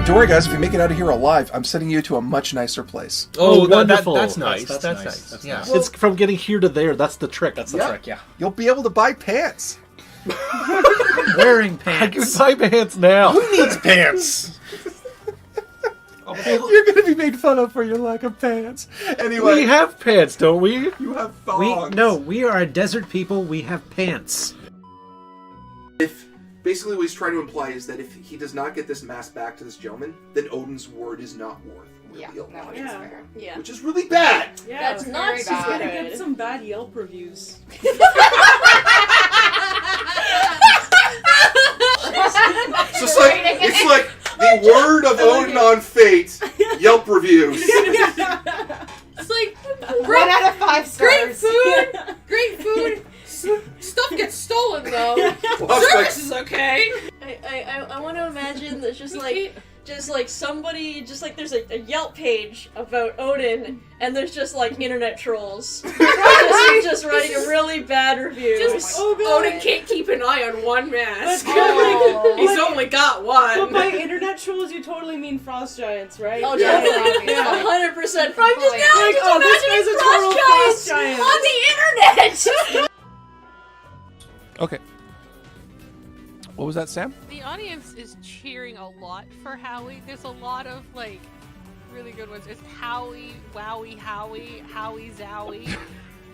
Don't worry, guys. If you make it out of here alive, I'm sending you to a much nicer place. Oh, wonderful. That's nice. That's nice. That's yeah. nice. It's from getting here to there. That's the trick. That's the trick, yeah. You'll be able to buy pants. Wearing I can pants. buy pants now. Who needs pants? You're going to be made fun of for your lack of pants. Anyway, We have pants, don't we? you have thongs. We are a desert people. We have pants. Basically, what he's trying to imply is that if he does not get this mask back to this gentleman, then Odin's word is not worth really a lot. Which is fair. Yeah. Which is really bad. Yeah, That's not very so bad. good. Gonna get some bad Yelp reviews. So it's like the word of Odin on Fate, Yelp reviews. It's like 1 out of 5 great stars. food, great food. Stuff gets stolen though. Well, Service is okay. I want to imagine that just like somebody, just like there's a Yelp page about Odin, and there's just like internet trolls just writing a really bad review. Odin can't keep an eye on one mask. He's only got one. But by internet trolls, you totally mean frost giants, right? Oh, Yeah, definitely. yeah. 100%. But I'm just now Like, just oh, this imagining guy's a total frost frost giant. giants on the internet. Okay. What was that, Sam? The audience is cheering a lot for Howie. There's a lot of like really good ones. It's Howie, Wowie, Howie, Howie, Zowie,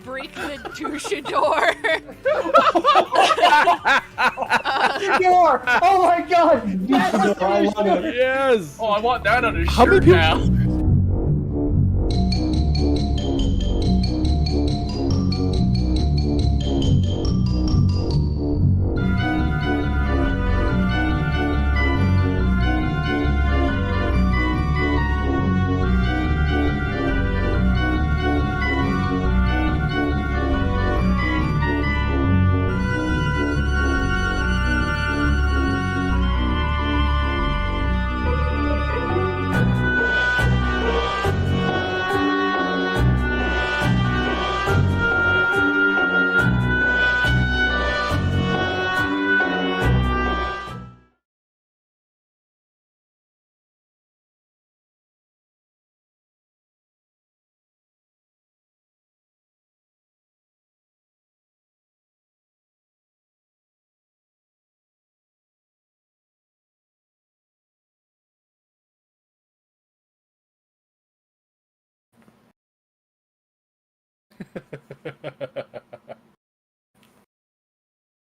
Break the Douchador. Door! Oh my god! I want it. Yes. Oh, I want that on a How many shirt people- now.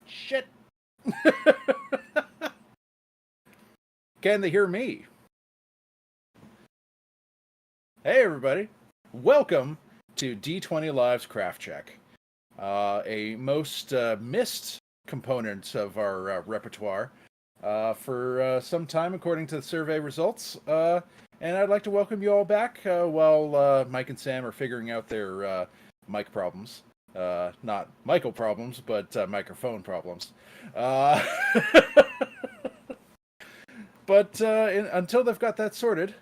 Shit. Can they hear me? Hey, everybody. Welcome to D20 Live's Craft Check, a most missed component of our repertoire for some time, according to the survey results. And I'd like to welcome you all back while Mike and Sam are figuring out their mic problems. Not Michael problems, but microphone problems. But until they've got that sorted,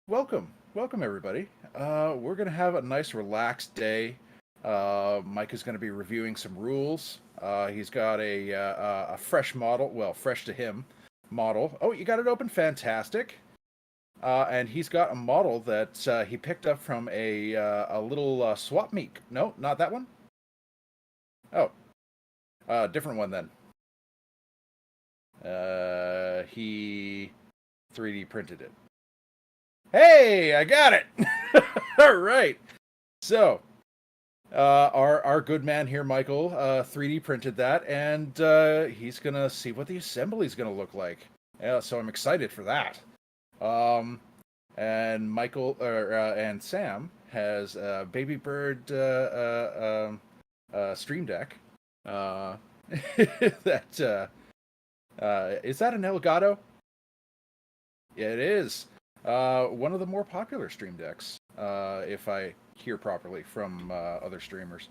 welcome everybody. We're going to have a nice relaxed day. Mike is going to be reviewing some rules. He's got a fresh model, well, fresh to him model. Oh, you got it open? Fantastic. And he's got a model that he picked up from a little swap meet. No, not that one. Oh, different one then. He 3D printed it. Hey, I got it. All right. So, our good man here, Michael, 3D printed that, and he's gonna see what the assembly is gonna look like. Yeah, so I'm excited for that. And Michael and Sam has a Baby Bird Stream Deck. That is that an Elgato? Yeah, it is. One of the more popular Stream Decks, if I hear properly from other streamers.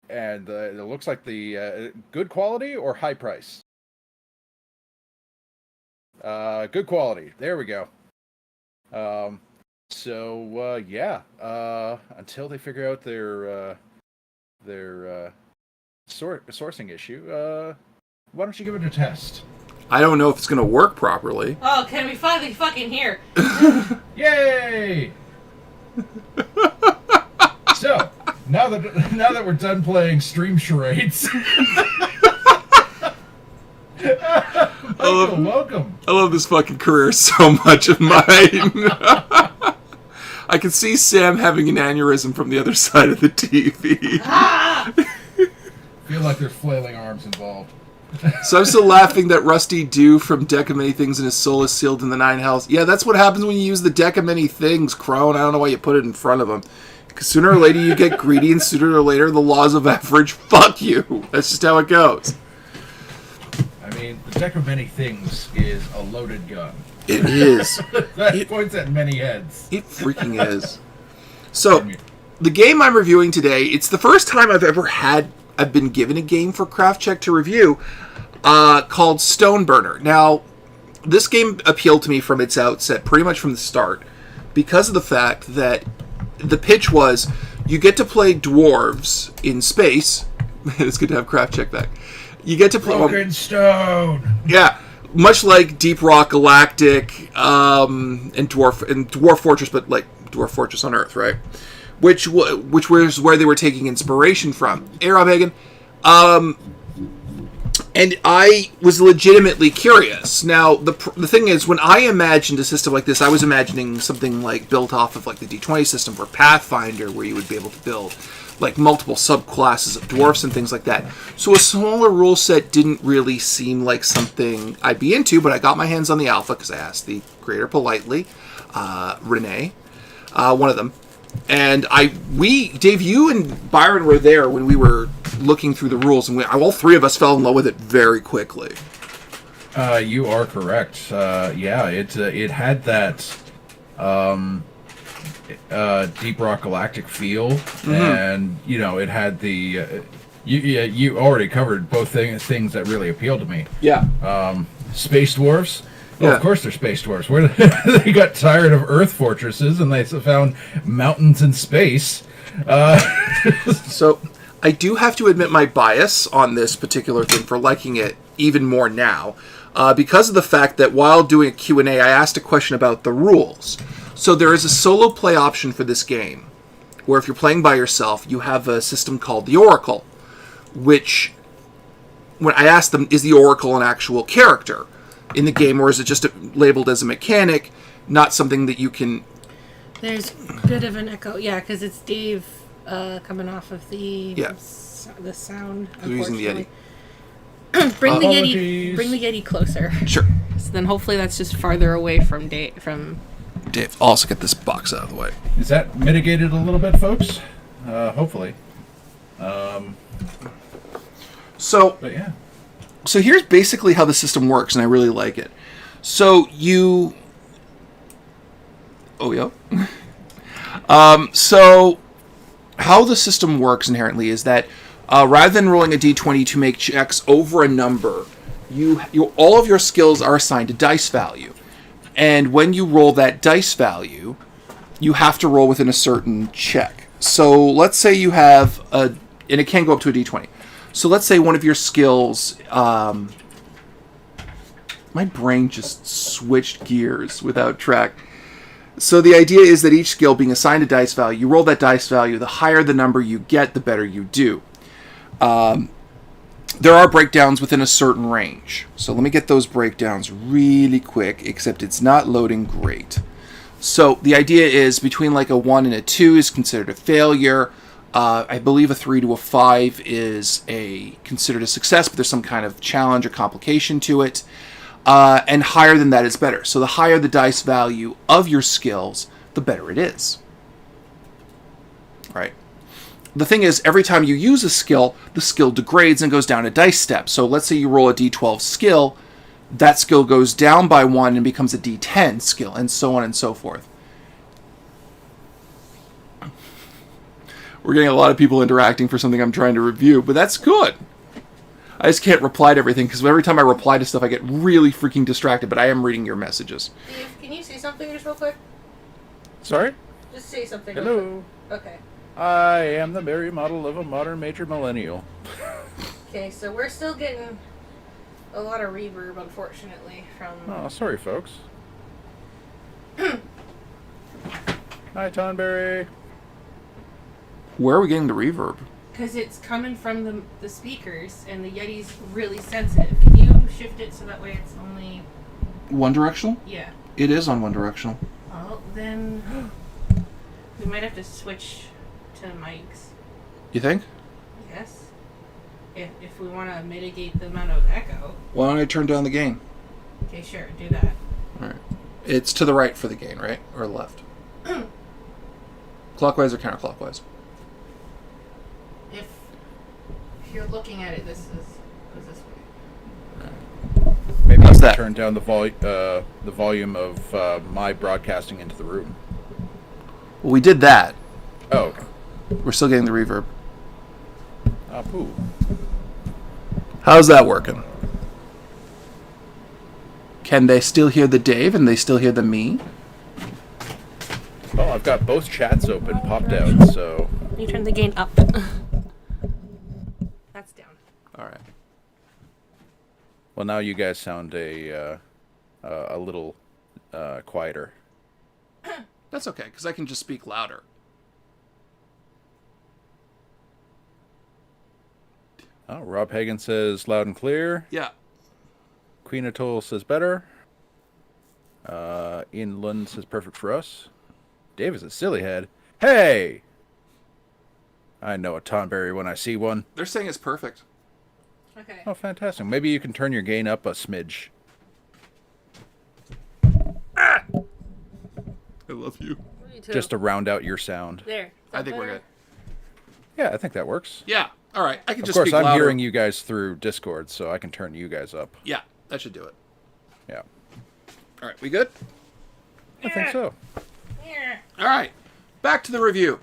And it looks like the good quality or high price? Good quality. There we go. Yeah. Until they figure out their sourcing issue, why don't you give it a test? I don't know if it's going to work properly. Oh, can we finally fucking hear? Yay! So, now that we're done playing stream charades, Michael, welcome. I love this fucking career so much of mine. I can see Sam having an aneurysm from the other side of the TV. Feel like there's flailing arms involved. So I'm still laughing that Rusty Dew from Deck of Many Things and his soul is sealed in the 9 hells. Yeah, that's what happens when you use the Deck of Many Things, Crone. I don't know why you put it in front of him. Because sooner or later you get greedy, and sooner or later the laws of average fuck you. That's just how it goes. I mean, the Deck of Many Things is a loaded gun. It is. It points at many heads. It freaking is. So, the game I'm reviewing today, it's the first time I've been given a game for Craft Check to review called Stoneburner. Now, this game appealed to me from its outset, pretty much from the start, because of the fact that the pitch was, you get to play dwarves in space. Man, it's good to have Craft Check back. You get to play... Broken Stone! Yeah, much like Deep Rock Galactic and Dwarf Fortress, but like Dwarf Fortress on Earth, right? Which was where they were taking inspiration from. Hey, Rob Hagen. And I was legitimately curious. Now, the thing is, when I imagined a system like this, I was imagining something like built off of like the D20 system or Pathfinder, where you would be able to build like multiple subclasses of dwarfs and things like that. So a smaller rule set didn't really seem like something I'd be into, but I got my hands on the alpha because I asked the creator politely, Renee, one of them. And Dave, you and Byron were there when we were looking through the rules, and all three of us fell in love with it very quickly. You are correct. It had that Deep Rock Galactic feel, and it had the you already covered both things that really appealed to me. Yeah. Space dwarves. Yeah. Oh, of course they're space dwarves. Where they got tired of Earth fortresses and they found mountains in space. So I do have to admit my bias on this particular thing for liking it even more now, because of the fact that while doing a Q&A, I asked a question about the rules. So there is a solo play option for this game, where if you're playing by yourself, you have a system called the Oracle, which, when I asked them, is the Oracle an actual character in the game, or is it just labeled as a mechanic, not something that you can... There's a bit of an echo, yeah, because it's Dave coming off of the the sound. We're using the Yeti. Bring the Apologies. Yeti. Bring the Yeti closer. Sure. So then hopefully that's just farther away from Dave. Dave, I'll also get this box out of the way. Is that mitigated a little bit, folks? Hopefully. So, But yeah. so here's basically how the system works, and I really like it. So you... Oh, yeah. So how the system works inherently is that rather than rolling a d20 to make checks over a number, all of your skills are assigned a dice value. And when you roll that dice value, you have to roll within a certain check. So let's say you have and it can go up to a d20. So let's say one of your skills, my brain just switched gears without track. So the idea is that each skill being assigned a dice value, you roll that dice value, the higher the number you get, the better you do. There are breakdowns within a certain range. So let me get those breakdowns really quick, except it's not loading great. So the idea is between like a 1 and a 2 is considered a failure. I believe a 3 to a 5 is considered a success, but there's some kind of challenge or complication to it. And higher than that is better. So the higher the dice value of your skills, the better it is. Right? The thing is, every time you use a skill, the skill degrades and goes down a dice step. So let's say you roll a d12 skill, that skill goes down by 1 and becomes a d10 skill, and so on and so forth. We're getting a lot of people interacting for something I'm trying to review, but that's good. I just can't reply to everything, because every time I reply to stuff, I get really freaking distracted, but I am reading your messages. Dave, can you say something just real quick? Sorry? Just say something. Hello. Okay. I am the merry model of a modern major millennial. Okay, so we're still getting a lot of reverb, unfortunately, from... Oh, sorry, folks. Hi, Tonberry. Where are we getting the reverb? Because it's coming from the speakers, and the Yeti's really sensitive. Can you shift it so that way it's only... One directional? Yeah. It is on one directional. Well, then... we might have to switch to mics. You think? Yes. If we want to mitigate the amount of echo. Why don't I turn down the gain? Okay, sure, do that. Alright. It's to the right for the gain, right? Or left? Clockwise or counterclockwise? If you're looking at it, this goes this way. Maybe How's you that? turn down the volume of my broadcasting into the room. Well, we did that. Oh, okay. We're still getting the reverb. Ah, poo. How's that working? Can they still hear the Dave and they still hear the me? Well, I've got both chats open, popped out, so... You turn the gain up. That's down. Alright. Well, now you guys sound a little quieter. That's okay, because I can just speak louder. Oh, Rob Hagan says loud and clear. Yeah. Queen Atoll says better. Ian Lund says perfect for us. Dave is a silly head. Hey! I know a Tonberry when I see one. They're saying it's perfect. Okay. Oh, fantastic. Maybe you can turn your gain up a smidge. I love you. Me too. Just to round out your sound. There. Is I that think we're better? good. Yeah, I think that works. Yeah. Alright, I can Of just course, speak I'm louder. hearing you guys through Discord, so I can turn you guys up. Yeah, that should do it. Yeah. Alright, we good? I think so. Alright, back to the review.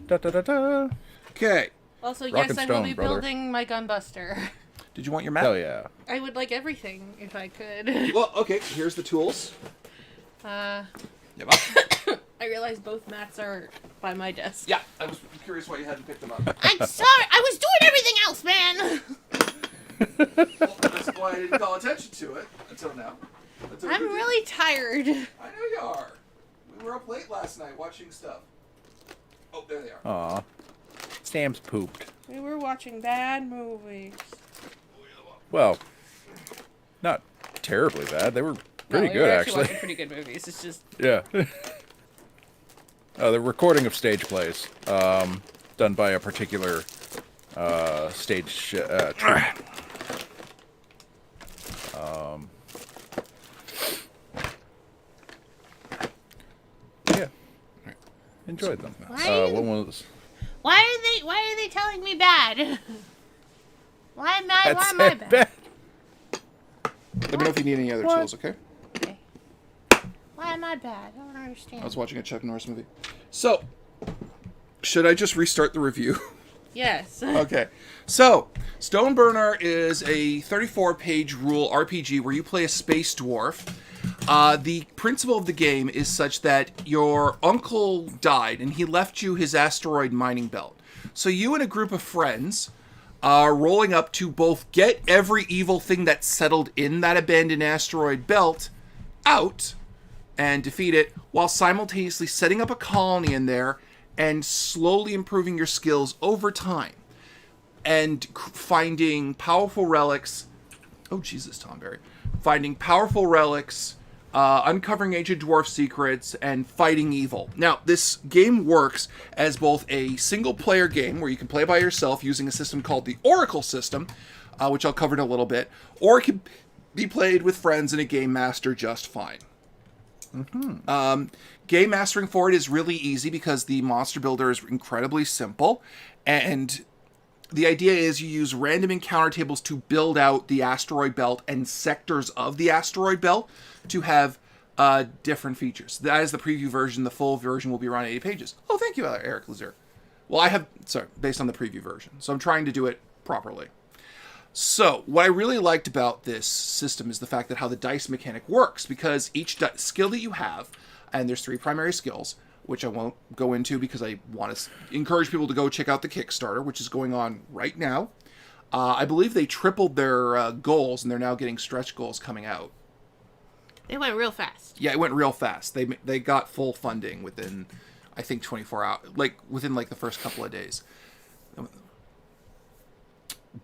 Da da da da. Okay. Also, Rock yes, and I will stone, be brother. building my gunbuster. Did you want your map? Hell yeah. I would like everything if I could. Well, okay, here's the tools. I realize both mats are by my desk. Yeah, I was curious why you hadn't picked them up. I'm sorry, I was doing everything else, man. Well, that's why I didn't call attention to it until now. Until I'm you did. really tired. I know you are. We were up late last night watching stuff. Oh, there they are. Aw. Sam's pooped. We were watching bad movies. Well, not terribly bad. They were pretty no, we good, were actually. watching pretty good movies. It's just Yeah. the recording of stage plays, done by a particular stage troupe. Yeah, enjoyed them. One was. Why are they telling me bad? Why am I bad? Let me know if you need any other tools, okay? Okay. Why am I bad? I don't understand. I was watching a Chuck Norris movie. So, should I just restart the review? Yes. Okay. So, Stoneburner is a 34-page rule RPG where you play a space dwarf. The principle of the game is such that your uncle died and he left you his asteroid mining belt. So you and a group of friends are rolling up to both get every evil thing that's settled in that abandoned asteroid belt out and defeat it, while simultaneously setting up a colony in there and slowly improving your skills over time and finding powerful relics. Oh, Jesus, Tom Berry. Finding powerful relics, uncovering ancient dwarf secrets, and fighting evil. Now, this game works as both a single-player game where you can play by yourself using a system called the Oracle system, which I'll cover in a little bit, or it can be played with friends and a game master just fine. Game mastering for it is really easy because the monster builder is incredibly simple, and the idea is you use random encounter tables to build out the asteroid belt and sectors of the asteroid belt to have different features. That is the preview version. The full version will be around 80 pages. Oh, thank you, Eric Lazare. Well, based on the preview version. So I'm trying to do it properly. So, what I really liked about this system is the fact that how the dice mechanic works, because each skill that you have, and there's 3 primary skills, which I won't go into because I want to encourage people to go check out the Kickstarter, which is going on right now. I believe they tripled their goals, and they're now getting stretch goals coming out. It went real fast. Yeah, it went real fast. They got full funding within, I think, 24 hours, within the first couple of days.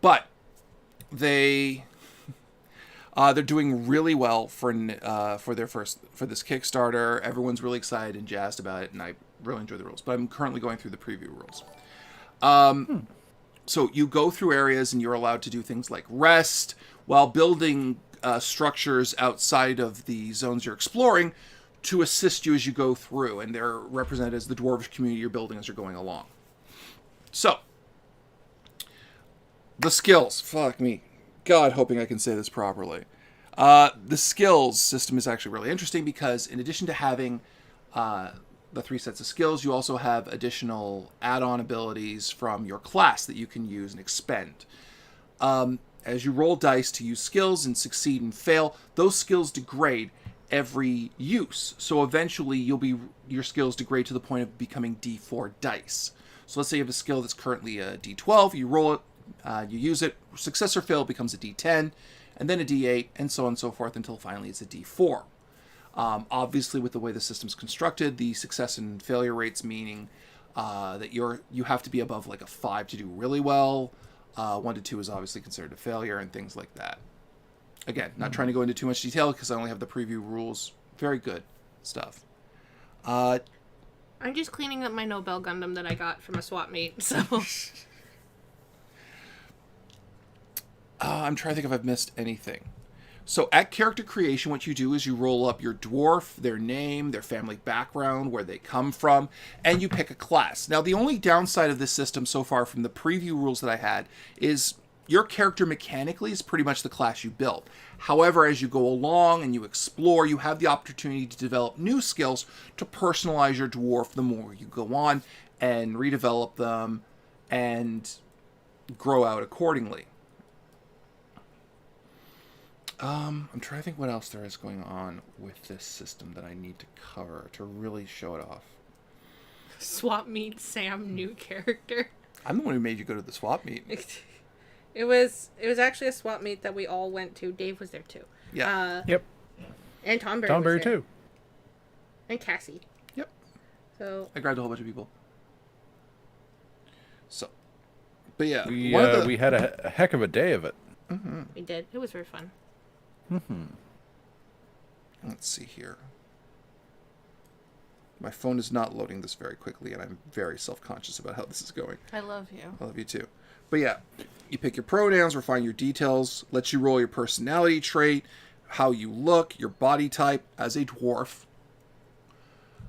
But they're doing really well for this Kickstarter. Everyone's really excited and jazzed about it, and I really enjoy the rules. But I'm currently going through the preview rules. So you go through areas, and you're allowed to do things like rest while building structures outside of the zones you're exploring to assist you as you go through, and they're represented as the dwarvish community you're building as you're going along. So, the skills. Fuck me. God, hoping I can say this properly. The skills system is actually really interesting because in addition to having the 3 sets of skills, you also have additional add-on abilities from your class that you can use and expend. As you roll dice to use skills and succeed and fail, those skills degrade every use. So eventually your skills degrade to the point of becoming D4 dice. So let's say you have a skill that's currently a D12, you roll it, you use it, success or fail becomes a D10, and then a D8, and so on and so forth until finally it's a D4. Obviously, with the way the system's constructed, the success and failure rates meaning that you have to be above a 5 to do really well. 1 to 2 is obviously considered a failure, and things like that. Again, not trying to go into too much detail because I only have the preview rules. Very good stuff. I'm just cleaning up my Nobel Gundam that I got from a swap meet, so... I'm trying to think if I've missed anything. So at character creation, what you do is you roll up your dwarf, their name, their family background, where they come from, and you pick a class. Now, the only downside of this system so far from the preview rules that I had is your character mechanically is pretty much the class you built. However, as you go along and you explore, you have the opportunity to develop new skills to personalize your dwarf the more you go on and redevelop them and grow out accordingly. I'm trying to think what else there is going on with this system that I need to cover to really show it off. Swap meet Sam new character. I'm the one who made you go to the swap meet. It was actually a swap meet that we all went to. Dave was there too. Yeah. Yep. And Tom Berry. Tom Berry was there. too. And Cassie. Yep. So I grabbed a whole bunch of people. So, but yeah, we had a heck of a day of it. Mm-hmm. we did. It was very fun. Let's see here. My phone is not loading this very quickly, and I'm very self-conscious about how this is going. I love you. I love you too. But yeah, you pick your pronouns, refine your details, lets you roll your personality trait, how you look, your body type as a dwarf.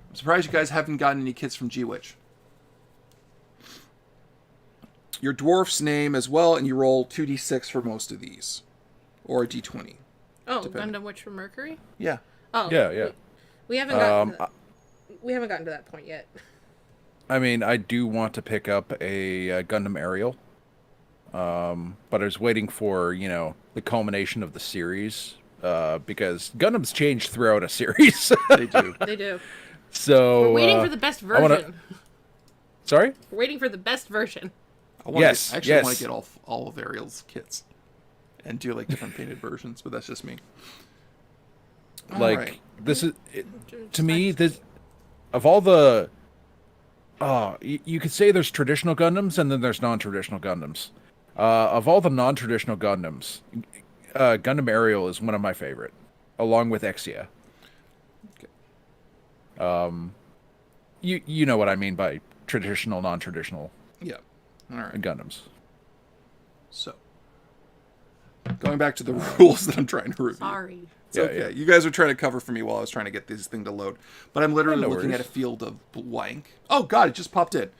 I'm surprised you guys haven't gotten any kits from G-Witch. Your dwarf's name as well, and you roll 2d6 for most of these. Or a d20. Oh, depending. Gundam Witch from Mercury? Yeah. Oh. Yeah. We haven't gotten we haven't gotten to that point yet. I mean, I do want to pick up a Gundam Aerial. But I was waiting for, the culmination of the series. Because Gundams change throughout a series. They do. They do. So We're waiting for the best version. Sorry? We're waiting for the best version. I actually want to get all of Ariel's kits. And do, different painted versions, but that's just me. This is... to me, this... Of all the... you could say there's traditional Gundams, and then there's non-traditional Gundams. Of all the non-traditional Gundams, Gundam Aerial is one of my favorite, along with Exia. Okay. You know what I mean by traditional, non-traditional. Yeah. All right. Gundams. So, going back to the rules that I'm trying to review. Sorry. It's okay. You guys are trying to cover for me while I was trying to get this thing to load. But I'm literally looking at a field of blank. Oh, God, it just popped in.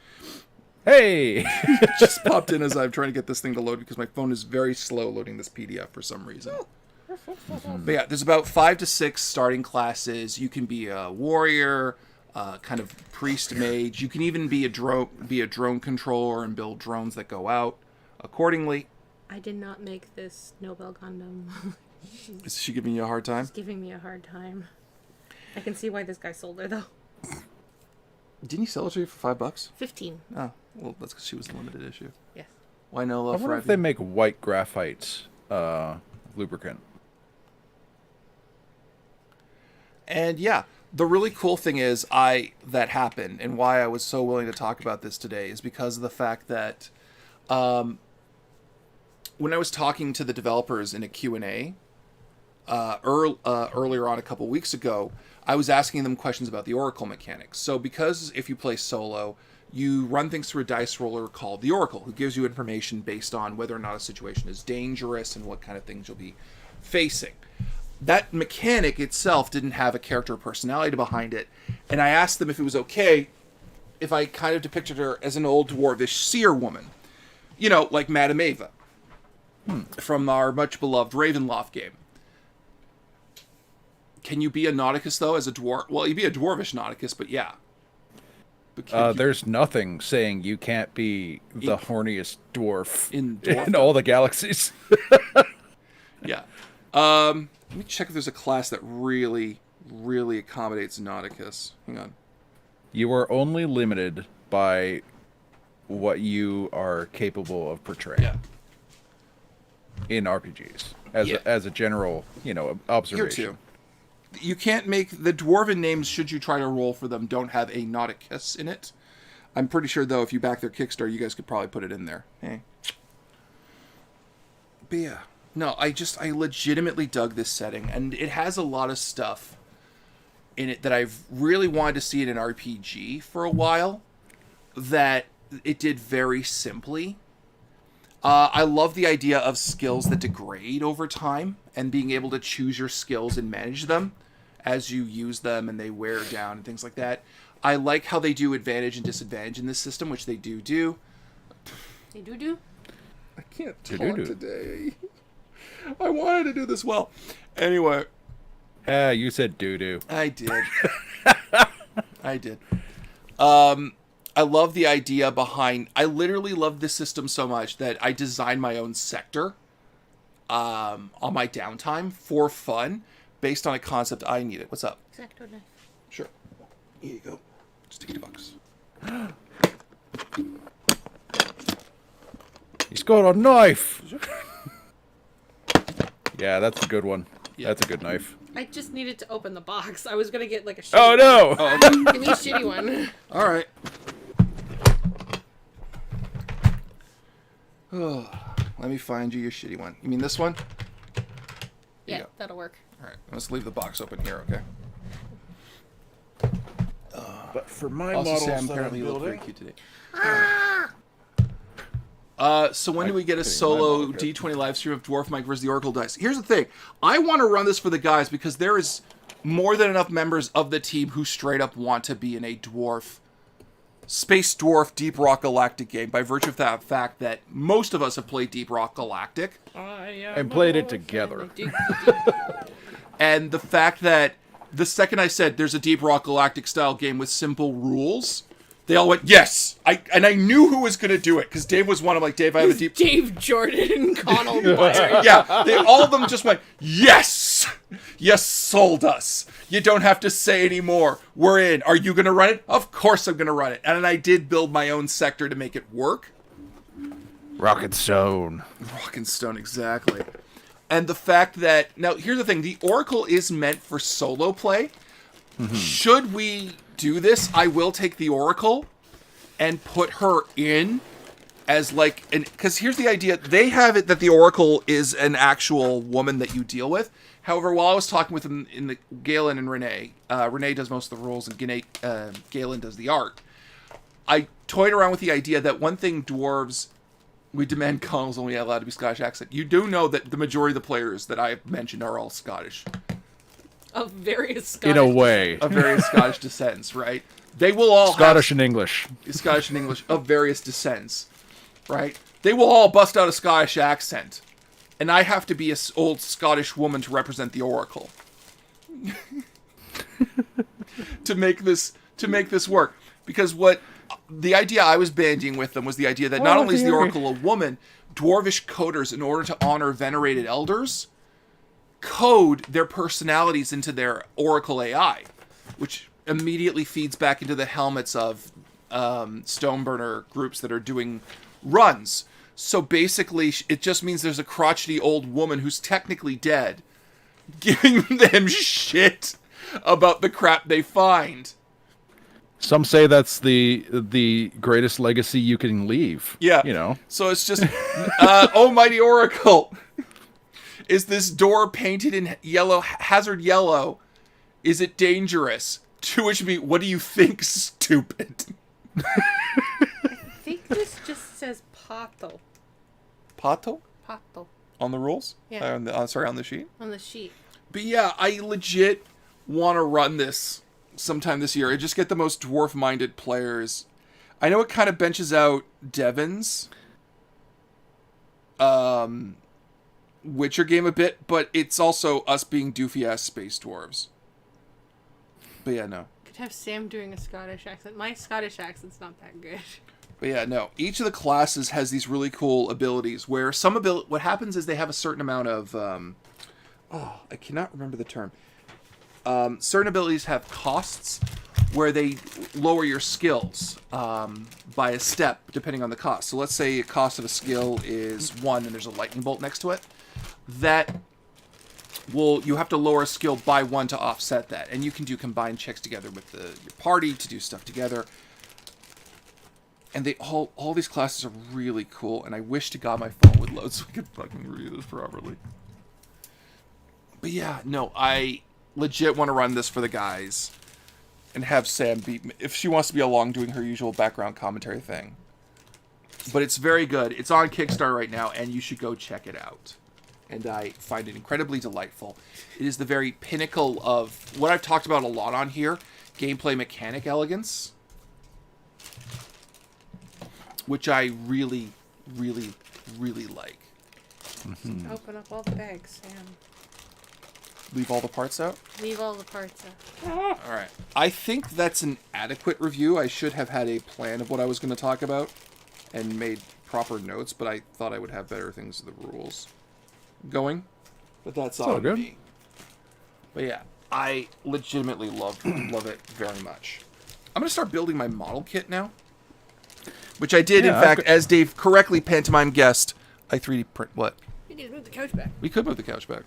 Hey! It just popped in as I'm trying to get this thing to load because my phone is very slow loading this PDF for some reason. But yeah, there's about 5 to 6 starting classes. You can be a warrior, kind of priest mage. You can even be a drone controller and build drones that go out accordingly. I did not make this Nobel Gundam. Is she giving you a hard time? She's giving me a hard time. I can see why this guy sold her, though. Didn't he sell it to you for $5? 15. Oh, well, that's because she was the limited issue. Yes. Why no I love wonder for if they make white graphite lubricant. And yeah, the really cool thing is that happened, and why I was so willing to talk about this today is because of the fact that when I was talking to the developers in a Q&A earlier on a couple weeks ago, I was asking them questions about the Oracle mechanics. So because if you play solo, you run things through a dice roller called the Oracle, who gives you information based on whether or not a situation is dangerous and what kind of things you'll be facing. That mechanic itself didn't have a character or personality behind it, and I asked them if it was okay if I kind of depicted her as an old dwarvish seer woman. Like Madame Ava from our much beloved Ravenloft game. Can you be a Nauticus, though, as a dwarf? Well, you'd be a dwarvish Nauticus, but yeah. But there's nothing saying you can't be the horniest dwarf in all the galaxies. Yeah. Let me check if there's a class that really, really accommodates Nauticus. Hang on. You are only limited by what you are capable of portraying in RPGs as a general, observation. Here too. You can't make the dwarven names, should you try to roll for them, don't have a Nauticus in it. I'm pretty sure, though, if you back their Kickstarter, you guys could probably put it in there. Hey. But yeah. No, I legitimately dug this setting, and it has a lot of stuff in it that I've really wanted to see in an RPG for a while that it did very simply. I love the idea of skills that degrade over time and being able to choose your skills and manage them as you use them and they wear down and things like that. I like how they do advantage and disadvantage in this system, which they do. They do? I can't talk today. I wanted to do this well. Anyway. You said doo-doo. I did. I did. I love the idea behind... I literally love this system so much that I designed my own sector on my downtime for fun based on a concept I needed. What's up? Exacto knife. Sure. Here you go. Just take $2. He's got a knife! Yeah, that's a good one. Yeah. That's a good knife. I just needed to open the box. I was going to get a shitty one. No! Give me a shitty one. All right. Oh, let me find you your shitty one. You mean this one? Yeah, that'll work. All right, let's leave the box open here, okay? But for my Also, models Sam that apparently I'm looked very building, cute today. So when do we get a getting my solo model kit. D20 live stream of Dwarf Mike versus the Oracle dice? Here's the thing. I want to run this for the guys because there is more than enough members of the team who straight up want to be in a Space Dwarf Deep Rock Galactic game by virtue of that fact that most of us have played Deep Rock Galactic. and played it together. And the fact that the second I said there's a Deep Rock Galactic style game with simple rules, they all went, yes! I knew who was going to do it, because Dave was one. I'm like, Dave, I have a deep... Dave Jordan and Connell Myers. Yeah, all of them just went, yes! You sold us. You don't have to say anymore. We're in. Are you going to run it? Of course I'm going to run it. And I did build my own sector to make it work. Rock and Stone. Rock and Stone, exactly. And the fact that... Now, here's the thing. The Oracle is meant for solo play. Should we do this, I will take the Oracle and put her in as like... Because here's the idea. They have it that the Oracle is an actual woman that you deal with. However, while I was talking with them in the Galen and Renee, Renee does most of the rules and Galen does the art. I toyed around with the idea that one thing dwarves... We demand Connell's only allowed to be Scottish accent. You do know that the majority of the players that I have mentioned are all Scottish. Of various Scottish... In a way. Of various Scottish descents, right? They will all Scottish and English. Scottish and English of various descents, right? They will all bust out a Scottish accent. And I have to be an old Scottish woman to represent the Oracle. to make this work. Because the idea I was bandying with them was the idea that not only is the Oracle a woman, dwarvish coders, in order to honor venerated elders, code their personalities into their Oracle AI, which immediately feeds back into the helmets of Stoneburner groups that are doing runs. So basically, it just means there's a crotchety old woman who's technically dead, giving them shit about the crap they find. Some say that's the greatest legacy you can leave. Yeah. You know. So it's just, oh mighty Oracle, is this door painted in yellow, hazard yellow? Is it dangerous? To which me, what do you think, stupid? I think this just says Pato. Pato? Pato. On the rules? Yeah. On the sheet? On the sheet. But yeah, I legit want to run this sometime this year. I just get the most dwarf-minded players. I know it kind of benches out Devin's Witcher game a bit, but it's also us being doofy-ass space dwarves. But yeah, no. Could have Sam doing a Scottish accent. My Scottish accent's not that good. But yeah, no. Each of the classes has these really cool abilities where what happens is they have a certain amount of... I cannot remember the term. Certain abilities have costs where they lower your skills by a step, depending on the cost. So let's say a cost of a skill is 1 and there's a lightning bolt next to it. You have to lower a skill by 1 to offset that. And you can do combined checks together with your party to do stuff together. And all these classes are really cool, and I wish to God my phone would load so we could fucking review this properly. But yeah, no, I legit want to run this for the guys and have Sam beat me if she wants to be along doing her usual background commentary thing. But it's very good. It's on Kickstarter right now, and you should go check it out. And I find it incredibly delightful. It is the very pinnacle of what I've talked about a lot on here, gameplay mechanic elegance, which I really, really, really like. Mm-hmm. Open up all the bags, Sam. Leave all the parts out? Leave all the parts out. All right. I think that's an adequate review. I should have had a plan of what I was going to talk about and made proper notes, but I thought I would have better things of the rules going. But that's all good. me. But yeah, I legitimately love it very much. I'm going to start building my model kit now. Which I did, in fact, as Dave correctly pantomime guessed, I 3D print... What? You need to move the couch back. We could move the couch back.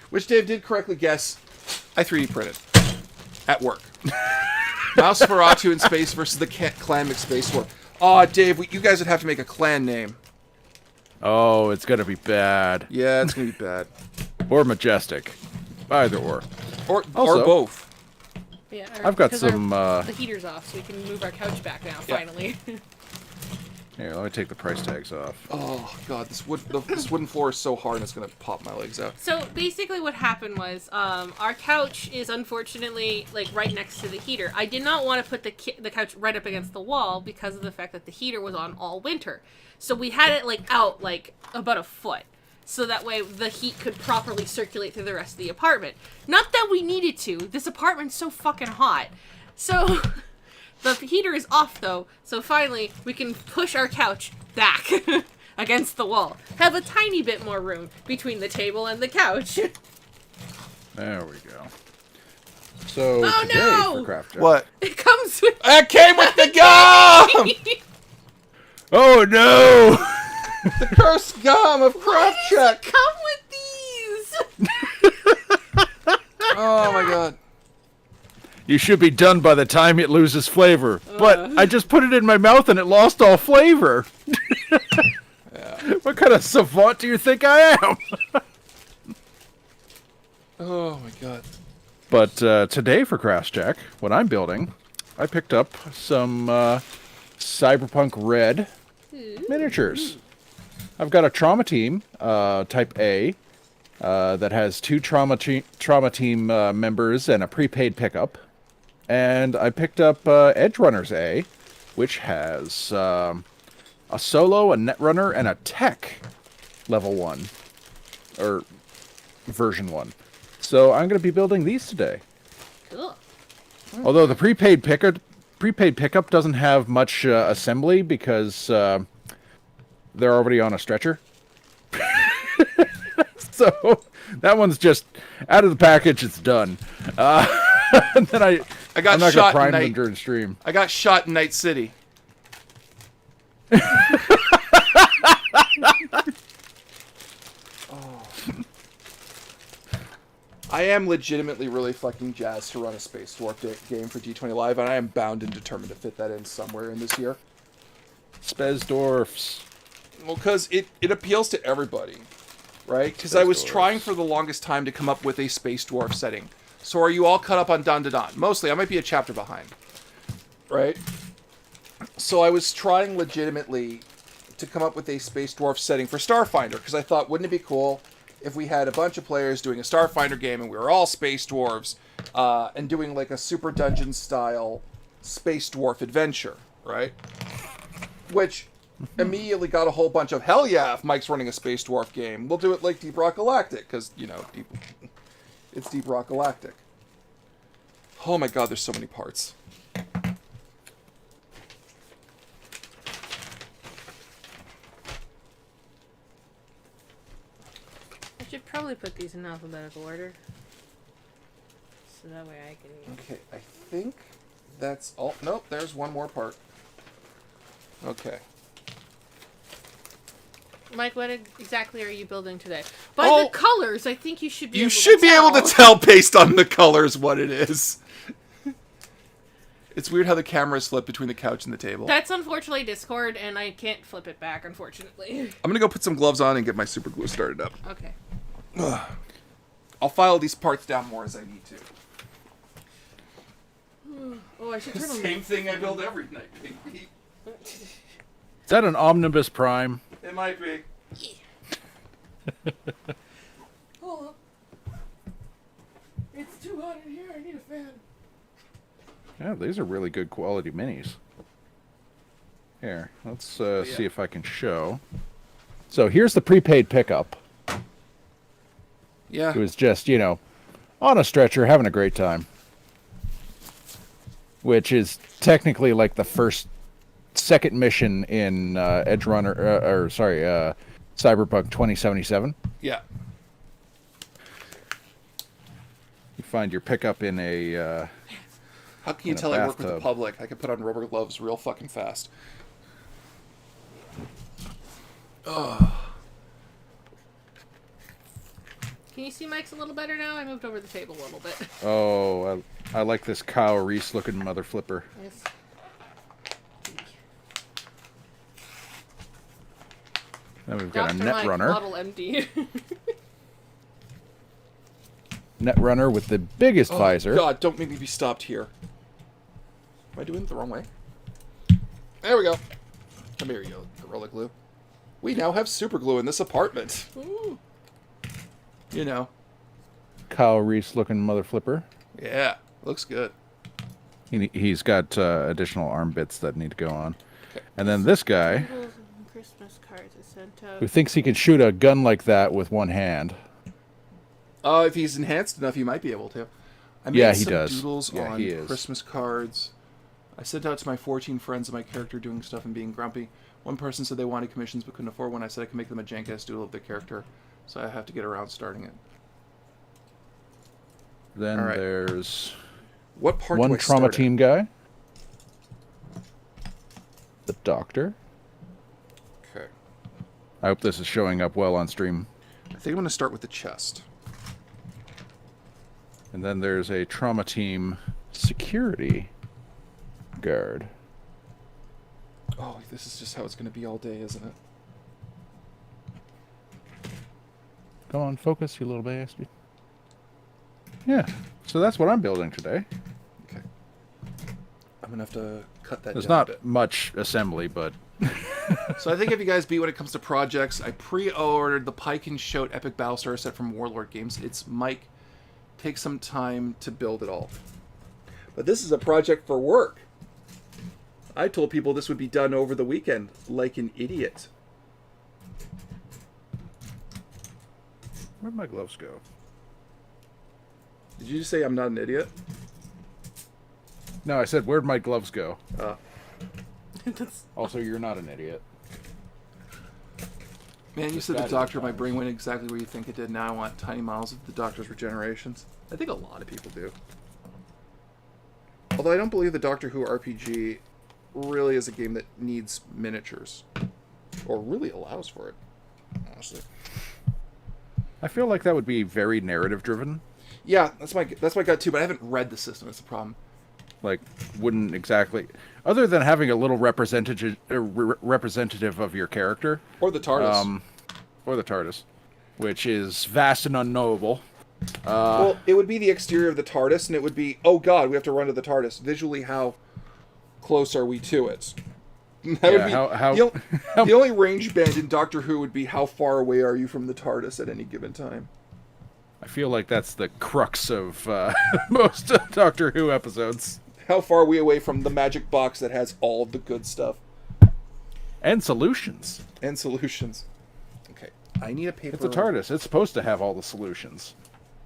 Which Dave did correctly guess, I 3D printed. At work. Nosferatu in space versus the clan McSpace War. Aw, Dave, you guys would have to make a clan name. Oh, it's gonna be bad. Yeah, it's gonna be bad. Or majestic. Either or. Or both. Yeah, I've got 'cause some. The heater's off, so we can move our couch back now. Yeah. Finally. Here, let me take the price tags off. Oh god, this wooden floor is so hard, and it's gonna pop my legs out. So basically, what happened was, our couch is unfortunately like right next to the heater. I did not want to put the couch right up against the wall because of the fact that the heater was on all winter. So we had it like out like about a foot, so that way the heat could properly circulate through the rest of the apartment. Not that we needed to. This apartment's so fucking hot. So the heater is off though, so finally we can push our couch back against the wall. Have a tiny bit more room between the table and the couch. There we go. So Oh, today no! for Craft Jack. What? It comes with It came with the gum! Oh no! The cursed gum of Craft Check! Come with these! Oh my god. You should be done by the time it loses flavor. But I just put it in my mouth and it lost all flavor. What kind of savant do you think I am? Oh my god. But today for Craft Jack, what I'm building, I picked up some Cyberpunk Red miniatures. I've got a Trauma Team, Type A, that has 2 Trauma Team members and a prepaid pickup. And I picked up Edge Runners A, which has a Solo, a Netrunner, and a Tech level 1. Or version 1. So I'm going to be building these today. Cool. Although the prepaid pickup doesn't have much assembly because they're already on a stretcher. So that one's just out of the package. It's done. And then I'm got not shot gonna in prime them during stream. I got shot in Night City. I am legitimately really fucking jazzed to run a Space Dwarf game for D20 Live, and I am bound and determined to fit that in somewhere in this year. Spez Dwarfs. Well, because it appeals to everybody, right? Because I was trying for the longest time to come up with a Space Dwarf setting. So are you all caught up on Dawn to Dawn? Mostly, I might be a chapter behind, right? So I was trying legitimately to come up with a Space Dwarf setting for Starfinder, because I thought, wouldn't it be cool if we had a bunch of players doing a Starfinder game and we were all Space Dwarves and doing like a Super Dungeon style Space Dwarf adventure, right? Which immediately got a whole bunch of, hell yeah, if Mike's running a Space Dwarf game, we'll do it like Deep Rock Galactic, because, you know, it's Deep Rock Galactic. Oh my god, there's so many parts. I should probably put these in alphabetical order. So that way I can... Okay, I think that's all. Nope, there's one more part. Okay. Mike, what exactly are you building today? By the colors, I think you should be You able should to be tell. able to tell based on the colors what it is. It's weird how the cameras flip between the couch and the table. That's unfortunately Discord, and I can't flip it back, unfortunately. I'm gonna go put some gloves on and get my super glue started up. Okay. I'll file these parts down more as I need to. Oh, I should turn on Same thing I build every night, baby. Is that an Omnibus Prime? It might be. Oh, it's too hot in here. I need a fan. Yeah, these are really good quality minis. Here, let's see if I can show. So here's the prepaid pickup. Yeah. It was just, you know, on a stretcher, having a great time. Which is technically like the second mission in Edge Runner, Cyberpunk 2077. Yeah. You find your pickup in a. How can you tell I work with the public? I can put on rubber gloves real fucking fast. Ugh. Can you see Mike's a little better now? I moved over the table a little bit. Oh, I like this Kyle Reese looking mother flipper. Yes. Then we've got Dr. a Mike, Netrunner. model empty. Netrunner with the biggest visor. God, don't make me be stopped here. Am I doing it the wrong way? There we go. Come here, you Gorilla Glue. We now have super glue in this apartment. Ooh. You know. Kyle Reese looking mother flipper. Yeah, looks good. He's got additional arm bits that need to go on. And then this guy, Christmas cards are sent out. who thinks he can shoot a gun like that with one hand. If he's enhanced enough, he might be able to. I made Yeah, he some does. doodles Yeah, on he is. Christmas cards. I sent out to my 14 friends of my character doing stuff and being grumpy. One person said they wanted commissions but couldn't afford one. I said I could make them a jank-ass doodle of their character, so I have to get around starting it. Then All right. there's What part one do I trauma start team guy. The doctor. Okay. I hope this is showing up well on stream. I think I'm going to start with the chest. And then there's a trauma team security guard. Oh, this is just how it's going to be all day, isn't it? Come on, focus, you little bastard. Yeah, so that's what I'm building today. Okay. I'm going to have to cut that There's down a not bit. much assembly, but... So I think if you guys beat when it comes to projects, I pre-ordered the Pike and Shout Epic Battlestar set from Warlord Games. It's Mike. Takes some time to build it all. But this is a project for work. I told people this would be done over the weekend, like an idiot. Where'd my gloves go? Did you just say I'm not an idiot? No, I said, where'd my gloves go? That's- Also, you're not an idiot. Man, you said the doctor, my brain went exactly where you think it did. Now I want tiny miles of the doctor's regenerations. I think a lot of people do. Although I don't believe the Doctor Who RPG really is a game that needs miniatures. Or really allows for it, honestly. I feel like that would be very narrative driven. Yeah, that's my gut too, but I haven't read the system, that's the problem. Like, wouldn't exactly... Other than having a little representative of your character. Or the TARDIS. Or the TARDIS. Which is vast and unknowable. Well, it would be the exterior of the TARDIS, and it would be, oh god, we have to run to the TARDIS. Visually, how close are we to it? That would be the only range band in Doctor Who would be how far away are you from the TARDIS at any given time. I feel like that's the crux of most Doctor Who episodes. How far are we away from the magic box that has all of the good stuff? And solutions. And solutions. Okay, I need a paper. It's a TARDIS. It's supposed to have all the solutions.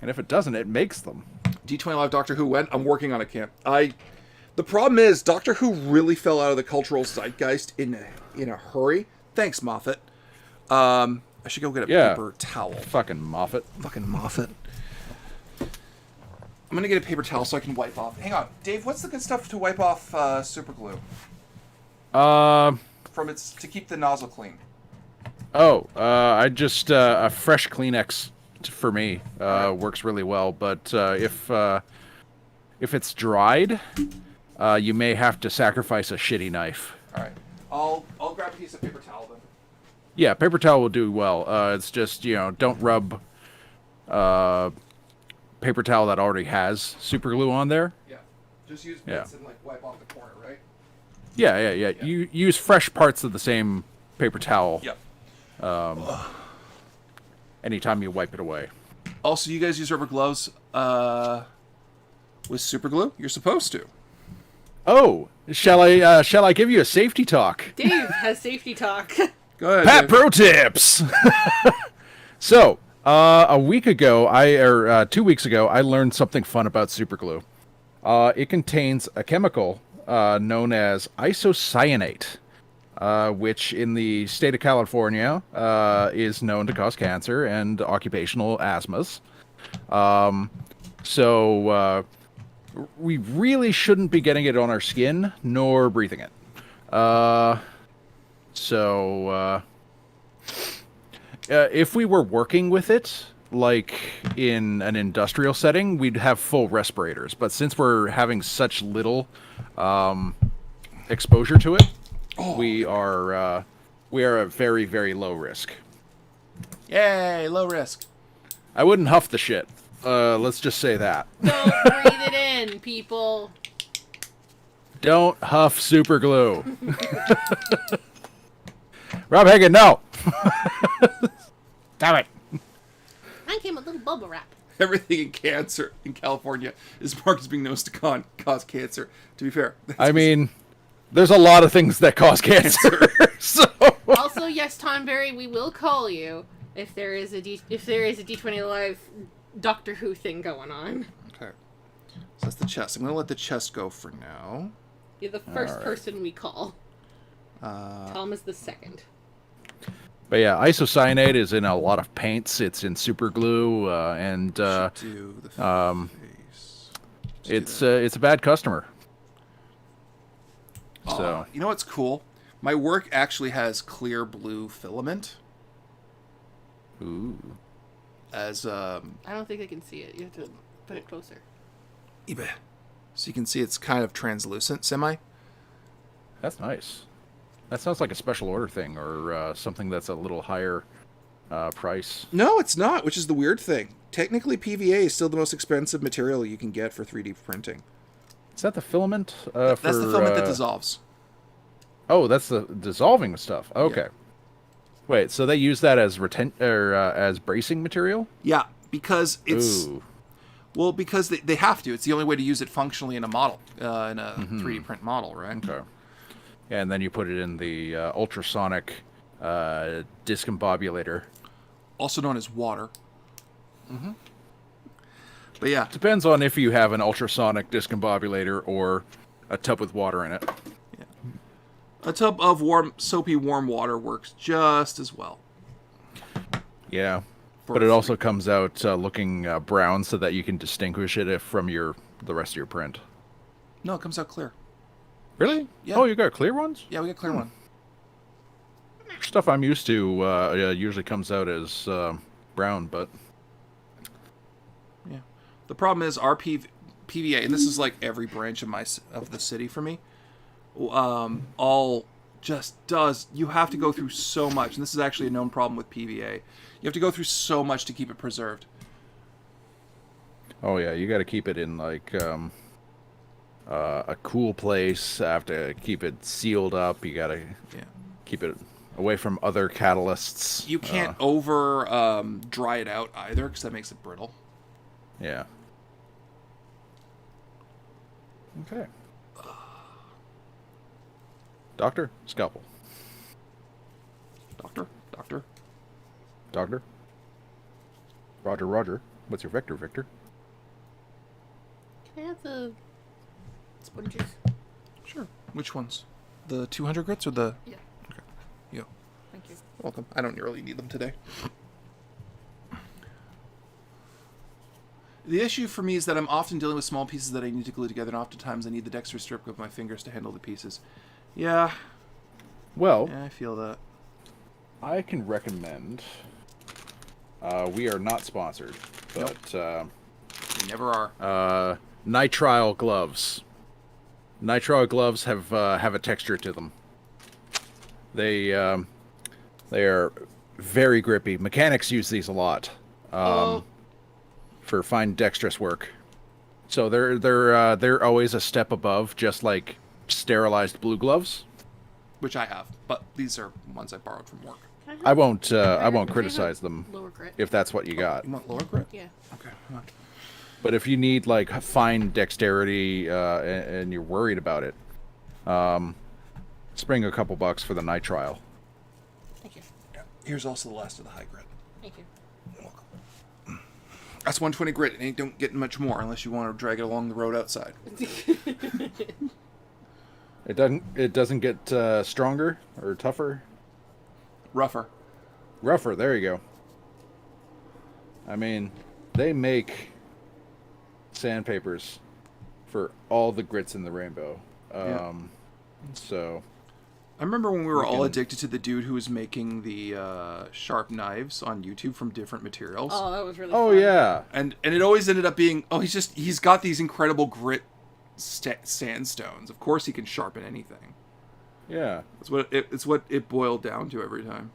And if it doesn't, it makes them. D20 Live Doctor Who when? I'm working on it, Camp. The problem is, Doctor Who really fell out of the cultural zeitgeist in a hurry. Thanks, Moffat. I should go get a paper towel. Fucking Moffat. Fucking Moffat. I'm gonna get a paper towel so I can wipe off. Hang on, Dave. What's the good stuff to wipe off super glue? To keep the nozzle clean. I just a fresh Kleenex for me works really well. But if it's dried, you may have to sacrifice a shitty knife. All right, I'll grab a piece of paper towel then. Yeah, paper towel will do well. It's just, don't rub paper towel that already has super glue on there. Yeah, just use bits and wipe off the corner, right? Yeah. You use fresh parts of the same paper towel. Yep. Anytime you wipe it away. Also, you guys use rubber gloves with super glue? You're supposed to. Oh, shall I give you a safety talk? Dave has safety talk. Go ahead. Pat Dave. Pro Tips. So, a week ago, 2 weeks ago, I learned something fun about superglue. It contains a chemical known as isocyanate, which in the state of California is known to cause cancer and occupational asthmas. So we really shouldn't be getting it on our skin nor breathing it. If we were working with it, like in an industrial setting, we'd have full respirators. But since we're having such little exposure to it, we are at very, very low risk. Yay, low risk. I wouldn't huff the shit. Let's just say that. Don't breathe it in, people. Don't huff super glue. Rob Hagen, no. Damn it. I came a little bubble wrap. Everything in cancer in California is marked as being known to cause cancer. To be fair. I mean, there's a lot of things that cause cancer. So. Also, yes, Tonberry, we will call you if there is a D20 Live Doctor Who thing going on. Okay. So that's the chest. I'm going to let the chest go for now. You're the first person we call. Tom is the second. But yeah, isocyanate is in a lot of paints. It's in super glue, and it's a bad customer. So you know what's cool? My work actually has clear blue filament. Ooh. As I don't think I can see it. You have to put it closer. So you can see it's kind of translucent, semi. That's nice. That sounds like a special order thing, or something that's a little higher price. No, it's not, which is the weird thing. Technically, PVA is still the most expensive material you can get for 3D printing. Is that the filament? That's the filament that dissolves. Oh, that's the dissolving stuff. Okay. Yeah. Wait, so they use that as as bracing material? Yeah, because it's... Ooh. Well, because they have to. It's the only way to use it functionally in a model, in a 3D print model, right? Okay. And then you put it in the ultrasonic discombobulator. Also known as water. Mm-hmm. But yeah. Depends on if you have an ultrasonic discombobulator or a tub with water in it. Yeah. A tub of soapy warm water works just as well. Yeah. But it also comes out looking brown so that you can distinguish it from the rest of your print. No, it comes out clear. Really? Yeah. Oh, you got clear ones? Yeah, we got clear one. Stuff I'm used to usually comes out as brown, but... Yeah. The problem is our PVA, and this is like every branch of the city for me, all just does... You have to go through so much, and this is actually a known problem with PVA. You have to go through so much to keep it preserved. Oh, yeah, you got to keep it in, like... a cool place. I have to keep it sealed up. You gotta keep it away from other catalysts. You can't over dry it out either, because that makes it brittle. Yeah. Okay. Doctor, scalpel. Doctor. Roger. What's your vector, Victor? Can I have the sponges? Sure. Which ones? The 200 grits or the... Yeah. Okay. Yeah. Thank you. Welcome. I don't really need them today. The issue for me is that I'm often dealing with small pieces that I need to glue together, and oftentimes I need the dexterous strip with my fingers to handle the pieces. Yeah. Well... Yeah, I feel that. I can recommend... we are not sponsored, but... Nope. We never are. Nitrile gloves. Nitrile gloves have a texture to them. They are very grippy. Mechanics use these a lot for fine dexterous work. So they're always a step above just like sterilized blue gloves, which I have, but these are ones I borrowed from work. I won't criticize them if that's what you got. You want lower grit? Yeah. Okay. Come on. But if you need like fine dexterity and you're worried about it, spring a couple bucks for the nitrile. Thank you. Yeah. Here's also the last of the high grit. Thank you. You're welcome. That's 120 grit, and it don't get much more unless you want to drag it along the road outside. It doesn't get stronger or tougher. Rougher. There you go. I mean, they make sandpapers for all the grits in the rainbow. So I remember when we were all addicted to the dude who was making the sharp knives on YouTube from different materials. Oh, that was really fun. fun. Yeah. And it always ended up being, he's got these incredible grit sandstones. Of course he can sharpen anything. Yeah. It's what it boiled down to every time.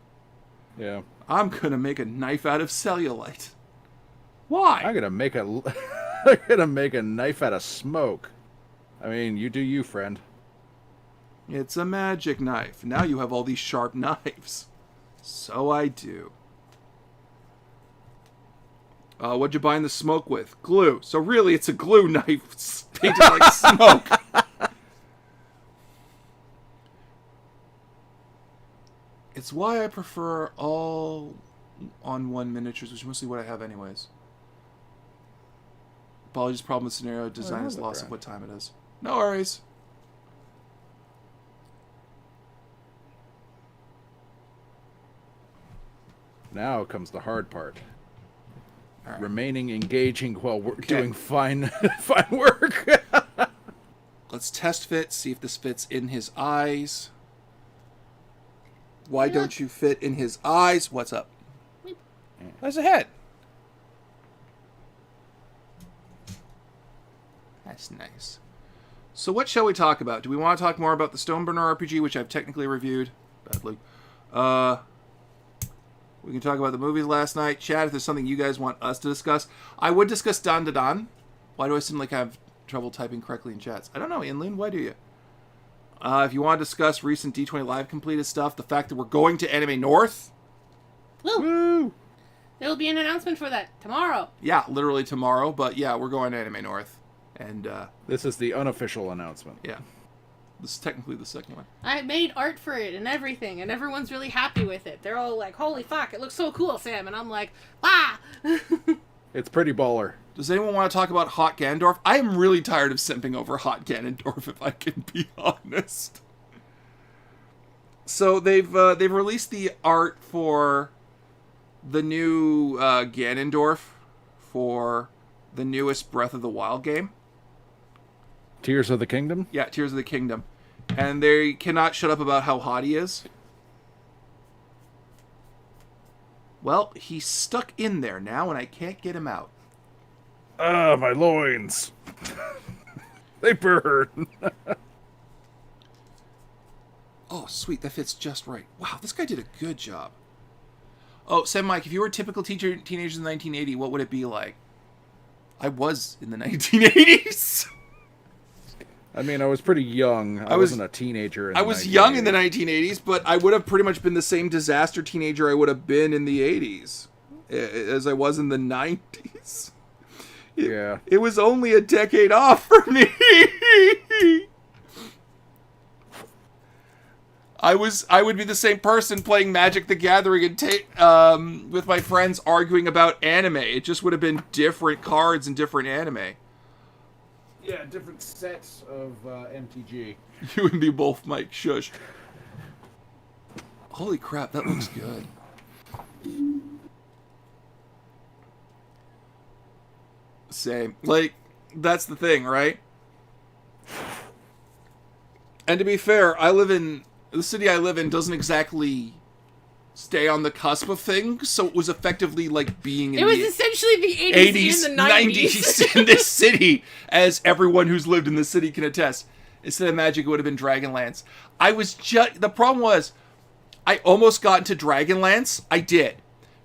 Yeah. I'm going to make a knife out of cellulite. Why? I'm gonna make a I'm gonna make a knife out of smoke. I mean, you do you, friend. It's a magic knife. Now you have all these sharp knives. So I do. What'd you bind the smoke with? Glue. So really, it's a glue knife painted like smoke. It's why I prefer all on one miniatures, which is mostly what I have anyways. Apologies, problem with scenario design is loss of what time it is. No worries. Now comes the hard part. Right. Remaining engaging while we're doing fine work. Let's test fit, see if this fits in his eyes. Why don't you fit in his eyes? What's up? There's a head. That's nice. So what shall we talk about? Do we want to talk more about the Stoneburner RPG, which I've technically reviewed? Badly. We can talk about the movies last night. Chat, if there's something you guys want us to discuss. I would discuss Dan Da Dan. Why do I seem like I have trouble typing correctly in chats? I don't know, Inlin. Why do you? If you want to discuss recent D20 Live completed stuff, the fact that we're going to Anime North. Woo! Woo! There will be an announcement for that tomorrow. Yeah, literally tomorrow. But yeah, we're going to Anime North. And this is the unofficial announcement. Yeah. This is technically the second one. I made art for it and everything, and everyone's really happy with it. They're all like, holy fuck, it looks so cool, Sam. And I'm like, ah! It's pretty baller. Does anyone want to talk about Hot Ganondorf? I am really tired of simping over Hot Ganondorf, if I can be honest. So they've released the art for the new Ganondorf for the newest Breath of the Wild game. Tears of the Kingdom? Yeah, Tears of the Kingdom. And they cannot shut up about how hot he is. Well, he's stuck in there now, and I can't get him out. Ah, my loins. They burn. Oh, sweet. That fits just right. Wow, this guy did a good job. Oh, Sam Mike, if you were a typical teenager in 1980, what would it be like? I was in the 1980s. I mean, I was pretty young. I wasn't a teenager. I was young in the 1980s, but I would have pretty much been the same disaster teenager I would have been in the 80s as I was in the 90s. Yeah. It was only a decade off for me. I would be the same person playing Magic the Gathering and with my friends arguing about anime. It just would have been different cards and different anime. Yeah, different sets of MTG. You and me both, Mike. Shush. Holy crap, that looks good. Same. Like, that's the thing, right? And to be fair, the city I live in doesn't exactly stay on the cusp of things, so it was effectively like being in essentially the 80s and the 90s in this city, as everyone who's lived in the city can attest. Instead of Magic, it would have been Dragonlance. The problem was, I almost got into Dragonlance. I did.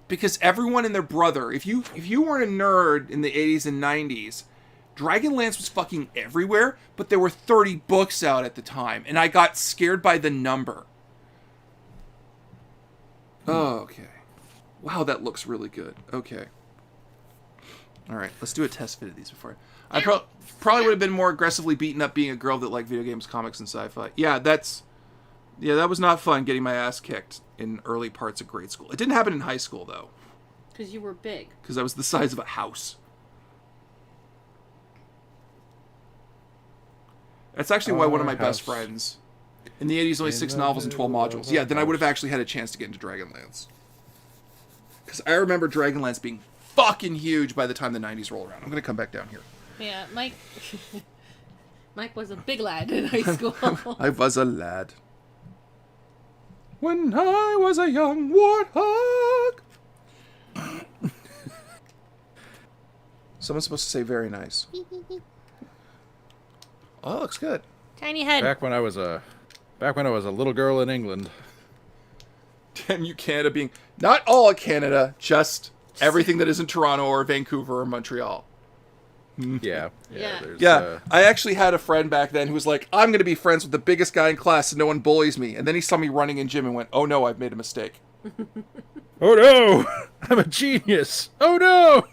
Because everyone and their brother, if you weren't a nerd in the 80s and 90s, Dragonlance was fucking everywhere, but there were 30 books out at the time, and I got scared by the number. Oh, okay. Wow, that looks really good. Okay. Alright, let's do a test fit of these before. I probably would have been more aggressively beaten up being a girl that liked video games, comics, and sci-fi. Yeah, that was not fun getting my ass kicked in early parts of grade school. It didn't happen in high school, though. Because you were big. Because I was the size of a house. That's actually why one of my best friends... In the 80s, only 6 novels and 12 modules. Yeah, then I would have actually had a chance to get into Dragonlance. Because I remember Dragonlance being fucking huge by the time the 90s roll around. I'm going to come back down here. Yeah, Mike was a big lad in high school. I was a lad. When I was a young warthog. Someone's supposed to say very nice. Oh, that looks good. Tiny head. Back when I was a little girl in England. Damn you, Canada being... Not all of Canada, just everything that isn't Toronto or Vancouver or Montreal. Yeah. Yeah. Yeah, I actually had a friend back then who was like, I'm going to be friends with the biggest guy in class so no one bullies me. And then he saw me running in gym and went, oh no, I've made a mistake. Oh no! I'm a genius! Oh no!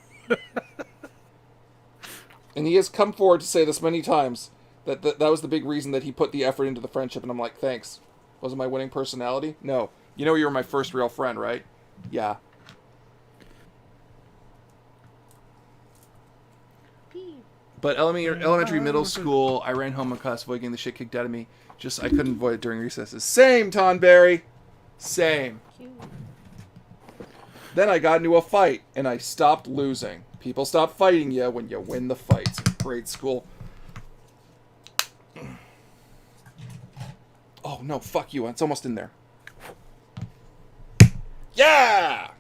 And he has come forward to say this many times, that was the big reason that he put the effort into the friendship. And I'm like, thanks. Wasn't my winning personality? No. You know you were my first real friend, right? Yeah. But elementary, middle school, I ran home in class avoiding the shit kicked out of me. I couldn't avoid it during recesses. Same, Tonberry. Same. Then I got into a fight, and I stopped losing. People stop fighting you when you win the fights in grade school. Oh, no, fuck you. It's almost in there. Yeah!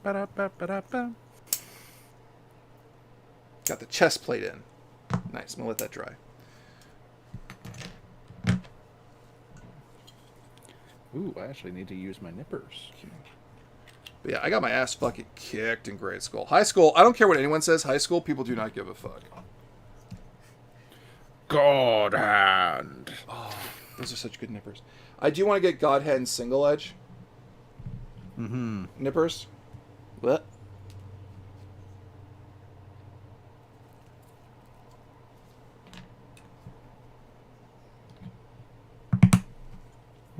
Ba-da-ba-ba-da-ba. Got the chest plate in. Nice. I'm going to let that dry. Ooh, I actually need to use my nippers. But yeah, I got my ass fucking kicked in grade school. High school, I don't care what anyone says. High school, people do not give a fuck. God hand. Oh, those are such good nippers. I do want to get God hand single edge. Mm-hmm. Nippers. What?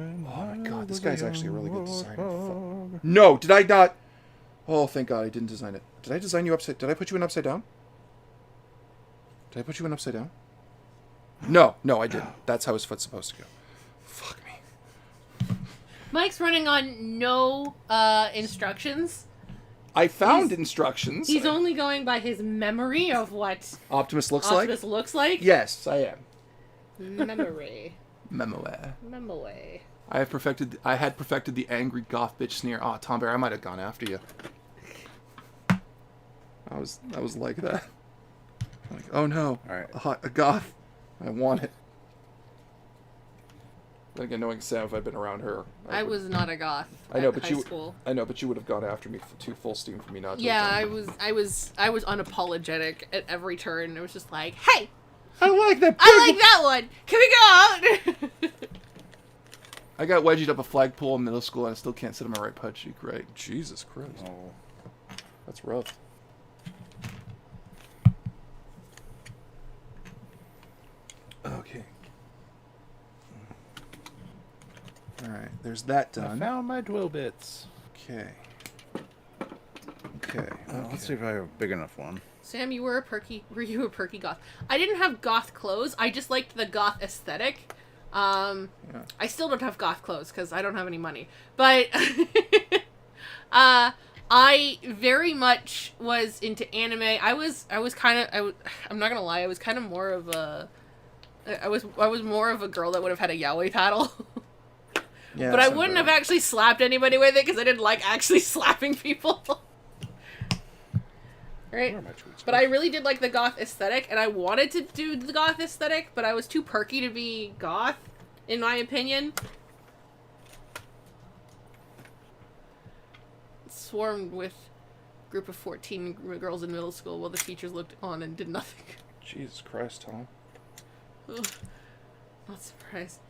Oh my god, this guy's actually a really good designer. No, did I not? Oh, thank god I didn't design it. Did I design you upside? Did I put you in upside down? Did I put you in upside down? No, I didn't. That's how his foot's supposed to go. Fuck me. Mike's running on no instructions. I found instructions. He's only going by his memory of what Optimus looks Optimus looks like. Yes, I am. Memory. Memory. I had perfected the angry goth bitch sneer. Oh, Tom Bear, I might have gone after you. I was like that. Like, oh no, all right. a goth. I want it. Then again, knowing Sam, if I'd been around her, I was not a goth. I know, at but high school. I know, but you would have gone after me to full steam for me not to. Yeah, I was unapologetic at every turn. It was just like, hey, I like that. I like that one. Can we go out? I got wedged up a flagpole in middle school, and I still can't sit on my right butt cheek. Right? Jesus Christ. Oh. That's rough. Okay. Alright, there's that done. I found my drill bits. Okay. Let's see if I have a big enough one. Sam, were you a perky goth? I didn't have goth clothes. I just liked the goth aesthetic. I still don't have goth clothes because I don't have any money. But I very much was into anime. I'm not gonna lie. I was kind of more of a. I was more of a girl that would have had a yaoi paddle. Yeah, but I wouldn't have actually slapped anybody with it because I didn't like actually slapping people. Right? But I really did like the goth aesthetic, and I wanted to do the goth aesthetic, but I was too perky to be goth, in my opinion. Swarmed with a group of 14 girls in middle school while the teachers looked on and did nothing. Jesus Christ, Tom. Ugh. Not surprised.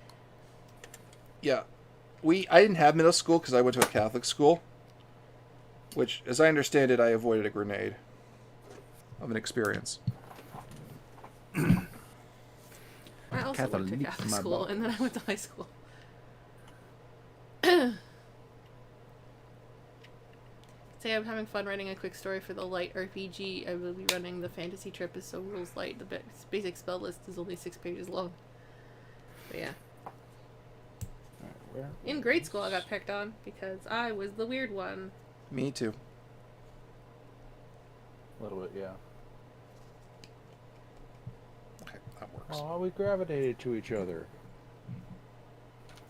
Yeah. I didn't have middle school because I went to a Catholic school. Which, as I understand it, I avoided a grenade. Of an experience. I also went to Catholic school, and then I went to high school. Say I'm having fun writing a quick story for the light RPG. I will be running the fantasy trip is so rules light. The basic spell list is only 6 pages long. But yeah. In grade school I got picked on because I was the weird one. Me too. A little bit, yeah. Okay, that works. Oh, we gravitated to each other.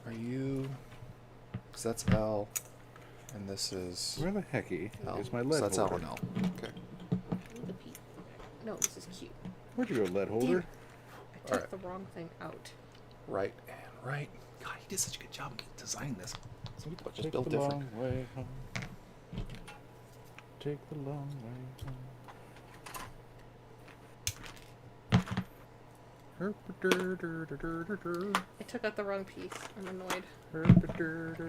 Are you... Because that's L, and this is... Where the hecky L. is my lead So that's L holder? and L. Okay. The P. No, this is cute. Where'd you go, lead holder? I took the wrong thing out. Right and right. God, he did such a good job of designing this. Some people just Take built the different. long way home. take the long way home. I took out the wrong piece. I'm annoyed.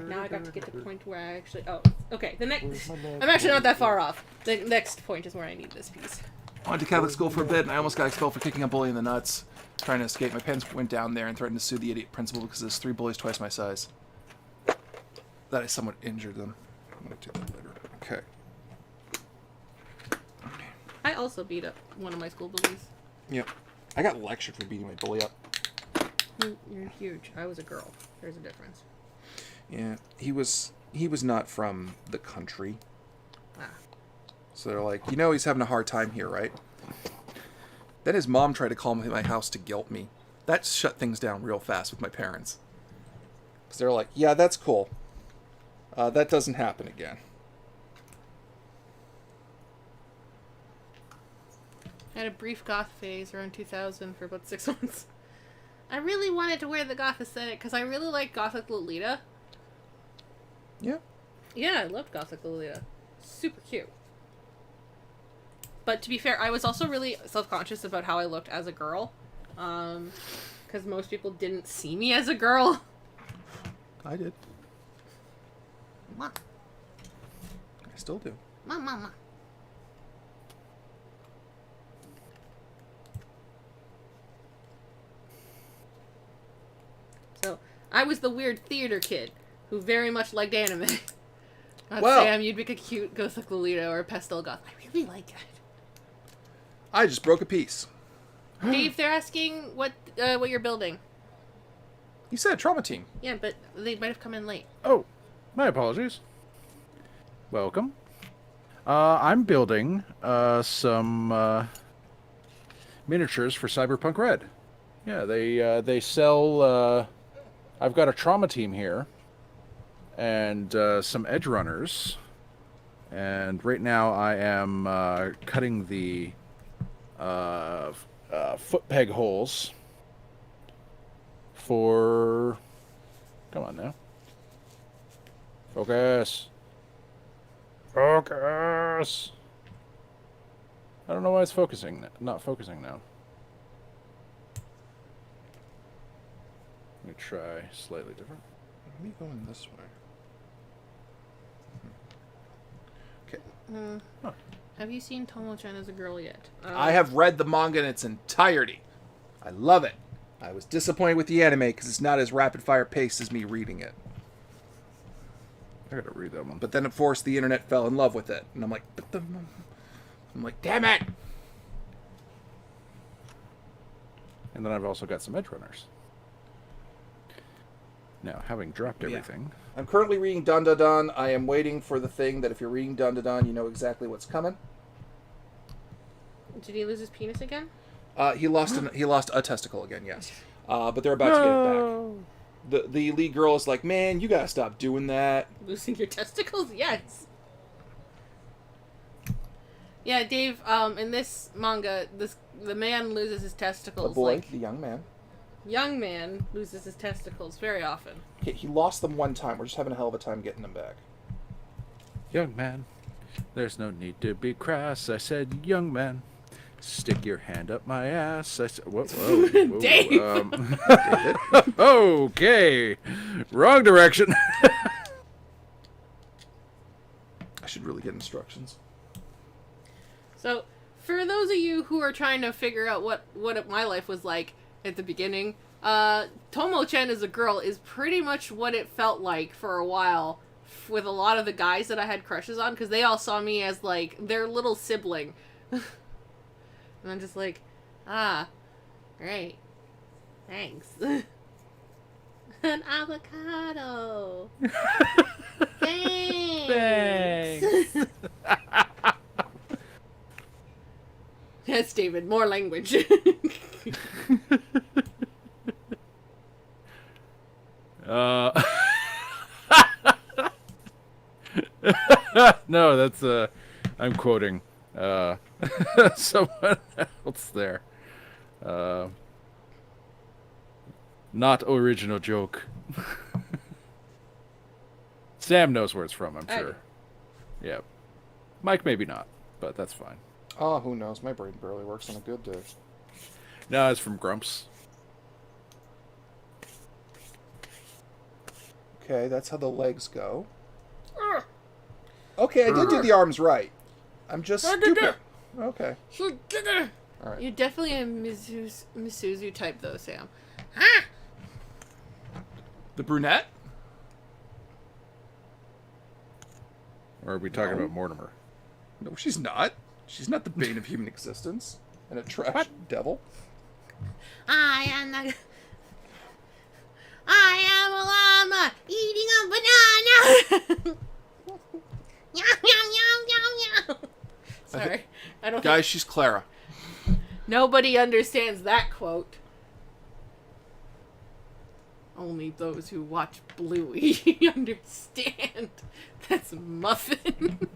Now I got to get to the point where I actually... Oh, okay. The next... I'm actually not that far off. The next point is where I need this piece. I went to Catholic school for a bit, and I almost got expelled for kicking a bully in the nuts. Trying to escape. My parents went down there and threatened to sue the idiot principal because there's 3 bullies twice my size. That I somewhat injured them. I'm going to do that later. Okay. I also beat up one of my school bullies. Yep. I got lectured for beating my bully up. You're huge. I was a girl. There's a difference. Yeah, he was not from the country. Ah. So they're like, he's having a hard time here, right? Then his mom tried to call him to my house to guilt me. That shut things down real fast with my parents. Because they're like, yeah, that's cool. That doesn't happen again. I had a brief goth phase around 2000 for about 6 months. I really wanted to wear the goth aesthetic because I really like Gothic Lolita. Yeah. Yeah, I loved Gothic Lolita. Super cute. But to be fair, I was also really self-conscious about how I looked as a girl. Because most people didn't see me as a girl. I did. Ma. I still do. Ma. So, I was the weird theater kid who very much liked anime. Not Sam, you'd make a cute Gothic Lolita or a pastel goth. I really like it. I just broke a piece. Dave, they're asking what you're building. You said trauma team. Yeah, but they might have come in late. Oh, my apologies. Welcome. I'm building some miniatures for Cyberpunk Red. Yeah, they sell. I've got a trauma team here, and some edge runners, and right now I am cutting the foot peg holes for. Come on now. Focus. Focus. I don't know why it's focusing. Not focusing now. Let me try slightly different. Let me go in this way. Okay. Huh. Have you seen Tomo-chan as a girl yet? I have read the manga in its entirety. I love it. I was disappointed with the anime because it's not as rapid-fire paced as me reading it. I gotta read that one. But then, of course, the internet fell in love with it. And I'm like, damn it! And then I've also got some edge runners. Now, having dropped everything... I'm currently reading Dun Dun Dun. I am waiting for the thing that if you're reading Dun Dun Dun, you know exactly what's coming. Did he lose his penis again? He lost a testicle again, yes. But they're about to get it back. The lead girl is like, man, you gotta stop doing that. Losing your testicles? Yes. Yeah, Dave, in this manga, the man loses his testicles. The boy, the young man. Young man loses his testicles very often. Okay, he lost them one time. We're just having a hell of a time getting them back. Young man, there's no need to be crass. I said, young man, stick your hand up my ass. I said, whoa. Dave! Okay, wrong direction. I should really get instructions. So, for those of you who are trying to figure out what my life was like at the beginning, Tomo-chan as a girl is pretty much what it felt like for a while with a lot of the guys that I had crushes on, because they all saw me as, like, their little sibling. And I'm just like, great. Thanks. An avocado. Thanks. Yes, David, more language. No, that's I'm quoting someone else there. Not original joke. Sam knows where it's from, I'm sure. Yep. Mike, maybe not, but that's fine. Oh, who knows? My brain barely works on a good day. No, it's from Grumps. Okay, that's how the legs go. Okay, I did do the arms right. I'm just stupid. Okay. All right. You're definitely a Misuzu type, though, Sam. The brunette? Or are we talking about Mortimer? No, she's not. She's not the bane of human existence. And a trash devil. I am a llama eating a banana. Meow, meow, meow, meow, meow. Sorry, I don't. Guys, she's Clara. Nobody understands that quote. Only those who watch Bluey understand. That's Muffin.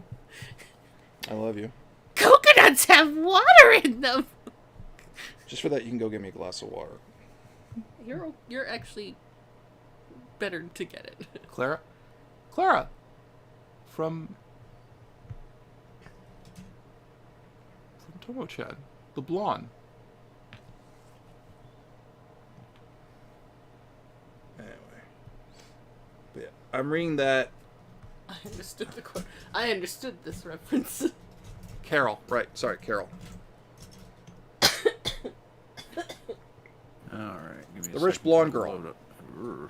I love you. Coconuts have water in them. Just for that, you can go get me a glass of water. You're actually better to get it. Clara? Clara! From Tomo-chan. The blonde. Anyway. But yeah, I'm reading that. I understood the quote. I understood this reference. Carol. Right. Sorry, Carol. Alright. Give me The a rich second blonde to girl. load up. Urgh.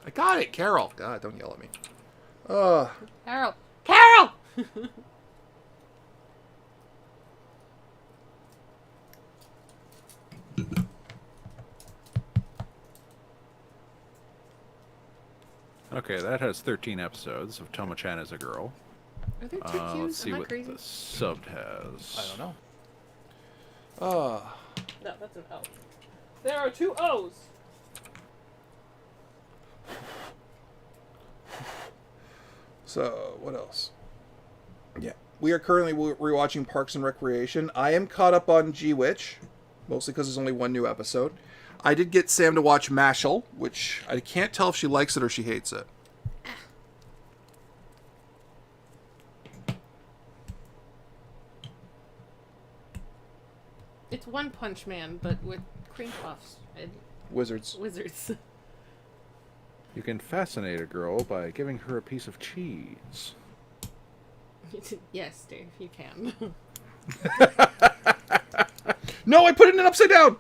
I got it, Carol. God, don't yell at me. Carol. Carol! Okay, that has 13 episodes of Tomo-chan as a girl. Are there two Qs? Let's see Am I what crazy? the subbed has. I don't know. No, that's an O. There are two O's. So, what else? Yeah. We are currently rewatching Parks and Recreation. I am caught up on G-Witch, mostly because there's only one new episode. I did get Sam to watch Mashal, which I can't tell if she likes it or she hates it. It's One Punch Man, but with cream puffs and Wizards. wizards. You can fascinate a girl by giving her a piece of cheese. Yes, Dave, you can. No, I put it in upside down!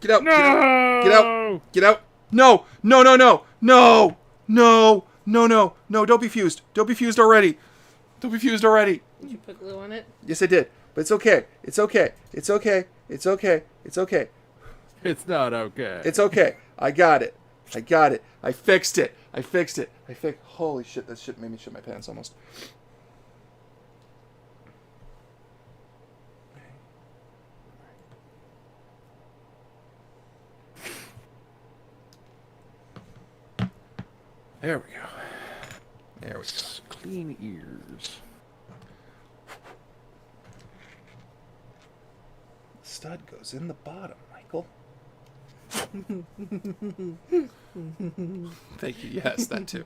Get out! No! Get out! Get out! No! No, no, no! No! No! No, no! No, don't be fused! Don't be fused already! Don't be fused already! Did you put glue on it? Yes, I did. But it's okay. It's okay. It's okay. It's okay. It's okay. It's not okay. It's okay. I got it. I got it. I fixed it. I fixed it. Holy shit, that shit made me shit my pants almost. There we go. There we go. Clean ears. The stud goes in the bottom, Michael. Thank you. Yes, that too.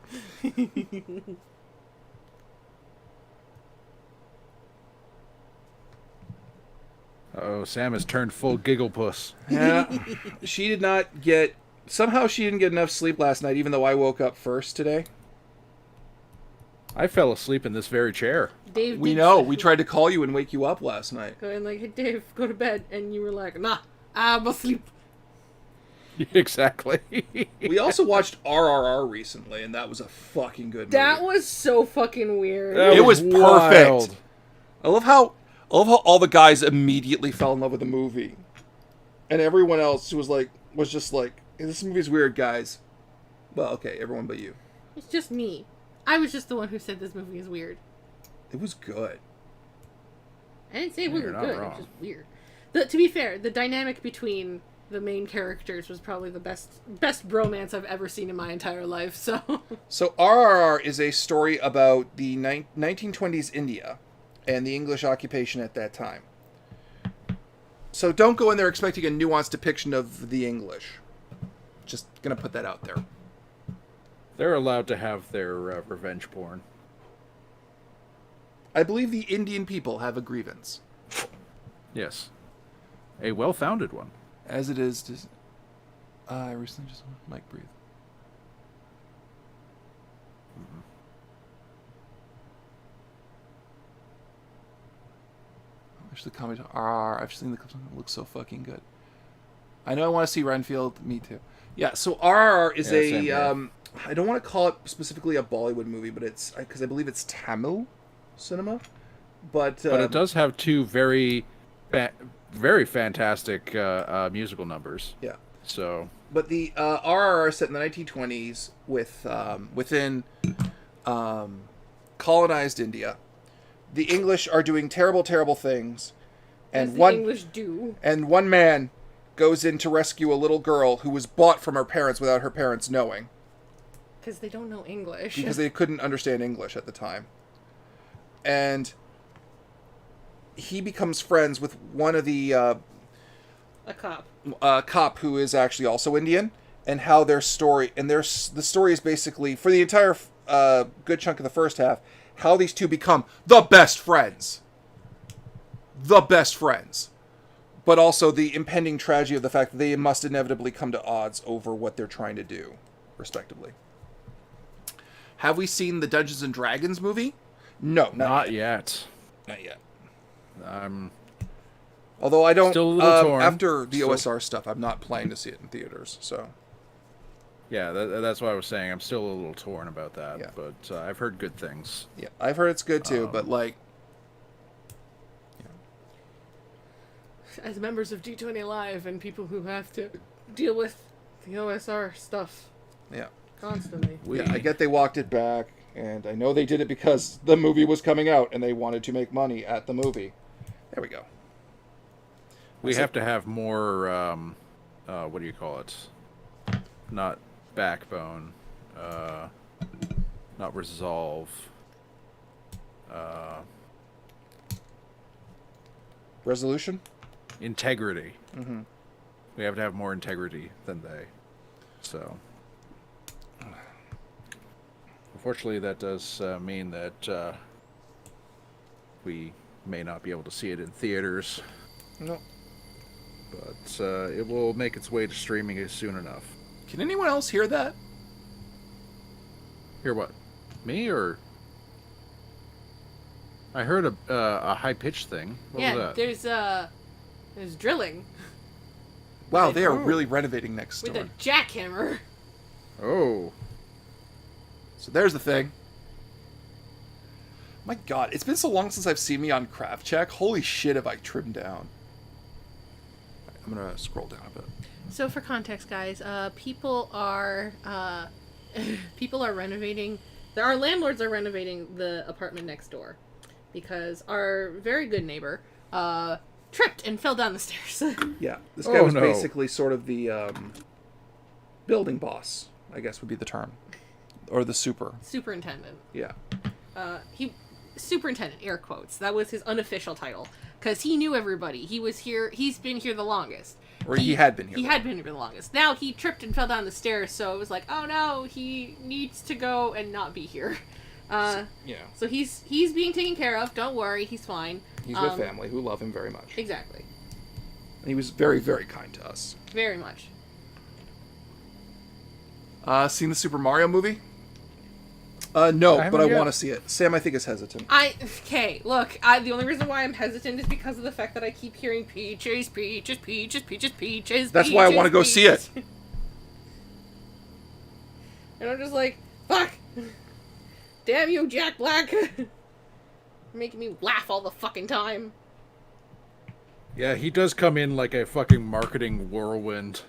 Uh-oh, Sam has turned full giggle puss. Yeah. She did not get... Somehow she didn't get enough sleep last night, even though I woke up first today. I fell asleep in this very chair. Dave, We know. We tried to call you and wake you up last night. Going like, hey Dave, go to bed, and you were like, nah, I'm asleep. Exactly. We also watched RRR recently, and that was a fucking good movie. That was so fucking weird. It was wild. perfect. I love how all the guys immediately fell in love with the movie, and everyone else was just like, hey, this movie's weird, guys. Well, okay, everyone but you. It's just me. I was just the one who said this movie is weird. It was good. I didn't say it wasn't You're not good. It wrong. was just weird. To be fair, the dynamic between the main characters was probably the best bromance I've ever seen in my entire life. So RRR is a story about the 1920s India and the English occupation at that time. So don't go in there expecting a nuanced depiction of the English. Just gonna put that out there. They're allowed to have their revenge porn. I believe the Indian people have a grievance. Yes. A well-founded one. As it is to... I recently just... Mike, breathe. Actually, comment I've seen the clips. It looks so fucking good. I know I want to see Renfield. Me too. Yeah, so RRR is I don't want to call it specifically a Bollywood movie, but it's... Because I believe it's Tamil cinema. But it does have two very fantastic musical numbers. Yeah. So... But the RRR is set in the 1920s with within colonized India. The English are doing terrible, terrible things, and English do. And one man goes in to rescue a little girl who was bought from her parents without her parents knowing. Because they don't know English. Because they couldn't understand English at the time. And he becomes friends with one of the... a cop. A cop who is actually also Indian, and how their story... And the story is basically, for the entire good chunk of the first half, how these two become the best friends. The best friends. But also the impending tragedy of the fact that they must inevitably come to odds over what they're trying to do, respectively. Have we seen the Dungeons and Dragons movie? No, not yet. Not yet. Although I don't... Still a little torn. After the OSR stuff, I'm not planning to see it in theaters, so... Yeah, that's what I was saying. I'm still a little torn about that, yeah. But I've heard good things. Yeah, I've heard it's good too, but like... As members of D20 Live and people who have to deal with the OSR stuff. Yeah. Constantly. Yeah, I get they walked it back, and I know they did it because the movie was coming out, and they wanted to make money at the movie. There we go. We have to have more, what do you call it? Not backbone, not resolve, resolution? Integrity. Mm-hmm. We have to have more integrity than they. So, unfortunately, that does mean that we may not be able to see it in theaters. No. But it will make its way to streaming soon enough. Can anyone else hear that? Hear what? Me or? I heard a high pitched thing. What was that? There's drilling. Wow, they are really renovating next door. With a jackhammer. Oh. So there's the thing. My God, it's been so long since I've seen me on Craft Check. Holy shit, have I trimmed down. I'm gonna scroll down a bit. So for context, guys, people are renovating. Our landlords are renovating the apartment next door because our very good neighbor tripped and fell down the stairs. Yeah, this guy was basically sort of the building boss, I guess would be the term, or the superintendent. Yeah. Superintendent, air quotes. That was his unofficial title because he knew everybody. He was here. He's been here the longest. Or he had been here. He had been here the longest. Now he tripped and fell down the stairs, so it was like, oh no, he needs to go and not be here. Yeah. So he's being taken care of. Don't worry, he's fine. He's with family who love him very much. Exactly. And he was very, very kind to us. Very much. Seen the Super Mario movie? No, but I want to see it. Sam, I think, is hesitant. Look, the only reason why I'm hesitant is because of the fact that I keep hearing peaches, peaches, peaches, peaches, peaches. That's why I want to go see it. And I'm just like, fuck. Damn you, Jack Black. Making me laugh all the fucking time. Yeah, he does come in like a fucking marketing whirlwind.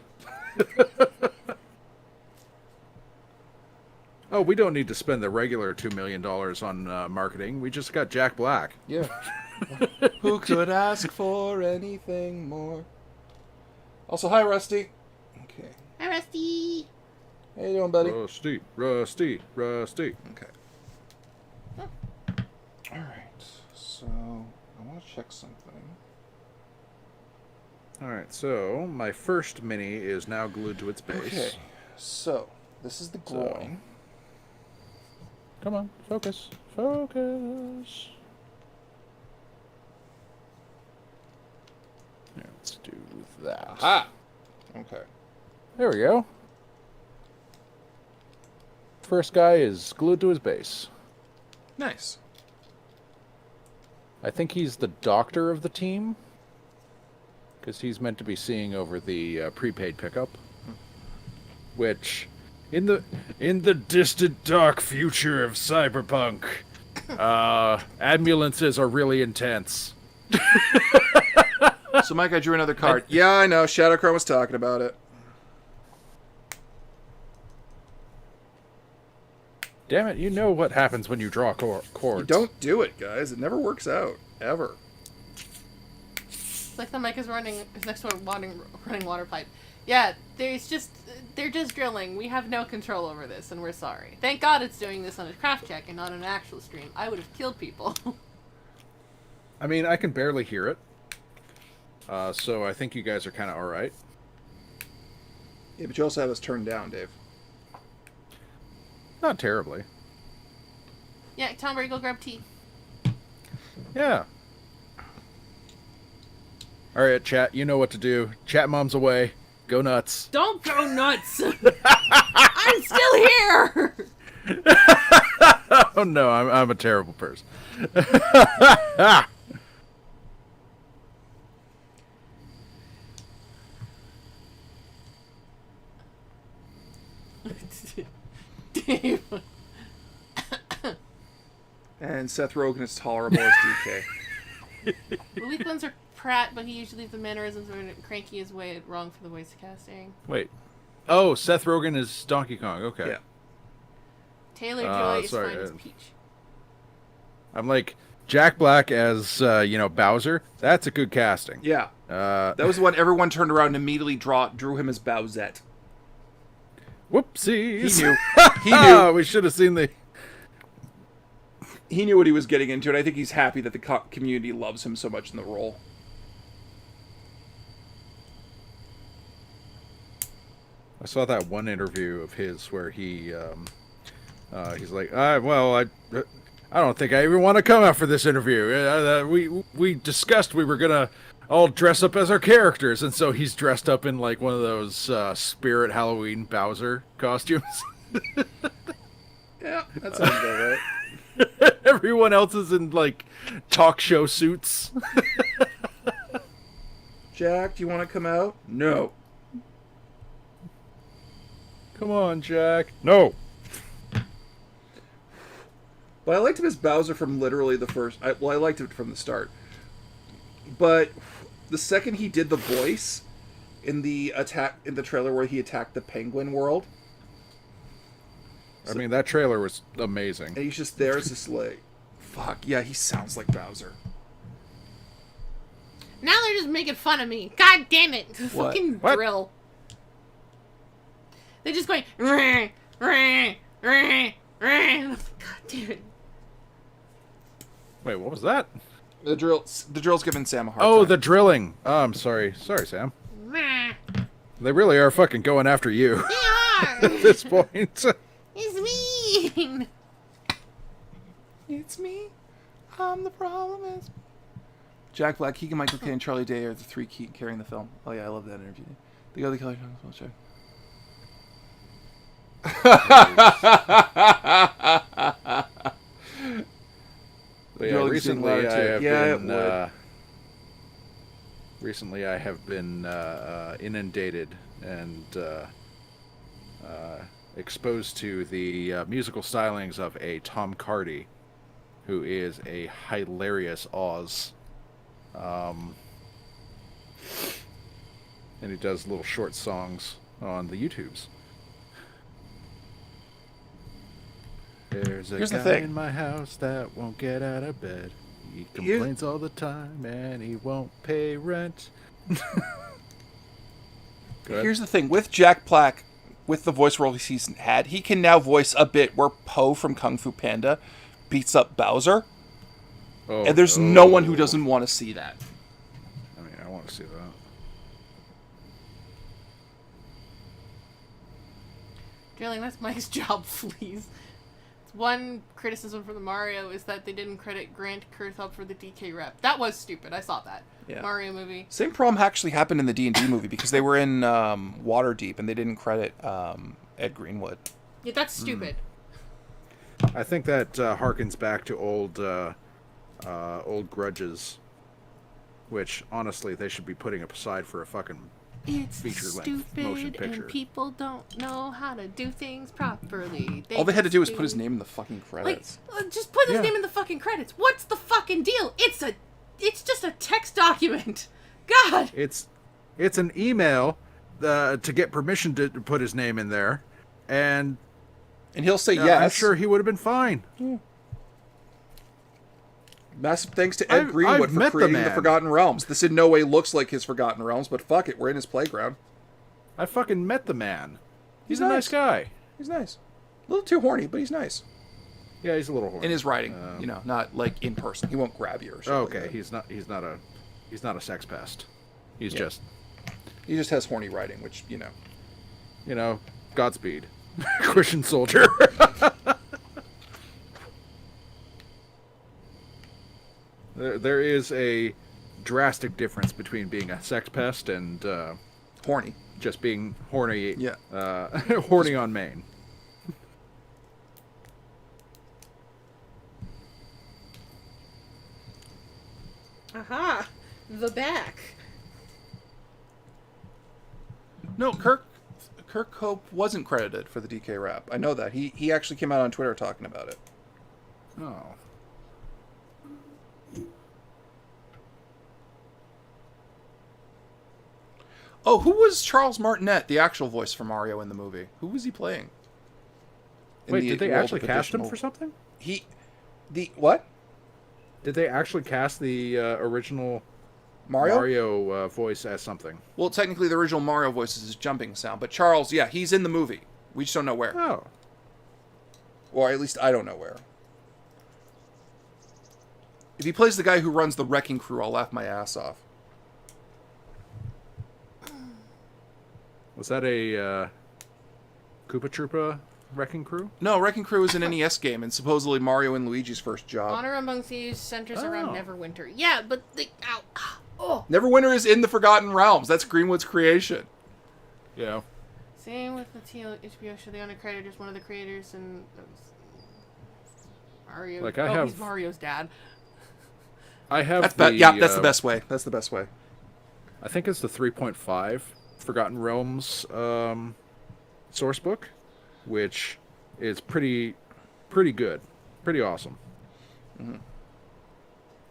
Oh, we don't need to spend the regular $2 million on marketing. We just got Jack Black. Yeah. Who could ask for anything more? Also, hi, Rusty. Okay. Hi, Rusty. How you doing, buddy? Rusty, Rusty, Rusty. Okay. All right. So, I want to check something. All right. So, my first mini is now glued to its base. Okay. So, this is the groin. Come on, focus. Focus. Yeah, let's do that. Aha! Okay. There we go. First guy is glued to his base. Nice. I think he's the doctor of the team. Because he's meant to be seeing over the prepaid pickup. Which, in the distant dark future of cyberpunk, ambulances are really intense. So, Mike, I drew another card. Yeah, I know. Shadowcrown was talking about it. Damn it, you know what happens when you draw chords. You don't do it, guys. It never works out. Ever. It's like the mic is running is next to a running water pipe. Yeah, they're just drilling. We have no control over this, and we're sorry. Thank God it's doing this on a craft check and not on an actual stream. I would have killed people. I mean, I can barely hear it. So I think you guys are kind of alright. Yeah, but you also have us turned down, Dave. Not terribly. Yeah, Tom Brady, go grab tea. Yeah. Alright, chat, you know what to do. Chat mom's away. Go nuts. Don't go nuts! I'm still here! Oh no, I'm a terrible person. Dave. And Seth Rogen is tolerable as DK. The weak ones are Pratt, but he usually leaves the mannerisms when Cranky is way wrong for the voice casting. Wait. Oh, Seth Rogen is Donkey Kong. Okay. Yeah. Taylor Joy is sorry, fine as Peach. I'm like, Jack Black as, Bowser. That's a good casting. Yeah. That was when everyone turned around and immediately drew him as Bowsette. Whoopsies. He knew. He knew. We should have seen the... He knew what he was getting into, and I think he's happy that the community loves him so much in the role. I saw that one interview of his where he's like, I don't think I even want to come out for this interview. We discussed we were gonna all dress up as our characters, and so he's dressed up in like one of those Spirit Halloween Bowser costumes. Yeah, that sounds about right. Everyone else is in like talk show suits. Jack, do you want to come out? No. Come on, Jack. No. But I liked him as Bowser from literally the first... I liked it from the start. But the second he did the voice in the trailer where he attacked the penguin world... I mean, that trailer was amazing. And he's just there as this like... Fuck, yeah, he sounds like Bowser. Now they're just making fun of me. God damn it. What? Fucking What? drill. They're just going... Rah, rah, rah, rah. God damn it. Wait, what was that? The drill's giving Sam a hard Oh, time. the drilling. Oh, I'm sorry. Sorry, Sam. Rah. They really are fucking going after you They are. at this point. It's mean. It's me. I'm the problem is... Jack Black, Keegan Michael Kay, and Charlie Day are the three carrying the film. Oh yeah, I love that interview. The other color well, sure. Yeah, recently I have been inundated and exposed to the musical stylings of a Tom Cardy, who is a hilarious Oz. And he does little short songs on the YouTubes. There's a guy in my house that won't get out of bed. He complains all the time and he won't pay rent. Here's the thing. With Jack Black, with the voice role he's had, he can now voice a bit where Po from Kung Fu Panda beats up Bowser. Oh, and there's no one who doesn't want to see that. I mean, I want to see that. Darling, that's Mike's job, please. One criticism for the Mario is that they didn't credit Grant Kirthrop for the DK rep. That was stupid. I saw that. Yeah. Mario movie. Same problem actually happened in the D&D movie because they were in Waterdeep and they didn't credit Ed Greenwood. Yeah, that's stupid. I think that harkens back to old grudges, which honestly they should be putting up aside for a fucking It's feature-length motion stupid, picture. and people don't know how to do things properly. All they had to just do was put his name in the fucking credits. Just put his Yeah. name in the fucking credits. What's the fucking deal? It's just a text document. God. It's an email to get permission to put his name in there, and he'll say I'm yes. sure he would have been fine. Massive thanks to Ed I've Greenwood for met the creating the man. Forgotten Realms. This in no way looks like his Forgotten Realms, but fuck it, we're in his playground. I fucking met the man. He's a nice. nice guy. He's nice. A little too horny, but he's nice. Yeah, he's a little horny. In his writing, not like in person. He won't grab you or something. Okay, like that. he's not a sex pest. He's Yeah. just He just has horny writing, which Godspeed, Christian soldier. There is a drastic difference between being a sex pest and horny. Just being horny. Yeah. Horny on main. Aha. The back. No, Kirk Hope wasn't credited for the DK rap. I know that. He actually came out on Twitter talking about it. Oh. Oh, who was Charles Martinet, the actual voice for Mario in the movie? Who was he playing? Wait, did they actually cast him for something? What? Did they actually cast the original Mario voice as something? Well, technically, the original Mario voice is his jumping sound, but Charles, yeah, he's in the movie. We just don't know where. Oh. Or at least I don't know where. If he plays the guy who runs the wrecking crew, I'll laugh my ass off. Was that a Koopa Troopa wrecking crew? No, Wrecking Crew is an NES game, and supposedly Mario and Luigi's first job. Honor Among Thieves centers around Neverwinter. Yeah, but oh. Neverwinter is in the Forgotten Realms. That's Greenwood's creation. Yeah. Same with the HBO show. They uncredited as one of the creators, and Mario. Like I have. He's Mario's dad. I have. That's that's the best way. That's the best way. I think it's the 3.5 Forgotten Realms source book, which is pretty good, pretty awesome. Mm-hmm.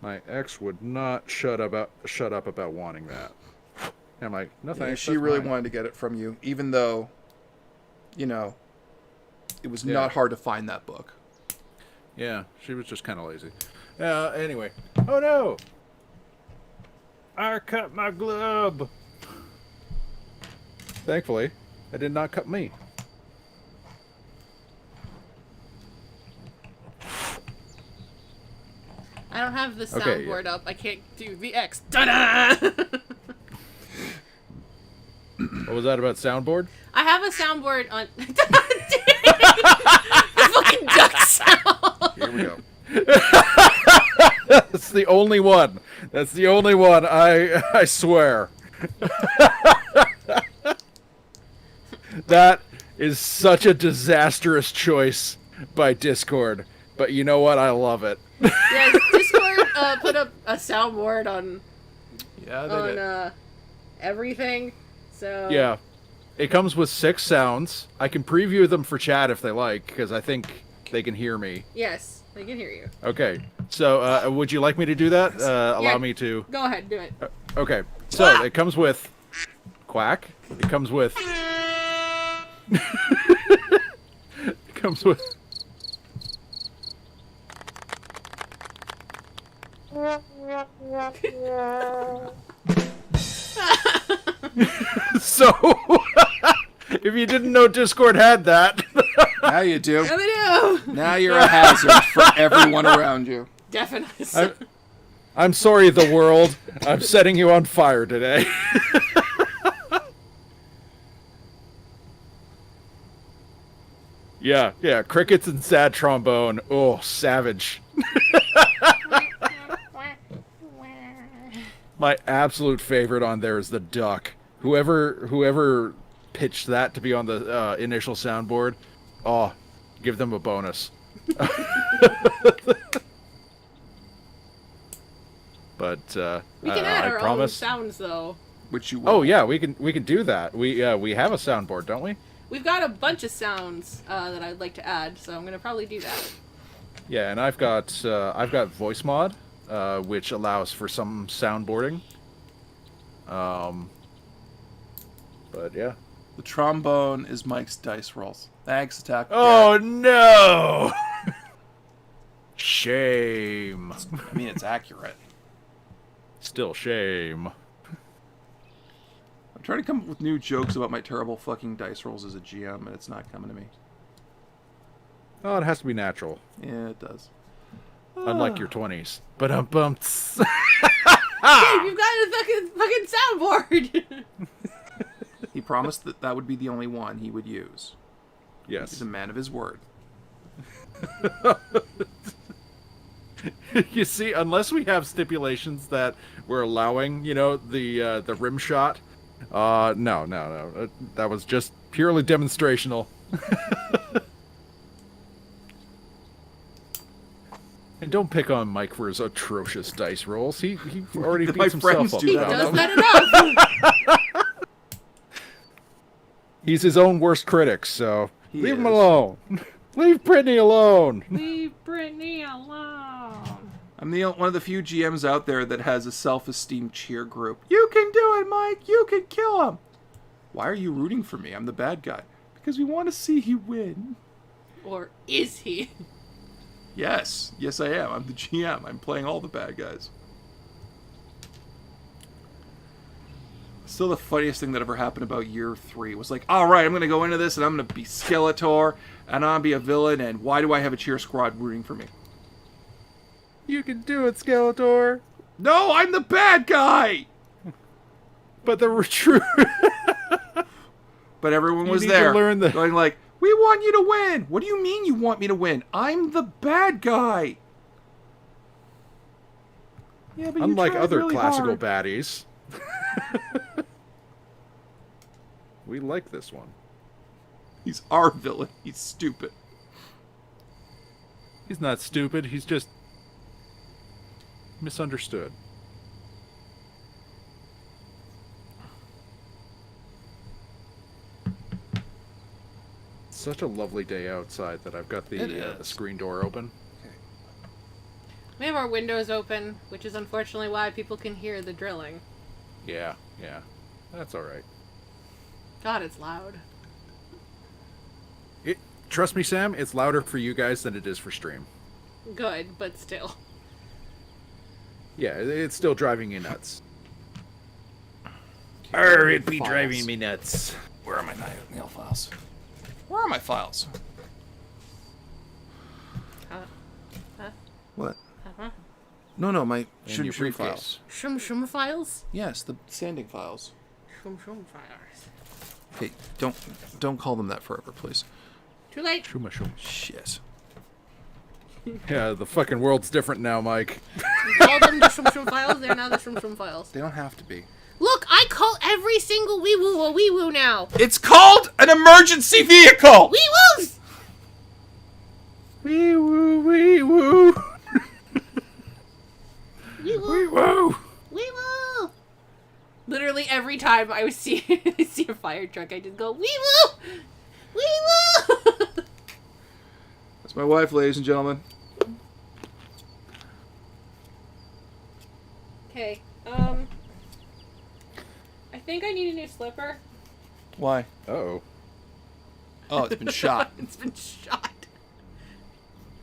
My ex would not shut up about wanting that. And I'm like, no thanks. Yeah, she that's really mine. wanted to get it from you, even though, it was not hard to find that book. Yeah, she was just kind of lazy. Anyway. Oh no! I cut my glove! Thankfully, it did not cut me. I don't have the Okay, soundboard up. I can't do the X. Ta-da! What was that about soundboard? I have a soundboard on. The fucking duck sound. Here we go. That's the only one. That's the only one. I swear. That is such a disastrous choice by Discord. But you know what? I love it. Yeah, Discord put up a soundboard on everything. So Yeah. It comes with 6 sounds. I can preview them for chat if they like, because I think they can hear me. Yes, they can hear you. Okay. So, would you like me to do that? Allow me to... Go ahead, do it. Okay. So, it comes with... Quack. It comes with... it comes with... So, if you didn't know Discord had that... Now you do. Now they do. Now you're a hazard for everyone around you. Definitely. I'm sorry, the world. I'm setting you on fire today. Yeah, yeah. Crickets and sad trombone. Oh, savage. My absolute favorite on there is the duck. Whoever pitched that to be on the initial soundboard, oh, give them a bonus. But We can add I our promise. own sounds, though. Which you will. Oh yeah, we can do that. We have a soundboard, don't we? We've got a bunch of sounds that I'd like to add, so I'm gonna probably do that. Yeah, and I've got voice mod, which allows for some soundboarding. But yeah. The trombone is Mike's dice rolls. Thanks, attack. Oh no! Shame. I mean, it's accurate. Still shame. I'm trying to come up with new jokes about my terrible fucking dice rolls as a GM, and it's not coming to me. Oh, it has to be natural. Yeah, it does. Unlike your 20s. But bumps. Dave, you've got a fucking soundboard. He promised that that would be the only one he would use. Yes. He's a man of his word. You see, unless we have stipulations that we're allowing, the rim shot, no. That was just purely demonstrational. And don't pick on Mike for his atrocious dice rolls. He already My beats himself friends up. do He that. does that enough. He's his own worst critic, so He leave him is. alone. Leave Brittany alone. Leave Brittany alone. I'm one of the few GMs out there that has a self-esteem cheer group. You can do it, Mike! You can kill him! Why are you rooting for me? I'm the bad guy. Because we want to see you win. Or is he? Yes. Yes, I am. I'm the GM. I'm playing all the bad guys. Still the funniest thing that ever happened about year 3 was like, alright, I'm going to go into this and I'm going to be Skeletor and I'm going to be a villain and why do I have a cheer squad rooting for me? You can do it, Skeletor. No, I'm the bad guy! But the true... But everyone You was need to there learn the- going like, we want you to win! What do you mean you want me to win? I'm the bad guy! Yeah, but you Unlike tried other really classical hard. baddies. We like this one. He's our villain. He's stupid. He's not stupid, he's just misunderstood. Such a lovely day outside that I've got It the is. screen door open. We have our windows open, which is unfortunately why people can hear the drilling. Yeah. That's alright. God, it's loud. Trust me, Sam, it's louder for you guys than it is for stream. Good, but still. Yeah, it's still driving you nuts. It be driving me nuts. Where are my nail files? Where are my files? What? Uh-huh. No, my In your shroom briefcase. files. Shum files? Yes, the sanding files. Shum files. Hey, don't call them that forever, please. Too late. Shuma shuma. Shit. Yeah, the fucking world's different now, Mike. You call them the shum files, they're now the shum files. They don't have to be. Look, I call every single wee woo a wee woo now. It's called an emergency vehicle! Wee woos! Wee woo, wee woo. Wee woo! Wee woo. Wee woo! Literally every time I see a fire truck, I just go wee woo! Wee woo! That's my wife, ladies and gentlemen. Okay, I think I need a new slipper. Why? Uh-oh. Oh, it's been shot. It's been shot.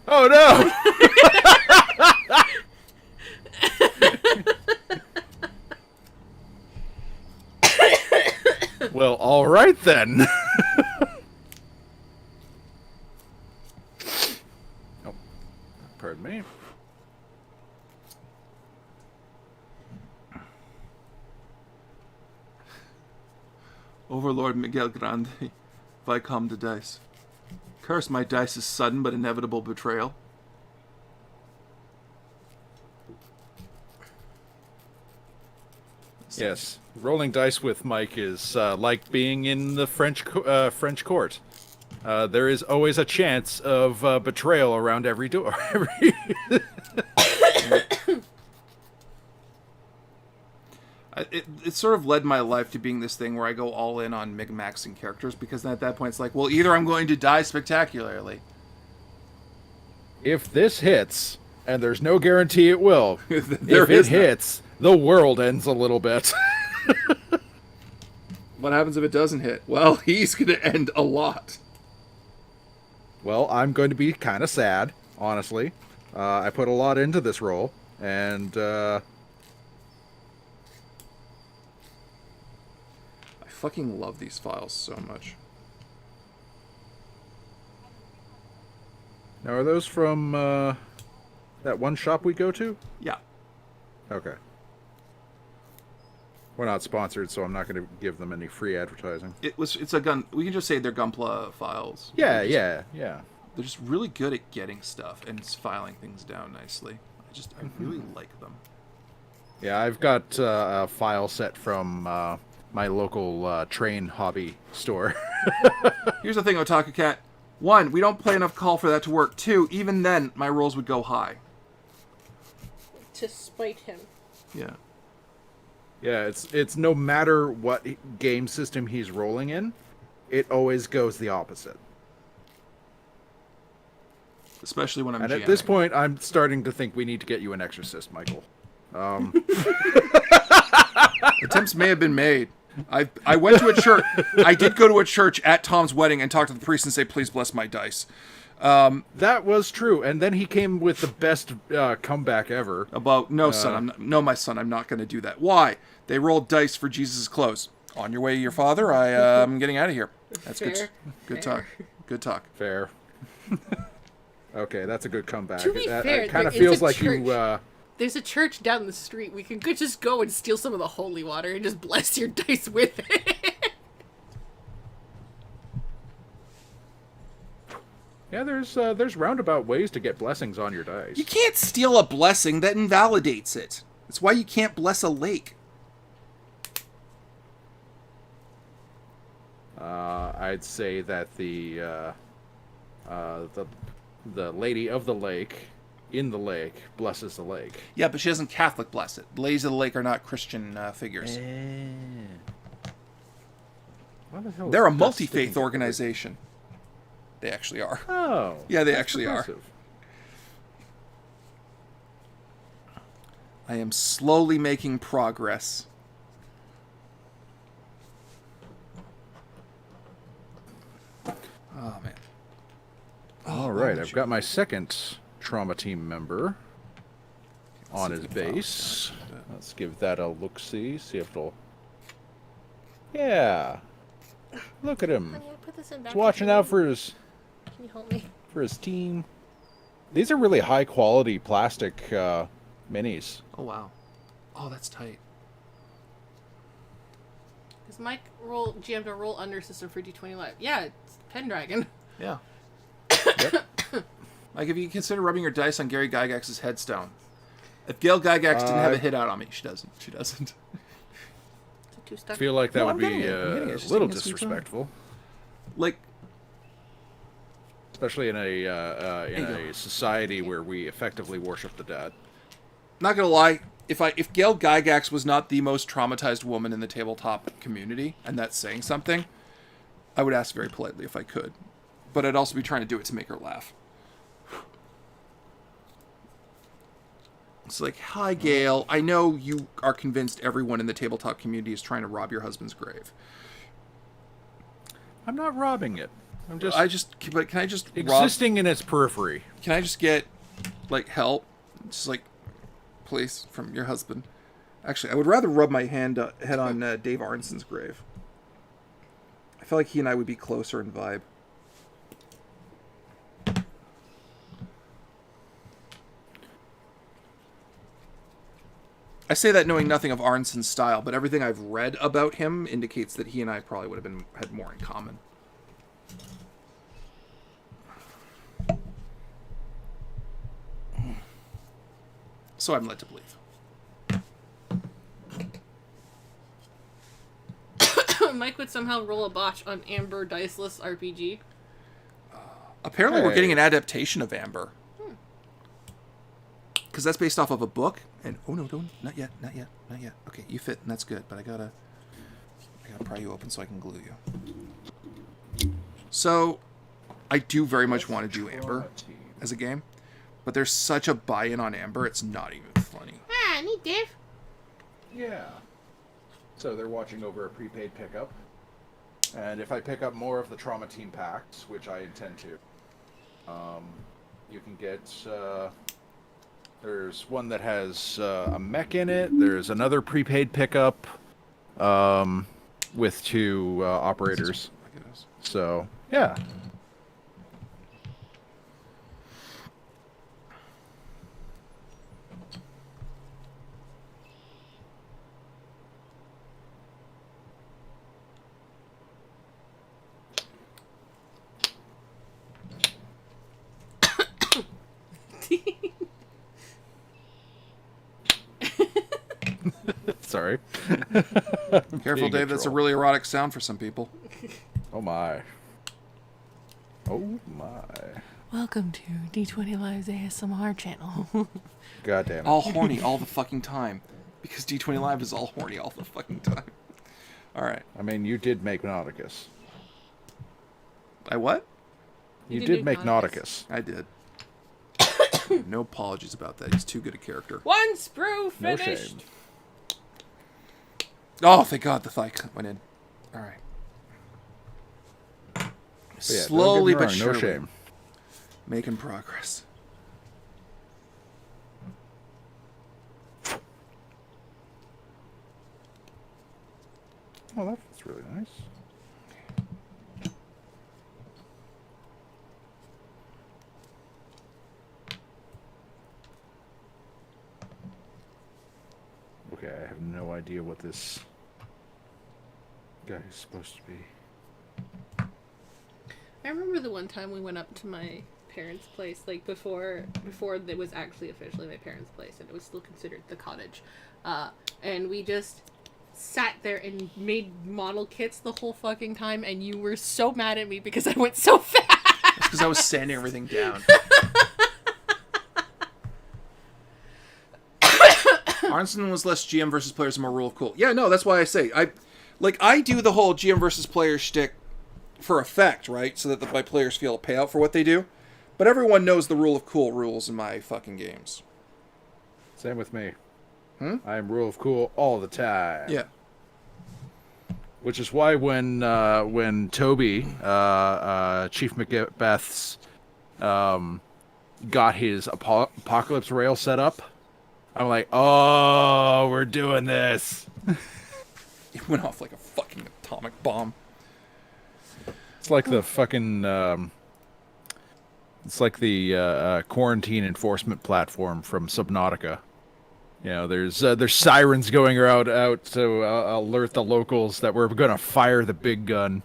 Oh no! Well, all right then. Oh, pardon me. Overlord Miguel Grande, Vicomte de Dice. Curse my dice's sudden but inevitable betrayal. Yes, rolling dice with Mike is like being in the French court. There is always a chance of betrayal around every door. It sort of led my life to being this thing where I go all in on min-maxing characters, because then at that point it's like, well, either I'm going to die spectacularly. If this hits, and there's no guarantee it will, if it hits, the world ends a little bit. What happens if it doesn't hit? Well, he's going to end a lot. Well, I'm going to be kind of sad, honestly. I put a lot into this roll, and I fucking love these files so much. now are those from that one shop we go to? Yeah. Okay. We're not sponsored, so I'm not going to give them any free advertising. It's a gun. We can just say they're Gunpla files. Yeah, They're just really good at getting stuff and filing things down nicely. I really like them. Yeah, I've got a file set from my local train hobby store. Here's the thing, Otaku Cat. 1, we don't play enough call for that to work. 2, even then, my rolls would go high. To spite him. Yeah. Yeah, it's no matter what game system he's rolling in, it always goes the opposite. Especially when I'm And GMing. at this point, I'm starting to think we need to get you an exorcist, Michael. Attempts may have been made. I went to a church. I did go to a church at Tom's wedding and talk to the priest and say, please bless my dice. That was true, and then he came with the best comeback ever. About, no, son, my son, I'm not going to do that. Why? They rolled dice for Jesus' clothes. On your way to your father, I'm getting out of here. That's Fair. good talk. Good talk. Fair. Okay, that's a good comeback. To be fair, it kind of there is feels a like church. you... There's a church down the street. We can just go and steal some of the holy water and just bless your dice with it. Yeah, there's roundabout ways to get blessings on your dice. You can't steal a blessing that invalidates it. That's why you can't bless a lake. I'd say that the lady of the lake in the lake blesses the lake. Yeah, but she doesn't Catholic bless it. Ladies of the Lake are not Christian figures. What the hell They're a is dust multi-faith sticking organization. They actually are. Oh. Yeah, they that's actually progressive. are. I am slowly making progress. Oh, man. All right, I've got my second trauma team member on his see if the file's base. Let's give that a look-see, see if it'll... Yeah. Look at him. I'm gonna put this in back He's watching out for his Can you help me? team. These are really high-quality plastic minis. Oh, wow. Oh, that's tight. Is Mike GM'd a roll under system for D20 Live? Yeah, it's Pendragon. Yeah. Like, if you consider rubbing your dice on Gary Gygax's headstone. If Gail Gygax didn't have a hit out on me, she doesn't. She doesn't. I feel like that No, would I'm be getting it. I'm getting it. a It's just little taking a sweet time. disrespectful, Like, especially in a society where we effectively worship the dead. not gonna lie, if Gail Gygax was not the most traumatized woman in the tabletop community, and that's saying something, I would ask very politely if I could. But I'd also be trying to do it to make her laugh. It's like, hi, Gail. I know you are convinced everyone in the tabletop community is trying to rob your husband's grave. I'm not robbing it. But can I just existing in its periphery. Can I just get, like, help? Just, like, please, from your husband. Actually, I would rather rub my head on Dave Arnson's grave. I feel like he and I would be closer in vibe. I say that knowing nothing of Arnson's style, but everything I've read about him indicates that he and I probably would have had more in common. So I'm led to believe. Mike would somehow roll a botch on Amber Diceless RPG. Apparently we're getting an adaptation of Amber. Because that's based off of a book. And oh no, don't, not yet. Okay, you fit, and that's good. But I gotta pry you open so I can glue you. So, I do very much want to do Amber as a game, but there's such a buy-in on Amber, it's not even funny. Ah, neat, Dave. Yeah. So they're watching over a prepaid pickup. And if I pick up more of the Trauma Team packs, which I intend to, you can get... there's one that has a mech in it. There's another prepaid pickup with 2 operators. So, yeah. Sorry. Careful, Dave. That's a really erotic sound for some people. Oh my. Oh my. Welcome to D20 Live's ASMR channel. God damn it. All horny all the fucking time. Because D20 Live is all horny all the fucking time. Alright. I mean, you did make Nauticus. I what? You did make Nauticus. I did. No apologies about that. He's too good a character. 1 sprue No finished. shame. Oh, thank God the thigh went in. Alright. Yeah, Slowly don't but get me wrong, surely. no shame. Making progress. Oh, that's really nice. Okay, I have no idea what this guy is supposed to be. I remember the one time we went up to my parents' place, like before it was actually officially my parents' place, and it was still considered the cottage. And we just sat there and made model kits the whole fucking time, and you were so mad at me because I went so fast. Because I was sanding everything down. Arnson was less GM versus players and more rule of cool. Yeah, no, that's why I say I do the whole GM versus player shtick for effect, right? So that my players feel a payout for what they do. But everyone knows the rule of cool rules in my fucking games. Same with me. I am rule of cool all the time. Yeah. Which is why when Toby, Chief Macbeth's, got his apocalypse rail set up, I'm like, oh, we're doing this. It went off like a fucking atomic bomb. It's like the fucking, it's like the quarantine enforcement platform from Subnautica. You know, there's sirens going out to alert the locals that we're going to fire the big gun.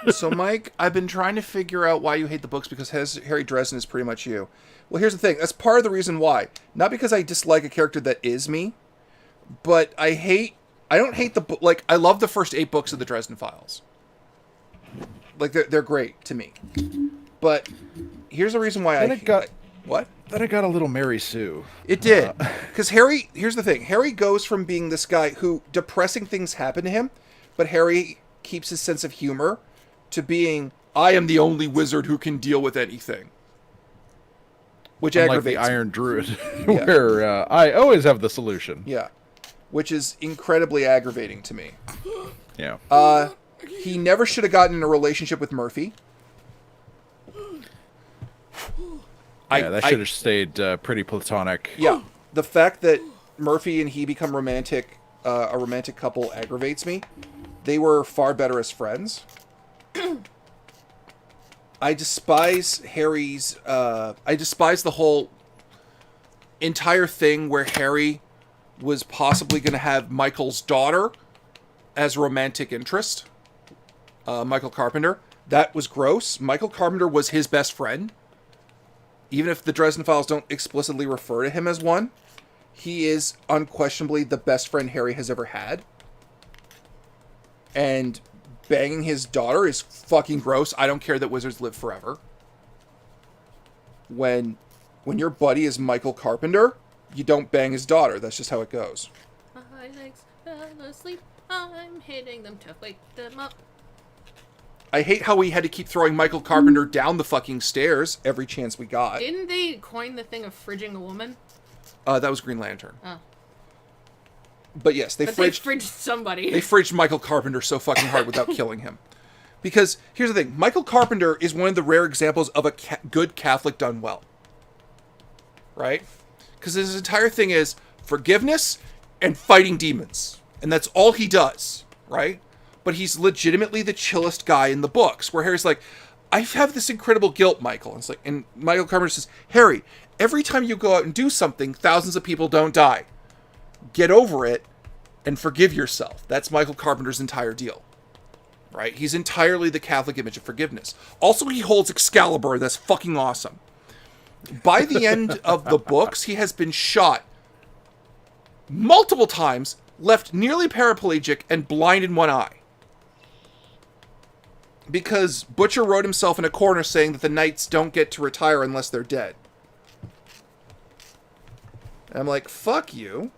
So, Mike, I've been trying to figure out why you hate the books because Harry Dresden is pretty much you. Well, here's the thing. That's part of the reason why. Not because I dislike a character that is me, but I don't hate the book. Like, I love the first 8 books of the Dresden Files. Like, they're great to me. But here's the reason why what? Then I got a little Mary Sue. It did. Because Harry, here's the thing. Harry goes from being this guy who depressing things happen to him, but Harry keeps his sense of humor to being, I am the only wizard who can deal with anything. Which aggravates the Iron me. Druid, where I always have the solution. Yeah. Which is incredibly aggravating to me. Yeah. He never should have gotten in a relationship with Murphy. Yeah, that should have stayed pretty platonic. Yeah. The fact that Murphy and he become romantic, a romantic couple aggravates me. They were far better as friends. I despise Harry's, I despise the whole entire thing where Harry was possibly going to have Michael's daughter as romantic interest. Michael Carpenter. That was gross. Michael Carpenter was his best friend. even if the Dresden Files don't explicitly refer to him as one, he is unquestionably the best friend Harry has ever had. And banging his daughter is fucking gross. I don't care that wizards live forever. When your buddy is Michael Carpenter, you don't bang his daughter. That's just how it goes. My legs fell asleep. I'm hitting them to wake them up. I hate how we had to keep throwing Michael Carpenter down the fucking stairs every chance we got. Didn't they coin the thing of fridging a woman? That was Green Lantern. Oh. But yes, they fridged somebody. They fridged Michael Carpenter so fucking hard without killing him. Because, here's the thing. Michael Carpenter is one of the rare examples of a good Catholic done well. Right? Because his entire thing is forgiveness and fighting demons. And that's all he does. Right? But he's legitimately the chillest guy in the books. Where Harry's like, I have this incredible guilt, Michael. And, and Michael Carpenter says, Harry, every time you go out and do something, thousands of people don't die. Get over it and forgive yourself. That's Michael Carpenter's entire deal. Right? He's entirely the Catholic image of forgiveness. Also, he holds Excalibur. That's fucking awesome. By the end of the books, he has been shot multiple times, left nearly paraplegic, and blind in one eye. Because Butcher wrote himself in a corner saying that the knights don't get to retire unless they're dead. And I'm like, fuck you.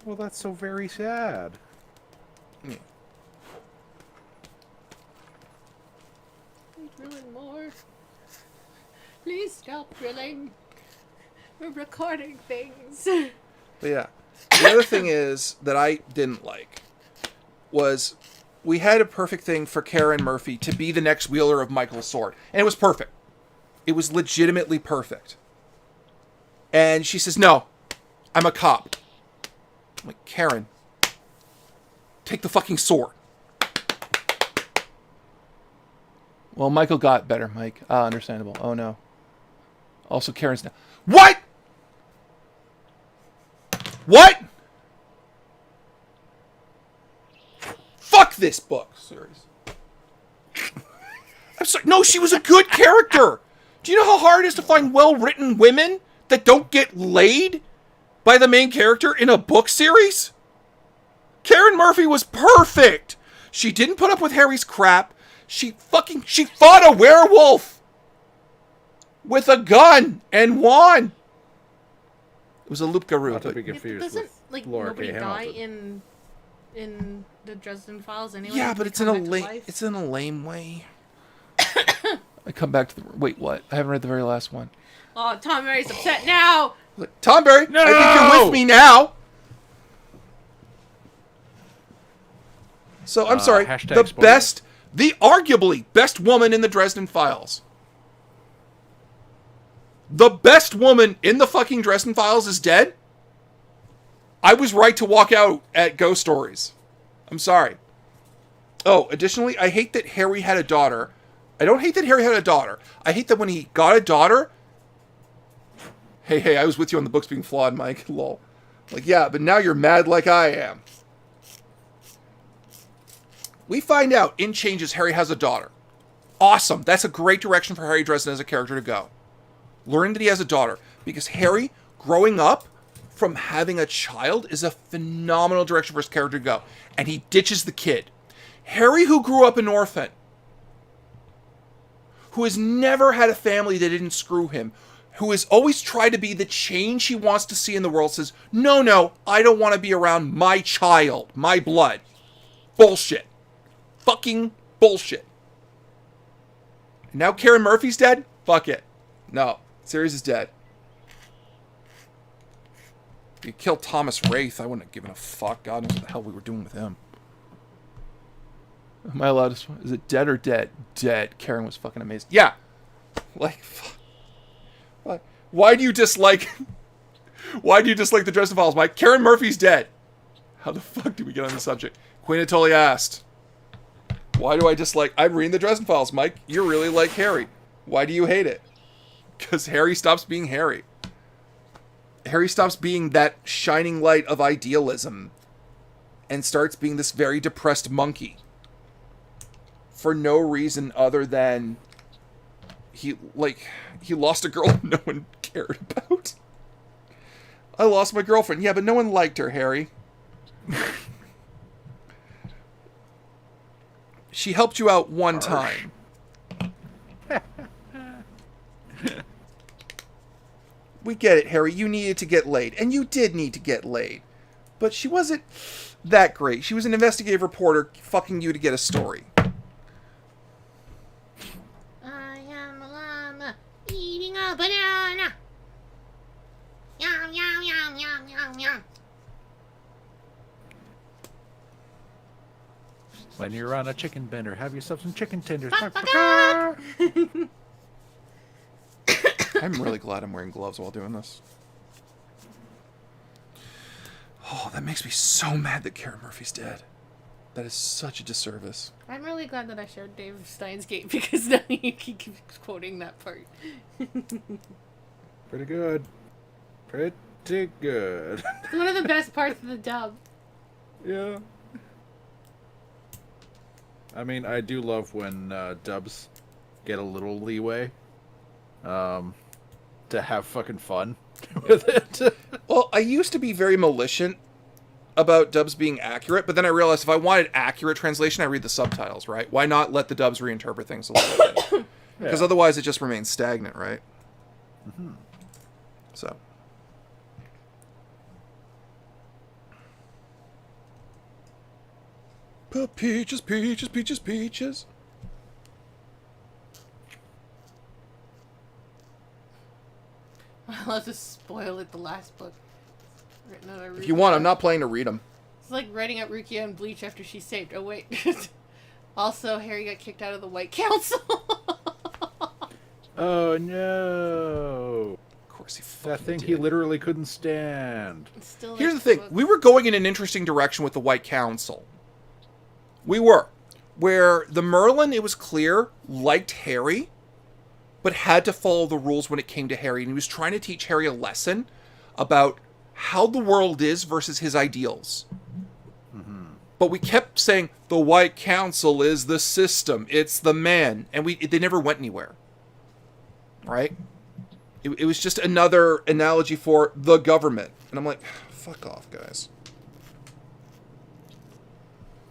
Well, that's so very sad. Yeah. Keep drilling more. Please stop drilling. We're recording things. But yeah. The other thing is that I didn't like was we had a perfect thing for Karen Murphy to be the next wielder of Michael's sword. And it was perfect. It was legitimately perfect. And she says, no, I'm a cop. I'm like, Karen, take the fucking sword. Well, Michael got better, Mike. Understandable. Oh, no. Also, Karen's now. What? What? Fuck this book series. I'm sorry. No, she was a good character. Do you know how hard it is to find well-written women that don't get laid by the main character in a book series? Karen Murphy was perfect. She didn't put up with Harry's crap. She fought a werewolf with a gun and won. It was a loup-garou. Not to be confused Doesn't with Laura nobody K. die Hamilton. in the Dresden Files anyway? Yeah, but They it's in come a back to lame. life? It's in a lame way. I come back to the. Wait, what? I haven't read the very last one. Oh, Tom Mary's upset now. Tom Berry, No! I think you're with me now. So I'm sorry. hashtag The spoilers. the arguably best woman in the Dresden Files. The best woman in the fucking Dresden Files is dead. I was right to walk out at Ghost Stories. I'm sorry. Oh, additionally, I hate that Harry had a daughter. I don't hate that Harry had a daughter. I hate that when he got a daughter. Hey, I was with you on the books being flawed, Mike. Lol. Like, yeah, but now you're mad like I am. We find out in Changes Harry has a daughter. Awesome. That's a great direction for Harry Dresden as a character to go. Learning that he has a daughter. Because Harry, growing up from having a child, is a phenomenal direction for his character to go. And he ditches the kid. Harry, who grew up an orphan, who has never had a family that didn't screw him, who has always tried to be the change he wants to see in the world, says, no, I don't want to be around my child, my blood. Bullshit. Fucking bullshit. And now Karen Murphy's dead? Fuck it. No. Sirius is dead. If you killed Thomas Wraith, I wouldn't have given a fuck. God knows what the hell we were doing with him. Am I allowed to... Is it dead or dead? Dead. Karen was fucking amazing. Yeah. Like... Fuck. Why do you dislike... Why do you dislike the Dresden Files, Mike? Karen Murphy's dead. How the fuck did we get on the subject? Queen Atoli asked. Why do I dislike... I'm reading the Dresden Files, Mike. You really like Harry. Why do you hate it? Because Harry stops being Harry. Harry stops being that shining light of idealism and starts being this very depressed monkey. for no reason other than he lost a girl no one cared about. I lost my girlfriend. Yeah, but no one liked her, Harry. She helped you out one time. We get it, Harry. You needed to get laid. And you did need to get laid. But she wasn't that great. She was an investigative reporter fucking you to get a story. I am a llama eating a banana. Yum, yum, yum, yum, yum, yum. When you're on a chicken bender, have yourself some chicken tenders. I'm really glad I'm wearing gloves while doing this. Oh, that makes me so mad that Karen Murphy's dead. That is such a disservice. I'm really glad that I showed Dave Steins Gate because now he keeps quoting that part. Pretty good. Pretty good. It's one of the best parts of the dub. Yeah. I mean, I do love when dubs get a little leeway to have fucking fun with it. Well, I used to be very malicious about dubs being accurate, but then I realized if I wanted accurate translation, I read the subtitles, right? Why not let the dubs reinterpret things a little bit? Because otherwise it just remains stagnant, right? Mm-hmm. So. Peaches, peaches, peaches, peaches. I'll just spoil it, the last book. If you want, I'm not planning to read them. It's like writing up Rukia and Bleach after she's saved. Oh, wait. Also, Harry got kicked out of the White Council. Oh, no. Of course he That thing he literally couldn't stand. Here's the thing. We were going in an interesting direction with the White Council. We were. Where the Merlin, it was clear, liked Harry, but had to follow the rules when it came to Harry. And he was trying to teach Harry a lesson about how the world is versus his ideals. Mm-hmm. But we kept saying, the White Council is the system. It's the man. And they never went anywhere. Right? It was just another analogy for the government. And I'm like, fuck off, guys.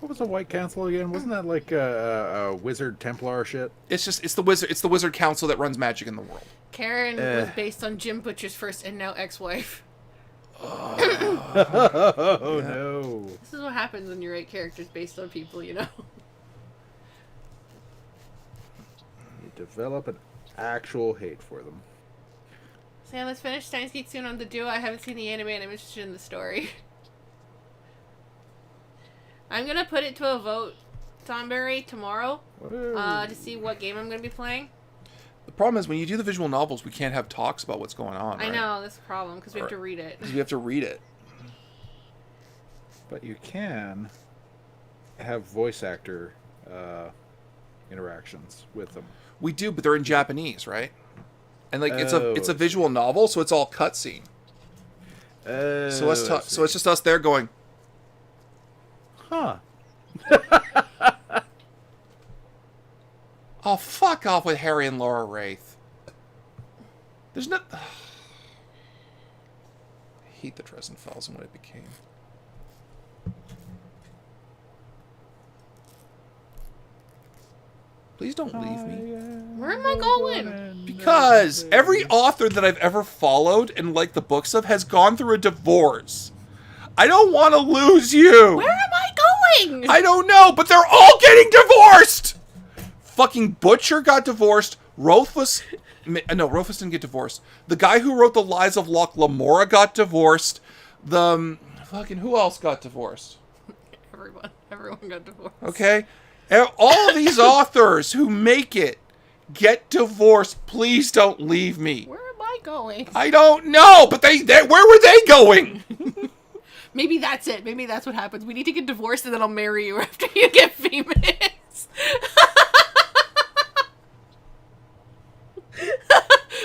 What was the White Council again? Wasn't that like a wizard Templar shit? It's the wizard council that runs magic in the world. Karen was based on Jim Butcher's first and now ex-wife. Oh, no. This is what happens when you write characters based on people, you know? You develop an actual hate for them. So yeah, let's finish Steins Gate soon on the duo. I haven't seen the anime and I'm interested in the story. I'm gonna put it to a vote, Thornberry, tomorrow, to see what game I'm gonna be playing. The problem is when you do the visual novels, we can't have talks about what's going on. I right? know, that's a problem, because we have to read it. Because we have to read it. But you can have voice actor interactions with them. We do, but they're in Japanese, right? And like it's a visual novel, so it's all cutscene. So it's just us there going, huh? Oh, fuck off with Harry and Laura Wraith. There's no... I hate the Dresden Files and what it became. Please don't leave me. Where am I going? Because every author that I've ever followed and liked the books of has gone through a divorce. I don't want to lose you. Where am I going? I don't know, but they're all getting divorced. Fucking Butcher got divorced. Rothfuss didn't get divorced. The guy who wrote The Lies of Locke Lamora got divorced. Who else got divorced? Everyone got divorced. Okay? All of these authors who make it get divorced. Please don't leave me. Where am I going? I don't know, but where were they going? Maybe that's it. Maybe that's what happens. We need to get divorced and then I'll marry you after you get famous.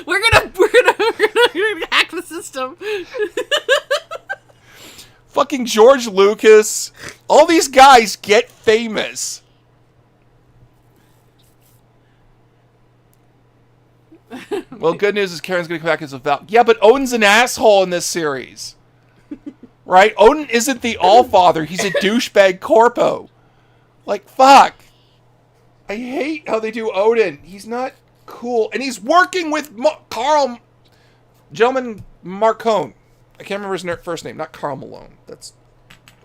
We're gonna hack the system. Fucking George Lucas. All these guys get famous. Well, good news is Karen's going to come back as a Val. Yeah, but Odin's an asshole in this series. Right? Odin isn't the Allfather. He's a douchebag corpo. Like, fuck. I hate how they do Odin. He's not cool. And he's working with Gentleman Marcone. I can't remember his first name. Not Carl Malone. That's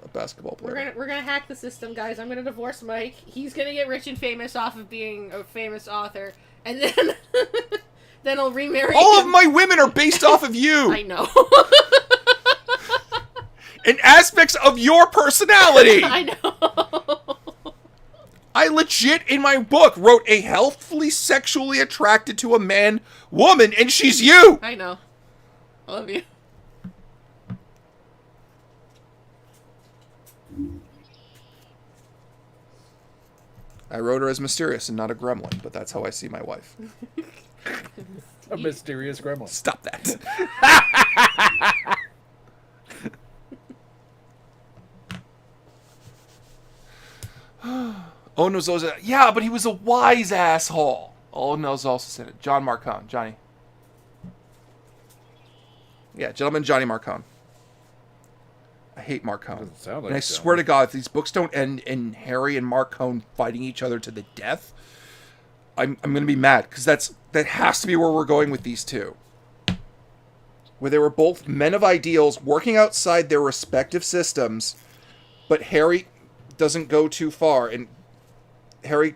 a basketball player. We're gonna hack the system, guys. I'm gonna divorce Mike. He's gonna get rich and famous off of being a famous author, and then then I'll remarry All him. of my women are based off of you. I know. And aspects of your personality. I know. I legit, in my book, wrote a healthfully sexually attracted to a man woman, and she's you. I know. I love you. I wrote her as mysterious and not a gremlin, but that's how I see my wife. A mysterious gremlin. Stop that. Owen was always yeah, but he was a wise asshole. Owen was also said it. John Marcone. Johnny. Yeah, gentleman Johnny Marcone. I hate Marcone. Doesn't sound like And I it, swear to God, if these books don't end in Harry and Marcone fighting each other to the death, I'm going to be mad, because that has to be where we're going with these two. Where they were both men of ideals working outside their respective systems, but Harry doesn't go too far, and Harry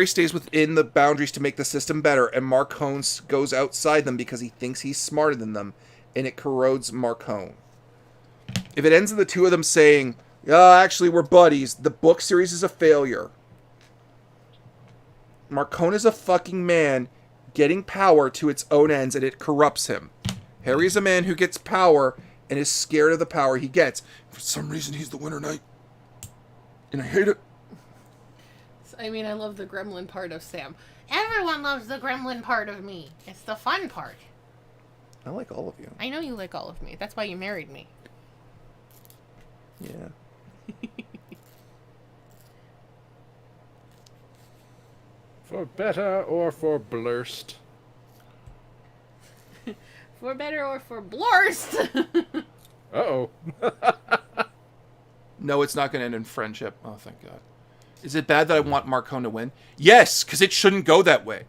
stays within the boundaries to make the system better, and Marcone goes outside them because he thinks he's smarter than them, and it corrodes Marcone. If it ends in the two of them saying, actually we're buddies, the book series is a failure. Marcone is a fucking man getting power to its own ends, and it corrupts him. Harry is a man who gets power and is scared of the power he gets. For some reason, he's the Winter Knight. And I hate it. I mean, I love the gremlin part of Sam. Everyone loves the gremlin part of me. It's the fun part. I like all of you. I know you like all of me. That's why you married me. Yeah. For better or for blurst? For better or for blurst? Uh-oh. No, it's not going to end in friendship. Oh, thank God. Is it bad that I want Marcone to win? Yes, because it shouldn't go that way.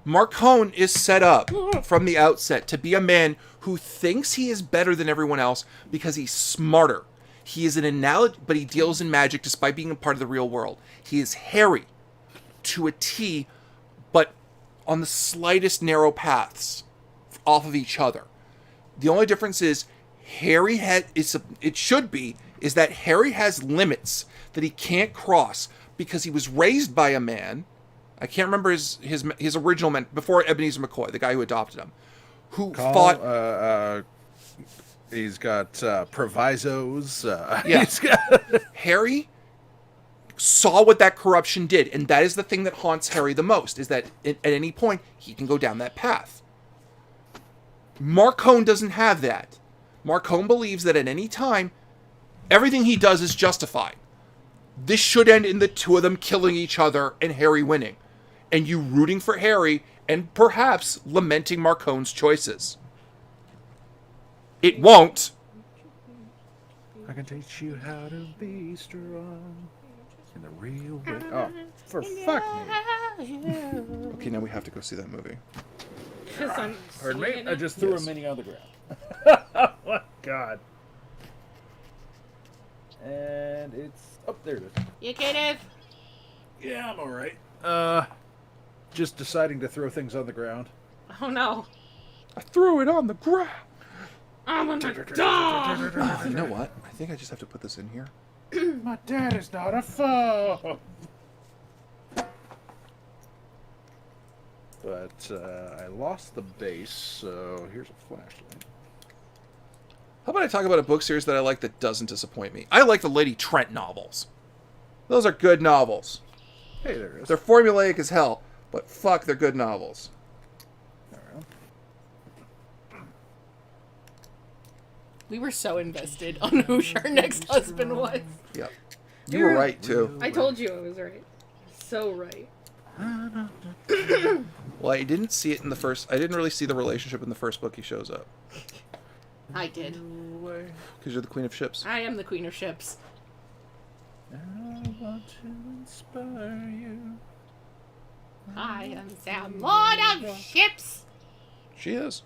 Marcone is set up from the outset to be a man who thinks he is better than everyone else because he's smarter. He is an analogy, but he deals in magic despite being a part of the real world. He is Harry to a T, but on the slightest narrow paths off of each other. The only difference is Harry is that Harry has limits that he can't cross because he was raised by a man. I can't remember his original man before Ebenezer McCoy, the guy who adopted him, who fought. He's got provisos. Yeah. Harry saw what that corruption did, and that is the thing that haunts Harry the most, is that at any point he can go down that path. Marcone doesn't have that. Marcone believes that at any time, everything he does is justified. This should end in the two of them killing each other and Harry winning, and you rooting for Harry and perhaps lamenting Marcone's choices. It won't. I can teach you how to be strong in the real way. Oh, for fuck me. Okay, now we have to go see that movie. Pardon me? I just threw a mini on the ground. Oh my God. And it's... Oh, there it is. You okay, Dave? Yeah, I'm alright. Just deciding to throw things on the ground. Oh no. I threw it on the ground. I'm gonna die! You know what? I think I just have to put this in here. My dad is not a foe. But I lost the base, so here's a flashlight. How about I talk about a book series that I like that doesn't disappoint me? I like the Lady Trent novels. Those are good novels. Hey, there it is. They're formulaic as hell, but fuck, they're good novels. We were so invested on who our next husband was. Yep. You were right, too. I told you I was right. So right. Well, I didn't see it in the first. I didn't really see the relationship in the first book he shows up. I did. Because you're the queen of ships. I am the queen of ships. I want to inspire you. I am Sam, lord of ships. She is.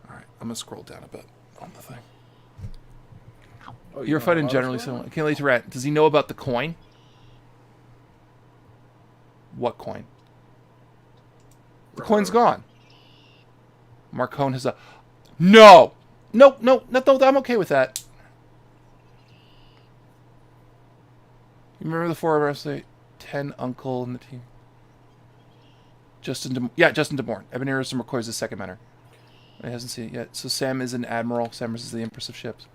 Alright, I'm going to scroll down a bit on the thing. Oh, You're know fighting about generally this similar. one? Can't lead to rat. Does he know about the coin? What coin? The coin's gone. Marcone has a... No! No, I'm okay with that. You remember the 4 of us? 10 uncle in the team. Justin De Bourne. Ebenezer McCoy is the second mentor. He hasn't seen it yet. So Sam is an admiral. Sam is the empress of ships.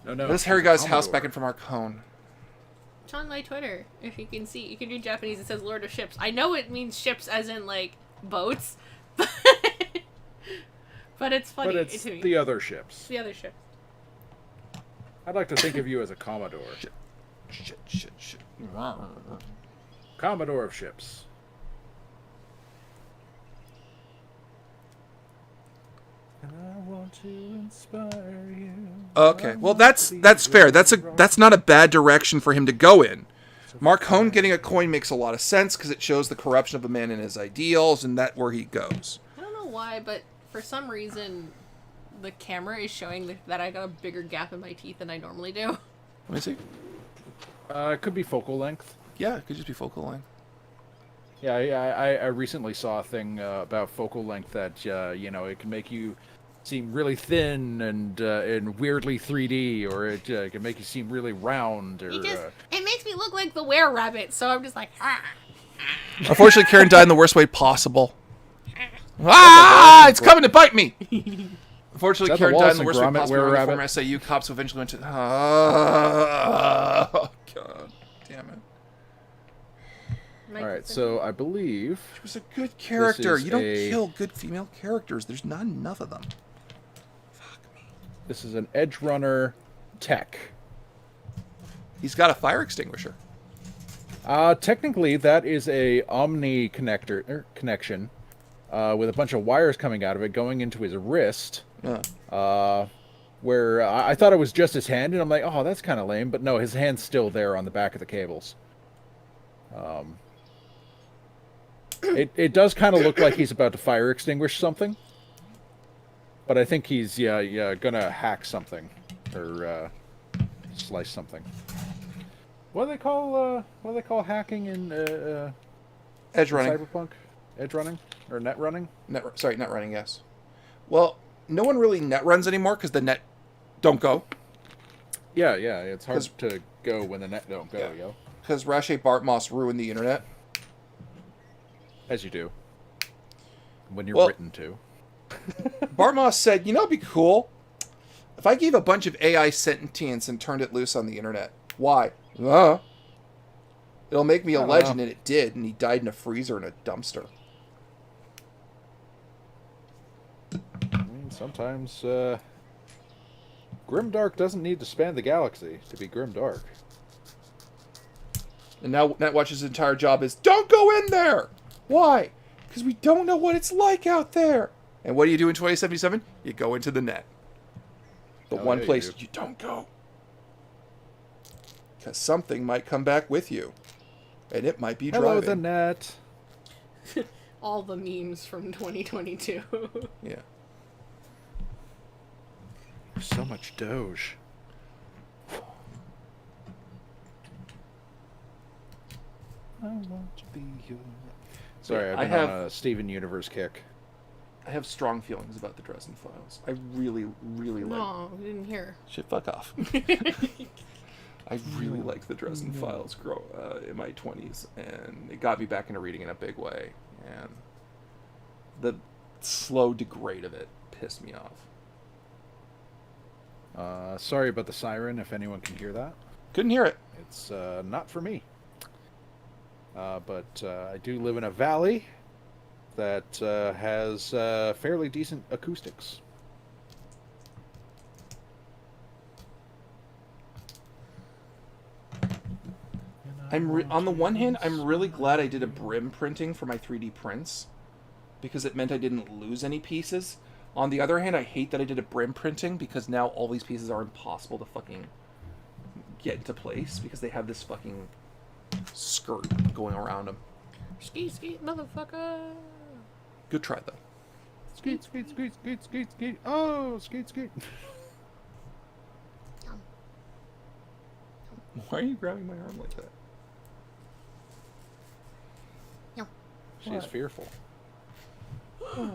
No. This Harry guy's house back in from Marcone. It's on my Twitter. If you can see, you can do Japanese. It says Lord of Ships. I know it means ships as in like boats, but it's funny. But it's to me. the other ships. The other ships. I'd like to think of you as a Commodore. Shit. Commodore of ships. And I want to inspire you. Okay, well that's fair. That's not a bad direction for him to go in. Marcone getting a coin makes a lot of sense because it shows the corruption of a man and his ideals, and that where he goes. I don't know why, but for some reason, the camera is showing that I got a bigger gap in my teeth than I normally do. Let me see. It could be focal length. Yeah, it could just be focal length. Yeah, I recently saw a thing about focal length that it can make you seem really thin and weirdly 3D, or it can make you seem really round. Or It makes me look like the were-rabbit, so I'm just like, ah. Unfortunately, Karen died in the worst way possible. It's coming to bite me! Unfortunately, Karen died in the worst way possible. Former SAU cops eventually went to... Oh, God damn it. Alright, so I believe... She was a good character. You don't kill good female characters. There's not enough of them. Fuck me. This is an Edge Runner tech. He's got a fire extinguisher. Technically, that is a Omni connection with a bunch of wires coming out of it going into his wrist. Where I thought it was just his hand, and I'm like, oh, that's kind of lame. But no, his hand's still there on the back of the cables. It does kind of look like he's about to fire extinguish something. But I think he's, gonna hack something. Or slice something. What do they call hacking in Edge running. Cyberpunk? Edge running? Or net running? Net running, yes. Well, no one really net runs anymore because the net don't go. Yeah, it's hard to go when the net don't go, yo. Because Rashay Bartmoss ruined the internet. As you do. When you're written to. Bartmoss said, it'd be cool if I gave a bunch of AI sentience and turned it loose on the internet. Why? It'll make me a legend, and it did, and he died in a freezer in a dumpster. I mean, sometimes, Grimdark doesn't need to span the galaxy to be Grimdark. And now Netwatch's entire job is, don't go in there! Why? Because we don't know what it's like out there. And what do you do in 2077? You go into the net. The one place you don't go. Because something might come back with you. And it might be driving. Hello, the net. All the memes from 2022. Yeah. So much Doge. I want to be your... Sorry, I've been on a Steven Universe kick. I have strong feelings about the Dresden Files. I really, really like... No, I didn't hear. Shit, fuck off. I really liked the Dresden Files in my 20s, and it got me back into reading in a big way. And the slow degrade of it pissed me off. Sorry about the siren, if anyone can hear that. Couldn't hear it. It's not for me. But I do live in a valley that has fairly decent acoustics. On the one hand, I'm really glad I did a brim printing for my 3D prints, because it meant I didn't lose any pieces. On the other hand, I hate that I did a brim printing, because now all these pieces are impossible to fucking get into place, because they have this fucking skirt going around them. Skeet, skeet, motherfucker. Good try, though. Skeet, skeet, skeet, skeet, skeet, skeet. Oh, skeet, skeet. Why are you grabbing my arm like that? She's fearful. But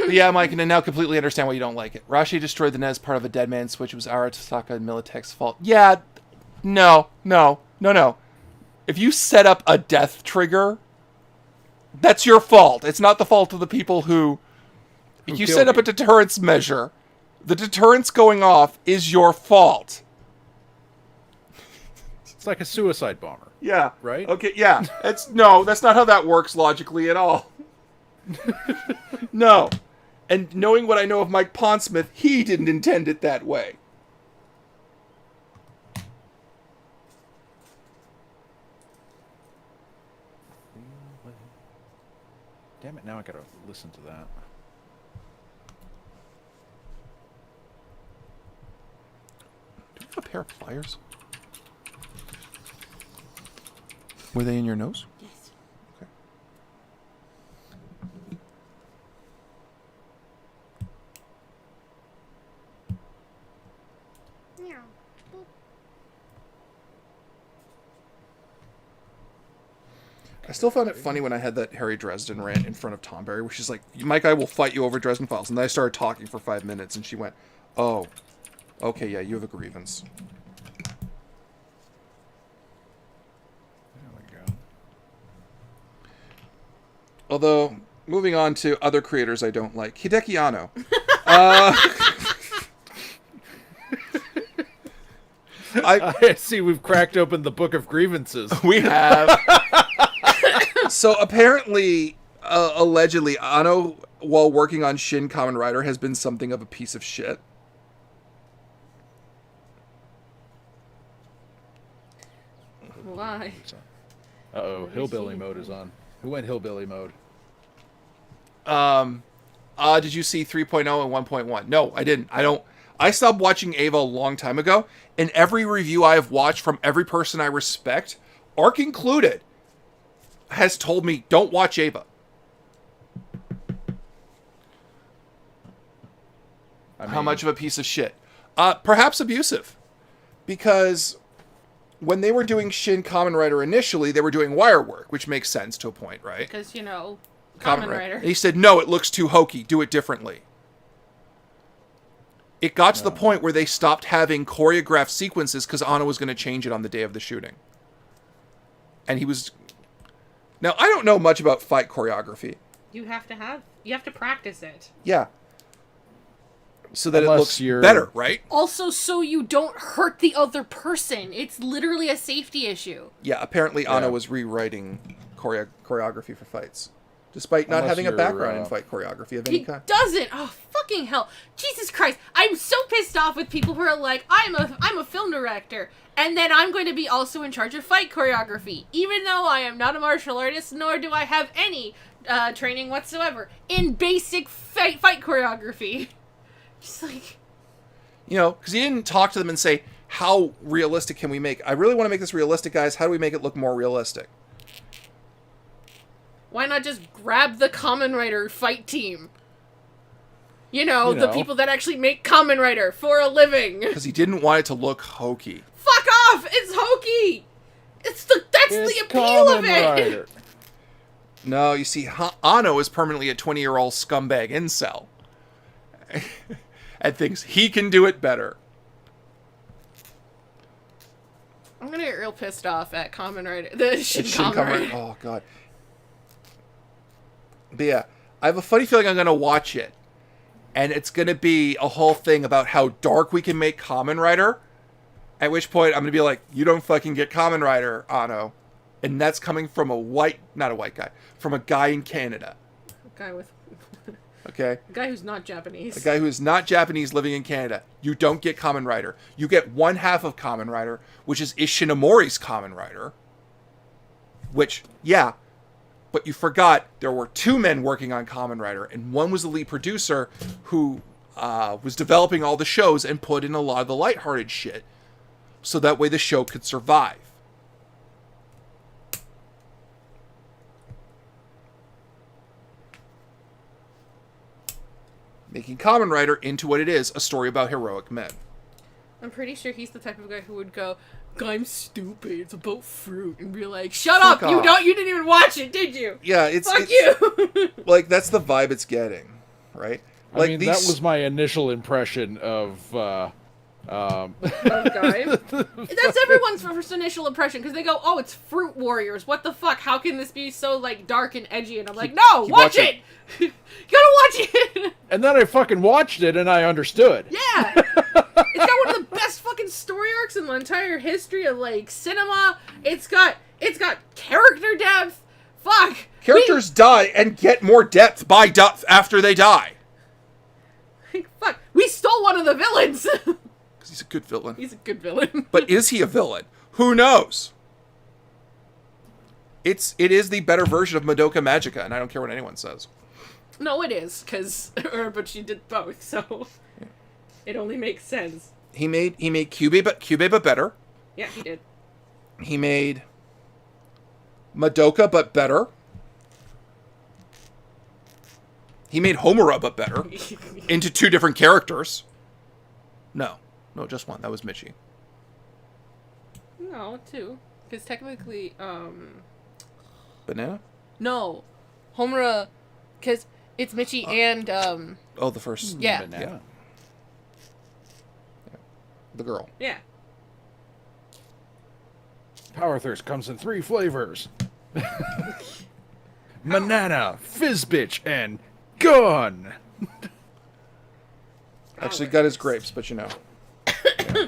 yeah, Mike, and I now completely understand why you don't like it. Rashi destroyed the net as part of a Dead Man Switch. It was Arasaka and Militech's fault. Yeah, no. If you set up a death trigger, that's your fault. It's not the fault of the people who you set up a deterrence measure. The deterrence going off is your fault. It's like a suicide bomber. Yeah. Right? Okay, yeah. That's not how that works logically at all. No. And knowing what I know of Mike Pondsmith, he didn't intend it that way. Damn it, now I gotta listen to that. Do you have a pair of pliers? Were they in your nose? Yes. Okay. I still found it funny when I had that Harry Dresden rant in front of Tomberry, where she's like, Mike, I will fight you over Dresden Files. And then I started talking for 5 minutes, and she went, oh, okay, yeah, you have a grievance. There we go. Although, moving on to other creators I don't like. Hideki Anno. I see we've cracked open the book of grievances. We have. So apparently, allegedly, Anno, while working on Shin Kamen Rider, has been something of a piece of shit. Why? Uh-oh, hillbilly mode is on. Who went hillbilly mode? Did you see 3.0 and 1.1? No, I didn't. I stopped watching Ava a long time ago, and every review I have watched from every person I respect, Ark included, has told me, don't watch Ava. How much of a piece of shit? Perhaps abusive. Because when they were doing Shin Kamen Rider initially, they were doing wire work, which makes sense to a point, right? Because, Kamen Rider. And he said, no, it looks too hokey. Do it differently. It got to the point where they stopped having choreographed sequences because Anno was going to change it on the day of the shooting. And he was... Now, I don't know much about fight choreography. You have to practice it. Yeah. So that Unless it looks better, right? Also, so you don't hurt the other person. It's literally a safety issue. Yeah, apparently Anno was rewriting choreography for fights. Despite not having a background in fight choreography of any kind. He doesn't! Oh, fucking hell. Jesus Christ. I'm so pissed off with people who are like, I'm a film director, and then I'm going to be also in charge of fight choreography, even though I am not a martial artist, nor do I have any training whatsoever in basic fight choreography. Just like... Because he didn't talk to them and say, how realistic can we make? I really want to make this realistic, guys. How do we make it look more realistic? Why not just grab the Kamen Rider fight team? The people that actually make Kamen Rider for a living. Because he didn't want it to look hokey. Fuck off! It's hokey! That's the appeal of it! Rider. No, you see, Anno is permanently a 20-year-old scumbag incel. And thinks he can do it better. I'm gonna get real pissed off at Kamen Rider. The Shin Kamen Rider. Oh, God. But yeah, I have a funny feeling I'm going to watch it. And it's going to be a whole thing about how dark we can make Kamen Rider. At which point I'm going to be like, you don't fucking get Kamen Rider, Anno. And that's coming from not a white guy, from a guy in Canada. A guy with Okay? A guy who's not Japanese. A guy who is not Japanese living in Canada. You don't get Kamen Rider. You get one half of Kamen Rider, which is Ishinomori's Kamen Rider. Which, yeah, but you forgot there were two men working on Kamen Rider, and one was the lead producer who was developing all the shows and put in a lot of the lighthearted shit, so that way the show could survive. Making Kamen Rider into what it is, a story about heroic men. I'm pretty sure he's the type of guy who would go, I'm stupid, it's about fruit, and be like, shut up, Fuck you off. you didn't even watch it, did you? Yeah, Fuck you! like, that's the vibe it's getting, right? I Like mean, these... that was my initial impression of Guy. That's everyone's first initial impression, because they go, oh, it's Fruit Warriors, what the fuck, how can this be so, like, dark and edgy? And I'm like, no, watch it! You gotta watch it! And then I fucking watched it and I understood. Yeah! It's got one of the best fucking story arcs in the entire history of, like, cinema. It's got character depth. Fuck! Characters die and get more depth by after they die. Fuck, we stole one of the villains! Because he's a good villain. He's a good villain. But is he a villain? Who knows? It is the better version of Madoka Magica, and I don't care what anyone says. No, it is, but she did both, so it only makes sense. He made Kyubey but better. Yeah, he did. He made Madoka but better. He made Homura but better. Into two different characters. No, just one. That was Michi. No, two. Because technically, Banana? No. Homura, because it's Michi and, Oh, the first. Yeah. Banana. Yeah. The girl. Yeah. Power Thirst comes in 3 flavors. Banana, Fizzbitch, and Gun! Actually got his grapes, but you know. Yeah.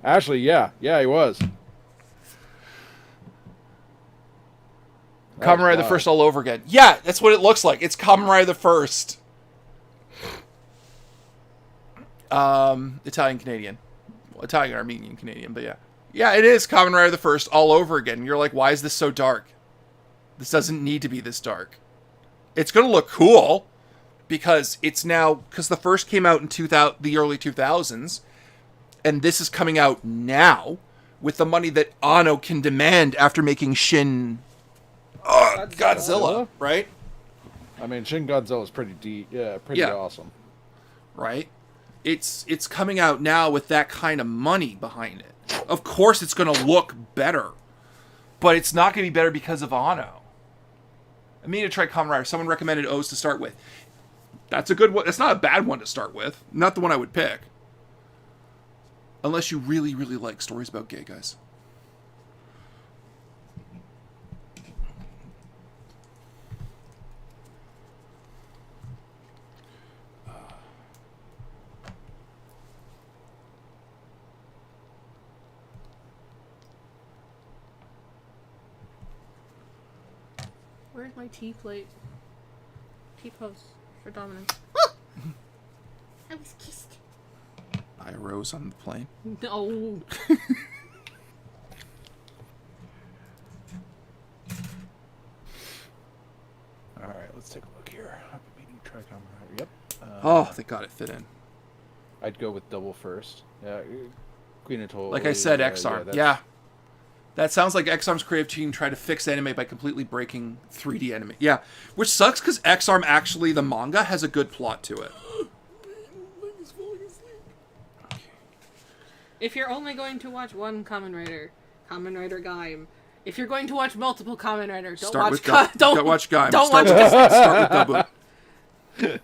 Actually, yeah, he was. Kamen Rider the First all over again. Yeah, that's what it looks like. It's Kamen Rider the First. Italian Canadian. Well, Italian Armenian Canadian, but yeah. Yeah, it is Kamen Rider the First all over again. You're like, why is this so dark? This doesn't need to be this dark. It's going to look cool because the first came out in the early 2000s, and this is coming out now with the money that Anno can demand after making Shin Godzilla, right? I mean, Shin Godzilla is pretty awesome. Right? It's coming out now with that kind of money behind it. Of course it's going to look better, but it's not going to be better because of Anno. I mean to try Kamen Rider. Someone recommended O's to start with. That's a good one. That's not a bad one to start with. Not the one I would pick. Unless you really, really like stories about gay guys. Where's my tea plate? Tea post for Dominance. I was kissed. I arose on the plane. No. Alright, let's take a look here. Try Kamen Rider. Yep. Oh, they got it fit in. I'd go with double first. Yeah, Queen of Toll. Like I said, X-Arm. Yeah. That sounds like X-Arm's creative team tried to fix anime by completely breaking 3D anime. Yeah. Which sucks because X-Arm actually, the manga, has a good plot to it. If you're only going to watch one Kamen Rider Gaim. If you're going to watch multiple Kamen Rider, don't watch Gaim. Don't watch Gaim. Don't Start watch with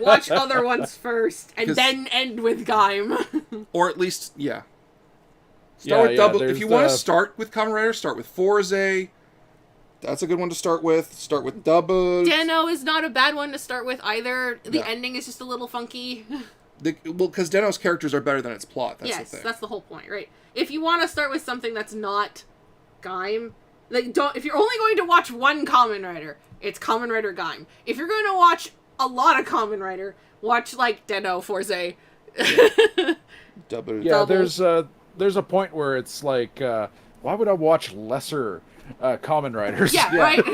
Watch other ones first, and then end with Gaim. Or at least, yeah. Start with double. If you want to start with Kamen Rider, start with Forze. That's a good one to start with. Start with double. Den-O is not a bad one to start with either. The ending is just a little funky. Because Den-O's characters are better than its plot. That's the thing. That's the whole point, right? If you want to start with something that's not Gaim, like if you're only going to watch one Kamen Rider, it's Kamen Rider Gaim. If you're going to watch a lot of Kamen Rider. Watch like Den-O Forze. Double. Yeah, there's a point where it's like, why would I watch lesser Kamen Riders? Yeah, right.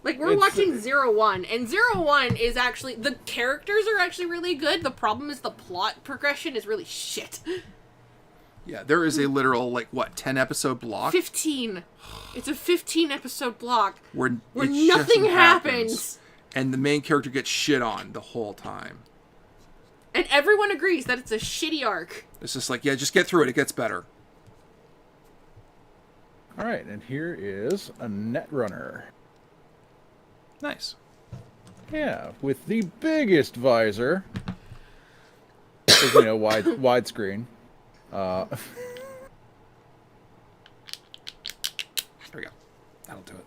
Like, we're watching 01, and 01 is actually, the characters are actually really good. The problem is the plot progression is really shit. Yeah, there is a literal, 10 episode block? 15. It's a 15 episode block where nothing happens. And the main character gets shit on the whole time. And everyone agrees that it's a shitty arc. It's just like, yeah, just get through it. It gets better. All right, and here is a Netrunner. Nice. Yeah, with the biggest visor. Because, you know, widescreen. There we go. That'll do it.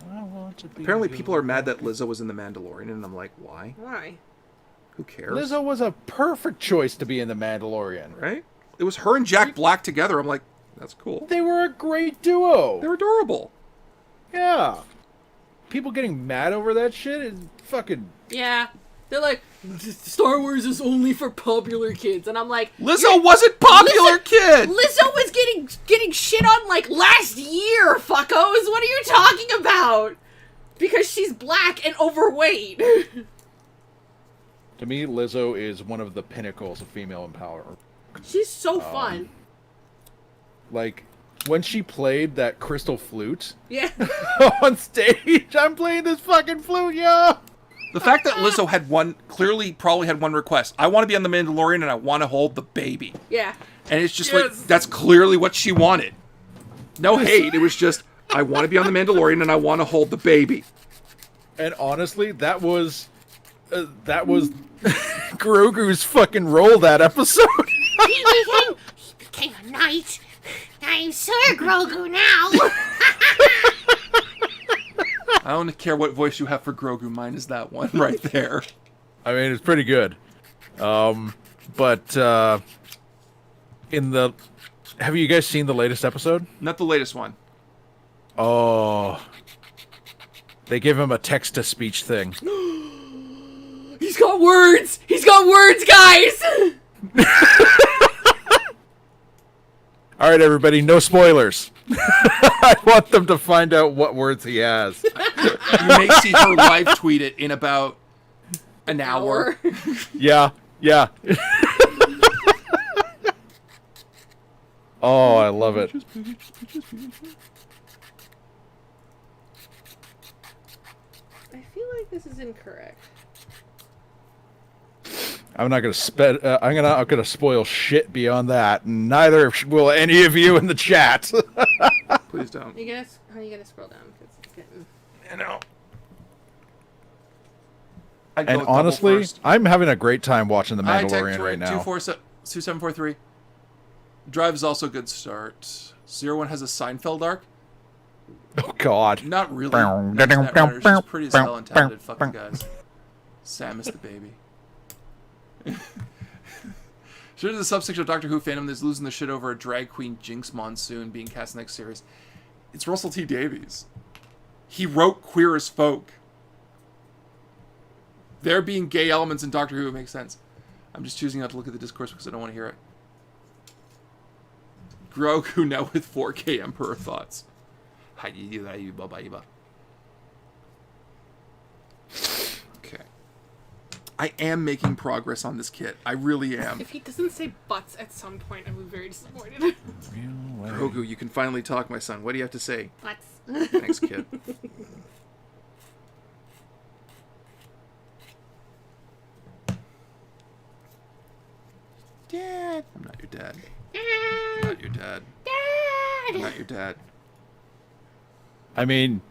I want to be Apparently people are mad that Lizzo was in The Mandalorian, and I'm like, why? Why? Who cares? Lizzo was a perfect choice to be in The Mandalorian. Right? It was her and Jack Black together. I'm like, that's cool. They were a great duo. They're adorable. Yeah. People getting mad over that shit is fucking... Yeah. They're like, Star Wars is only for popular kids. And I'm like... Lizzo wasn't popular, kid! Lizzo was getting shit on, last year, fuckos! What are you talking about? Because she's black and overweight. To me, Lizzo is one of the pinnacles of female empowerment. She's so fun. Like, when she played that crystal flute... Yeah. on stage, I'm playing this fucking flute, yo! The fact that Lizzo had probably had one request. I want to be on The Mandalorian and I want to hold the baby. Yeah. And it's just that's clearly what she wanted. No hate. It was just, I want to be on The Mandalorian and I want to hold the baby. And honestly, that was Grogu's fucking role that episode. He became a knight. I'm Sir Grogu now. I don't care what voice you have for Grogu. Mine is that one right there. I mean, it's pretty good. But have you guys seen the latest episode? Not the latest one. Oh. They give him a text-to-speech thing. He's got words! He's got words, guys! All right, everybody, no spoilers. I want them to find out what words he has. You may see her live tweet it in about an hour. Yeah. Oh, I love it. I feel like this is incorrect. I'm not gonna I'm gonna spoil shit beyond that. Neither will any of you in the chat. Please don't. How you gotta scroll down because it's getting. I know. And honestly, I'm having a great time watching The Mandalorian right now. 2743. Drive is also a good start. 01 has a Seinfeld arc. Oh God. Not really. She's pretty well and talented fucking guys. Sam is the baby. Sure, there's a subsection of Doctor Who fandom that's losing the shit over a drag queen Jinx Monsoon being cast next series. It's Russell T Davies. He wrote Queer as Folk. There being gay elements in Doctor Who makes sense. I'm just choosing not to look at the discourse because I don't want to hear it. Grogu now with 4K Emperor thoughts. Okay. I am making progress on this kit. I really am. If he doesn't say butts at some point, I'm very disappointed. Grogu, you can finally talk, my son. What do you have to say? Butts. Thanks, kid. Dad. I'm not your dad. I'm not your dad. I'm not your dad. I mean,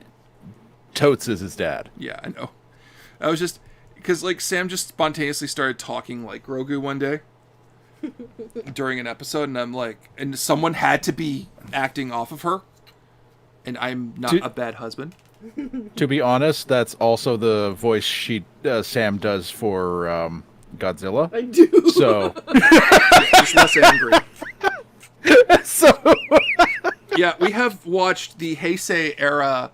Totes is his dad. Yeah, I know. I was just... Because, Sam just spontaneously started talking like Grogu one day. During an episode, and I'm like... And someone had to be acting off of her. And I'm not a bad husband. To be honest, that's also the voice Sam does for Godzilla. I do. So Just less angry. so Yeah, we have watched the Heisei era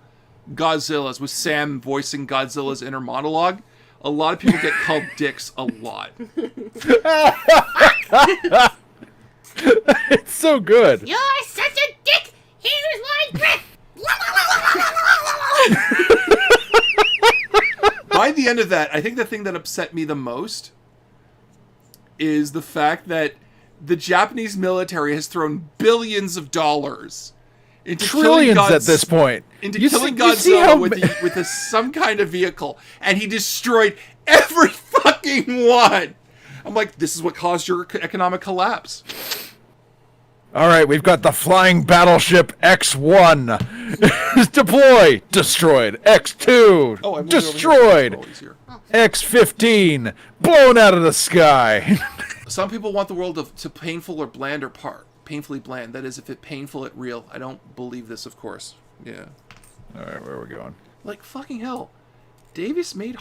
Godzillas with Sam voicing Godzilla's inner monologue. A lot of people get called dicks a lot. it's so good. You're such a dick. Here's my grip. By the end of that, I think the thing that upset me the most is the fact that the Japanese military has thrown billions of dollars into Trillions killing at this point. into You killing see- you see Godzilla how with some kind of vehicle, and he destroyed every fucking one. I'm like, this is what caused your economic collapse. All right, we've got the flying battleship X1. Deploy. Destroyed. X2. Oh, I moved destroyed. Over here. Always here. X15. Blown out of the sky. Some people want the world to painful or bland or painfully bland. That is, if it painful, it real. I don't believe this, of course. Yeah. All right, where are we going? Like, fucking hell. Davis made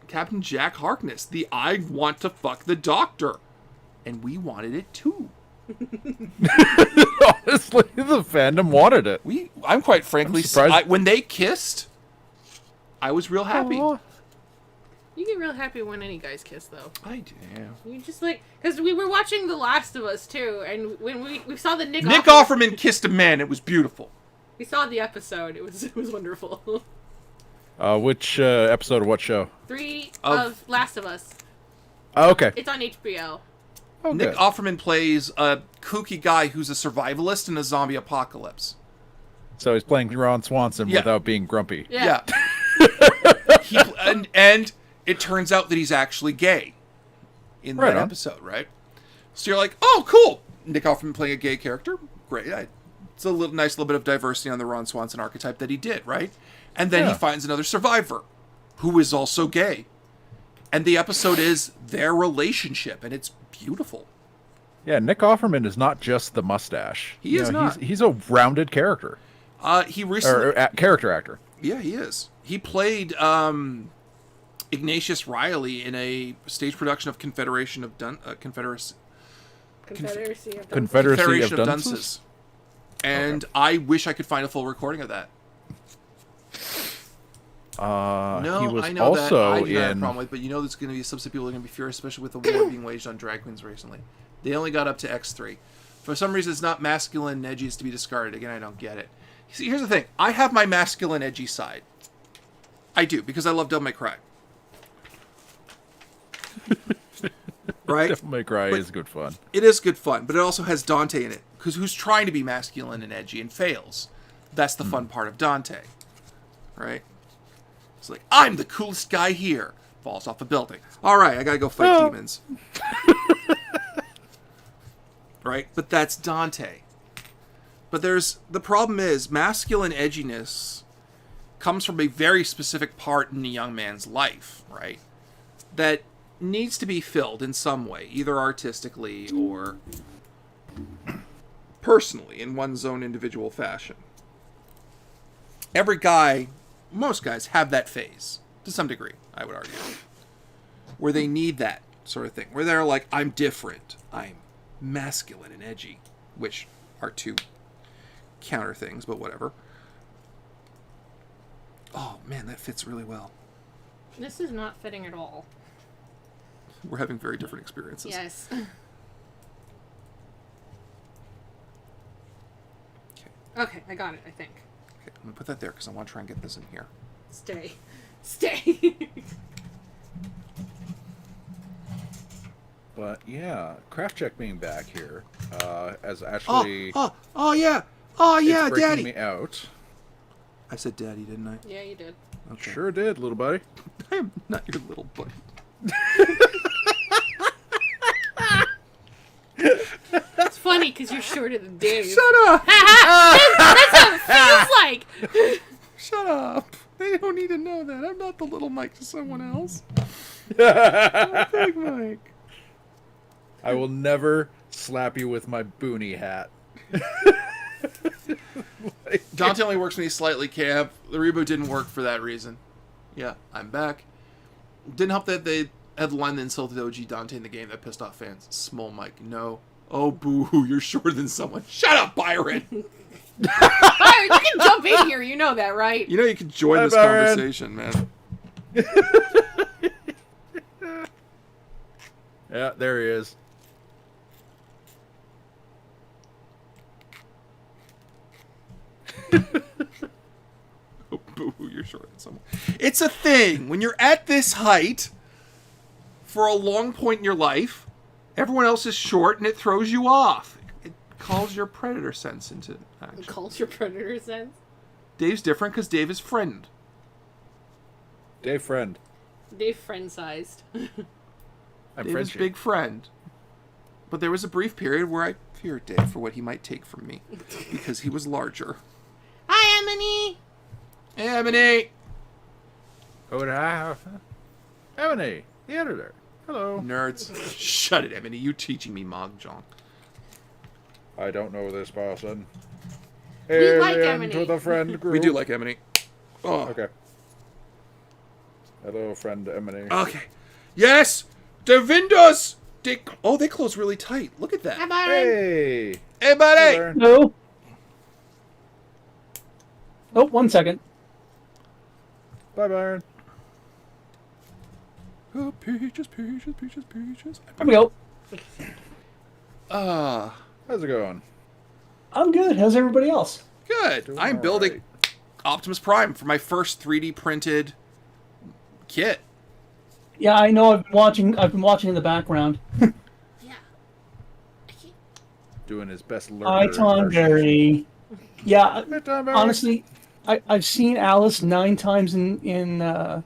Captain Jack Harkness the I want to fuck the doctor. And we wanted it too. Honestly, the fandom wanted it. I'm quite frankly I'm surprised. when they kissed, I was real happy. Aw. You get real happy when any guys kiss, though. I do. You just like, because we were watching The Last of Us too, and when we saw the Nick Offerman kissed a man. It was beautiful. we saw the episode. It was wonderful. Which episode of what show? 3 Of- of Last of Us. Oh, okay. It's on HBO. Oh, Nick good. Offerman plays a kooky guy who's a survivalist in a zombie apocalypse. So he's playing Ron Swanson Yeah. without being grumpy. Yeah. And it turns out that he's actually gay in Right that on. episode, right? So you're like, oh, cool. Nick Offerman playing a gay character. Great. It's a nice little bit of diversity on the Ron Swanson archetype that he did, right? And then he Yeah. finds another survivor who is also gay. And the episode is their relationship, and it's beautiful. Yeah, Nick Offerman is not just the mustache. He is not. He's a rounded character. He recently... Or character actor. Yeah, he is. He played Ignatius Riley in a stage production of Confederation of Dunces. Confederacy of Dunces? And I wish I could find a full recording of that. No, he was I know also that. I do not have a in. problem with, but you know there's going to be some people that are going to be furious, especially with the war being waged on drag queens recently. They only got up to X3. For some reason, it's not masculine and edgy, it's to be discarded. Again, I don't get it. See, here's the thing. I have my masculine edgy side. I do, because I love Devil May Cry. Right? Devil May Cry But- is good fun. It is good fun, but it also has Dante in it, because who's trying to be masculine and edgy and fails. That's the fun part of Dante. Right? It's like, I'm the coolest guy here. Falls off a building. All right, I gotta go fight demons. Right? But that's Dante. But the problem is, masculine edginess comes from a very specific part in a young man's life, right? That needs to be filled in some way, either artistically or personally, in one's own individual fashion. Every guy, most guys, have that phase, to some degree, I would argue, where they need that sort of thing, where they're like, I'm different, I'm masculine and edgy, which are two counter things, but whatever. Oh man, that fits really well. This is not fitting at all. We're having very different experiences. Yes. Okay, I got it, I think. Okay, I'm gonna put that there because I want to try and get this in here. Stay. Stay. But yeah, Craft Check being back here as actually Oh yeah, it's breaking Daddy. me out. I said Daddy, didn't I? Yeah, you did. Okay. Sure did, little buddy. I am not your little buddy. It's funny because you're shorter than Dave. Shut up! That's how it feels like. Shut up! They don't need to know that. I'm not the little Mike to someone else. I'm Big Mike. I will never slap you with my boonie hat. Dante only works when he's slightly camp. The reboot didn't work for that reason. Yeah, I'm back. Didn't help that they had the line that insulted OG Dante in the game that pissed off fans. Small Mike, no. Oh, boo, you're shorter than someone. Shut up, Byron! Byron, you can jump in here. You know that, right? You know you can join Hi, this Byron. conversation, man. Yeah, there he is. Oh, boo, you're shorter than someone. It's a thing. When you're at this height for a long point in your life, everyone else is short and it throws you off. It calls your predator sense into action. Culture predator sense. Dave's different because Dave is friend. Dave friend. Dave friend-sized. I'm Dave is Frenchie. big friend. But there was a brief period where I feared Dave for what he might take from me because he was larger. Hi, Emily. Hey, Emily! Oh, Emily, the editor. Hello. Nerds. Shut it, Emily. You teaching me Mahjong. I don't know this person. We like Alien Emily. to the friend group. We do like Emily. Oh. Okay. Hello, friend Emily. Okay. Yes! Devindos! Oh, they close really tight. Look at Hi, that. Byron. Hey. Hey, buddy! Byron. No. Oh, 1 second. Bye, Byron. Oh, peaches, peaches, peaches, peaches. Here we go. How's it going? I'm good. How's everybody else? Good. Doing I'm all building right. Optimus Prime for my first 3D printed kit. Yeah, I know. I've been watching in the background. Yeah. I can't... Doing his best lurker. Hi, Tonberry. Yeah, Hey, Tonberry. honestly, I've seen Alice 9 times in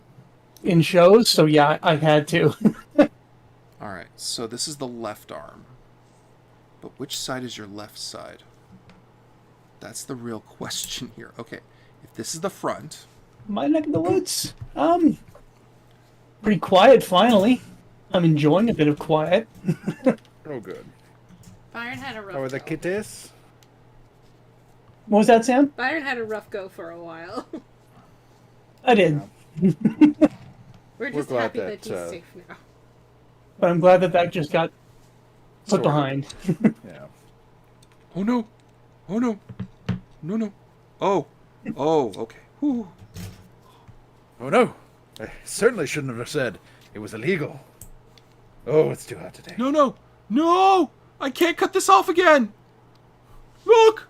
shows, so yeah, I had to. All right, so this is the left arm. But which side is your left side? That's the real question here. Okay, if this is the front, My neck of the woods. Pretty quiet finally. I'm enjoying a bit of quiet. Oh, good. Byron had a rough How are the go. kitties? What was that, Sam? Byron had a rough go for a while. I did, We're just glad happy that, that he's safe now. but I'm glad that just got put Sorted. behind. Yeah. oh no, oh no, no, no, oh, okay. Whew. Oh, no. I certainly shouldn't have said it was illegal. Oh, it's too hot today. No, no, no! I can't cut this off again. Look,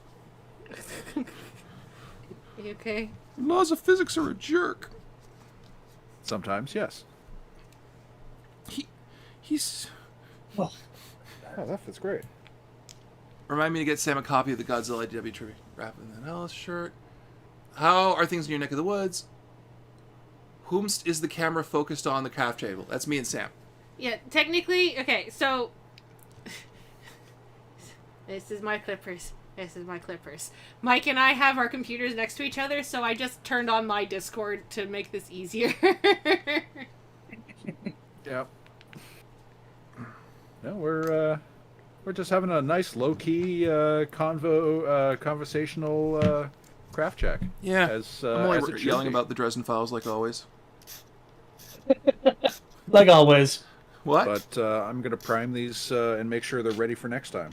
You okay? the laws of physics are a jerk. Sometimes, yes. He's. Oh, that fits great. Remind me to get Sam a copy of the Godzilla IDW tribute wrapping that Alice shirt. How are things in your neck of the woods? Whomst is the camera focused on the craft table? That's me and Sam. Yeah, technically, okay, so... This is my clippers. This is my clippers. Mike and I have our computers next to each other, so I just turned on my Discord to make this easier. Yep. No, we're just having a nice low-key conversational craft check. Yeah. As, I'm as it only should yelling be. about the Dresden Files like always. Like always. What? But I'm going to prime these and make sure they're ready for next time.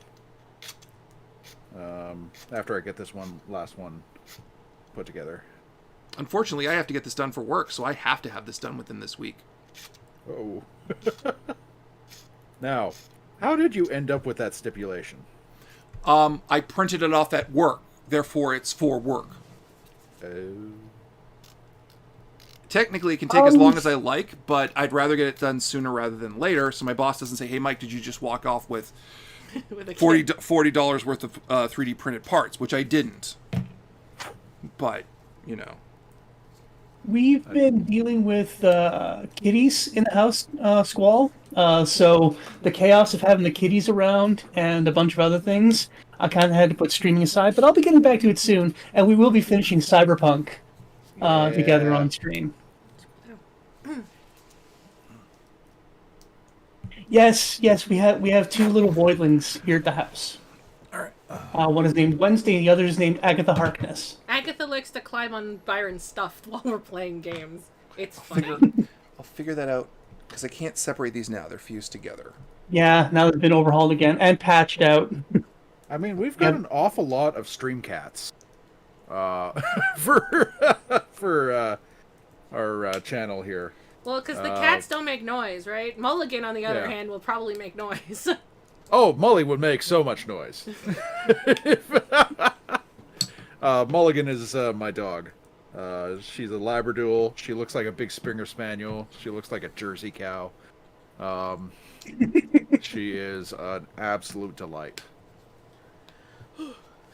After I get this last one put together. Unfortunately, I have to get this done for work, so I have to have this done within this week. Oh. Now, how did you end up with that stipulation? I printed it off at work, therefore it's for work. Oh. Technically, it can take as long as I like, but I'd rather get it done sooner rather than later, so my boss doesn't say, hey, Mike, did you just walk off with With a $40 worth of 3D printed parts, which I didn't. But, you know. We've been dealing with kitties in the house, Squall. So the chaos of having the kitties around and a bunch of other things, I kind of had to put streaming aside. But I'll be getting back to it soon, and we will be finishing Cyberpunk together on stream. Yes, we have 2 little voidlings here at the house. All right. One is named Wednesday, and the other is named Agatha Harkness. Agatha likes to climb on Byron's stuff while we're playing games. It's funny. I'll figure that out because I can't separate these now. They're fused together. Yeah, now they've been overhauled again and patched out. I mean, we've got an awful lot of stream cats for our channel here. Well, because the cats don't make noise, right? Mulligan, on the other hand, will probably make noise. Oh, Mully would make so much noise. Mulligan is my dog. She's a Labradoodle. She looks like a big Springer Spaniel. She looks like a Jersey cow. She is an absolute delight.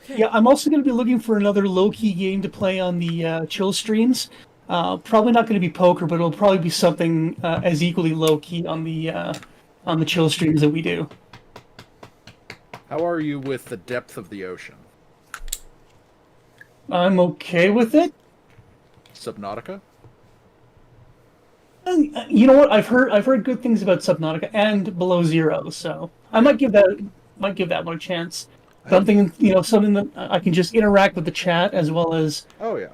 Yeah, I'm also going to be looking for another low-key game to play on the chill streams. Probably not going to be poker, but it'll probably be something as equally low-key on the chill streams that we do. How are you with the depth of the ocean? I'm okay with it. Subnautica? You know what? I've heard good things about Subnautica and Below Zero, so I might give that one a chance. Something that I can just interact with the chat as well as. Oh yeah.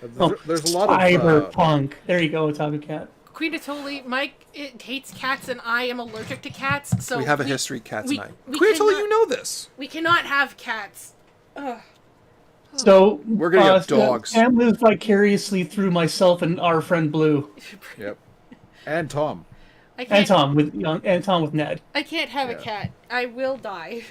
There's a lot of Cyberpunk. There you go, Otaku Cat. Queen Atoli, Mike hates cats, and I am allergic to cats. So we have a history, cats and I. We Queen Atoli, you know this. We cannot have cats. Ugh. So we're gonna have dogs. Sam lives vicariously through myself and our friend Blue. Yep. And Tom. And Tom with Ned. I can't have a cat. I will die.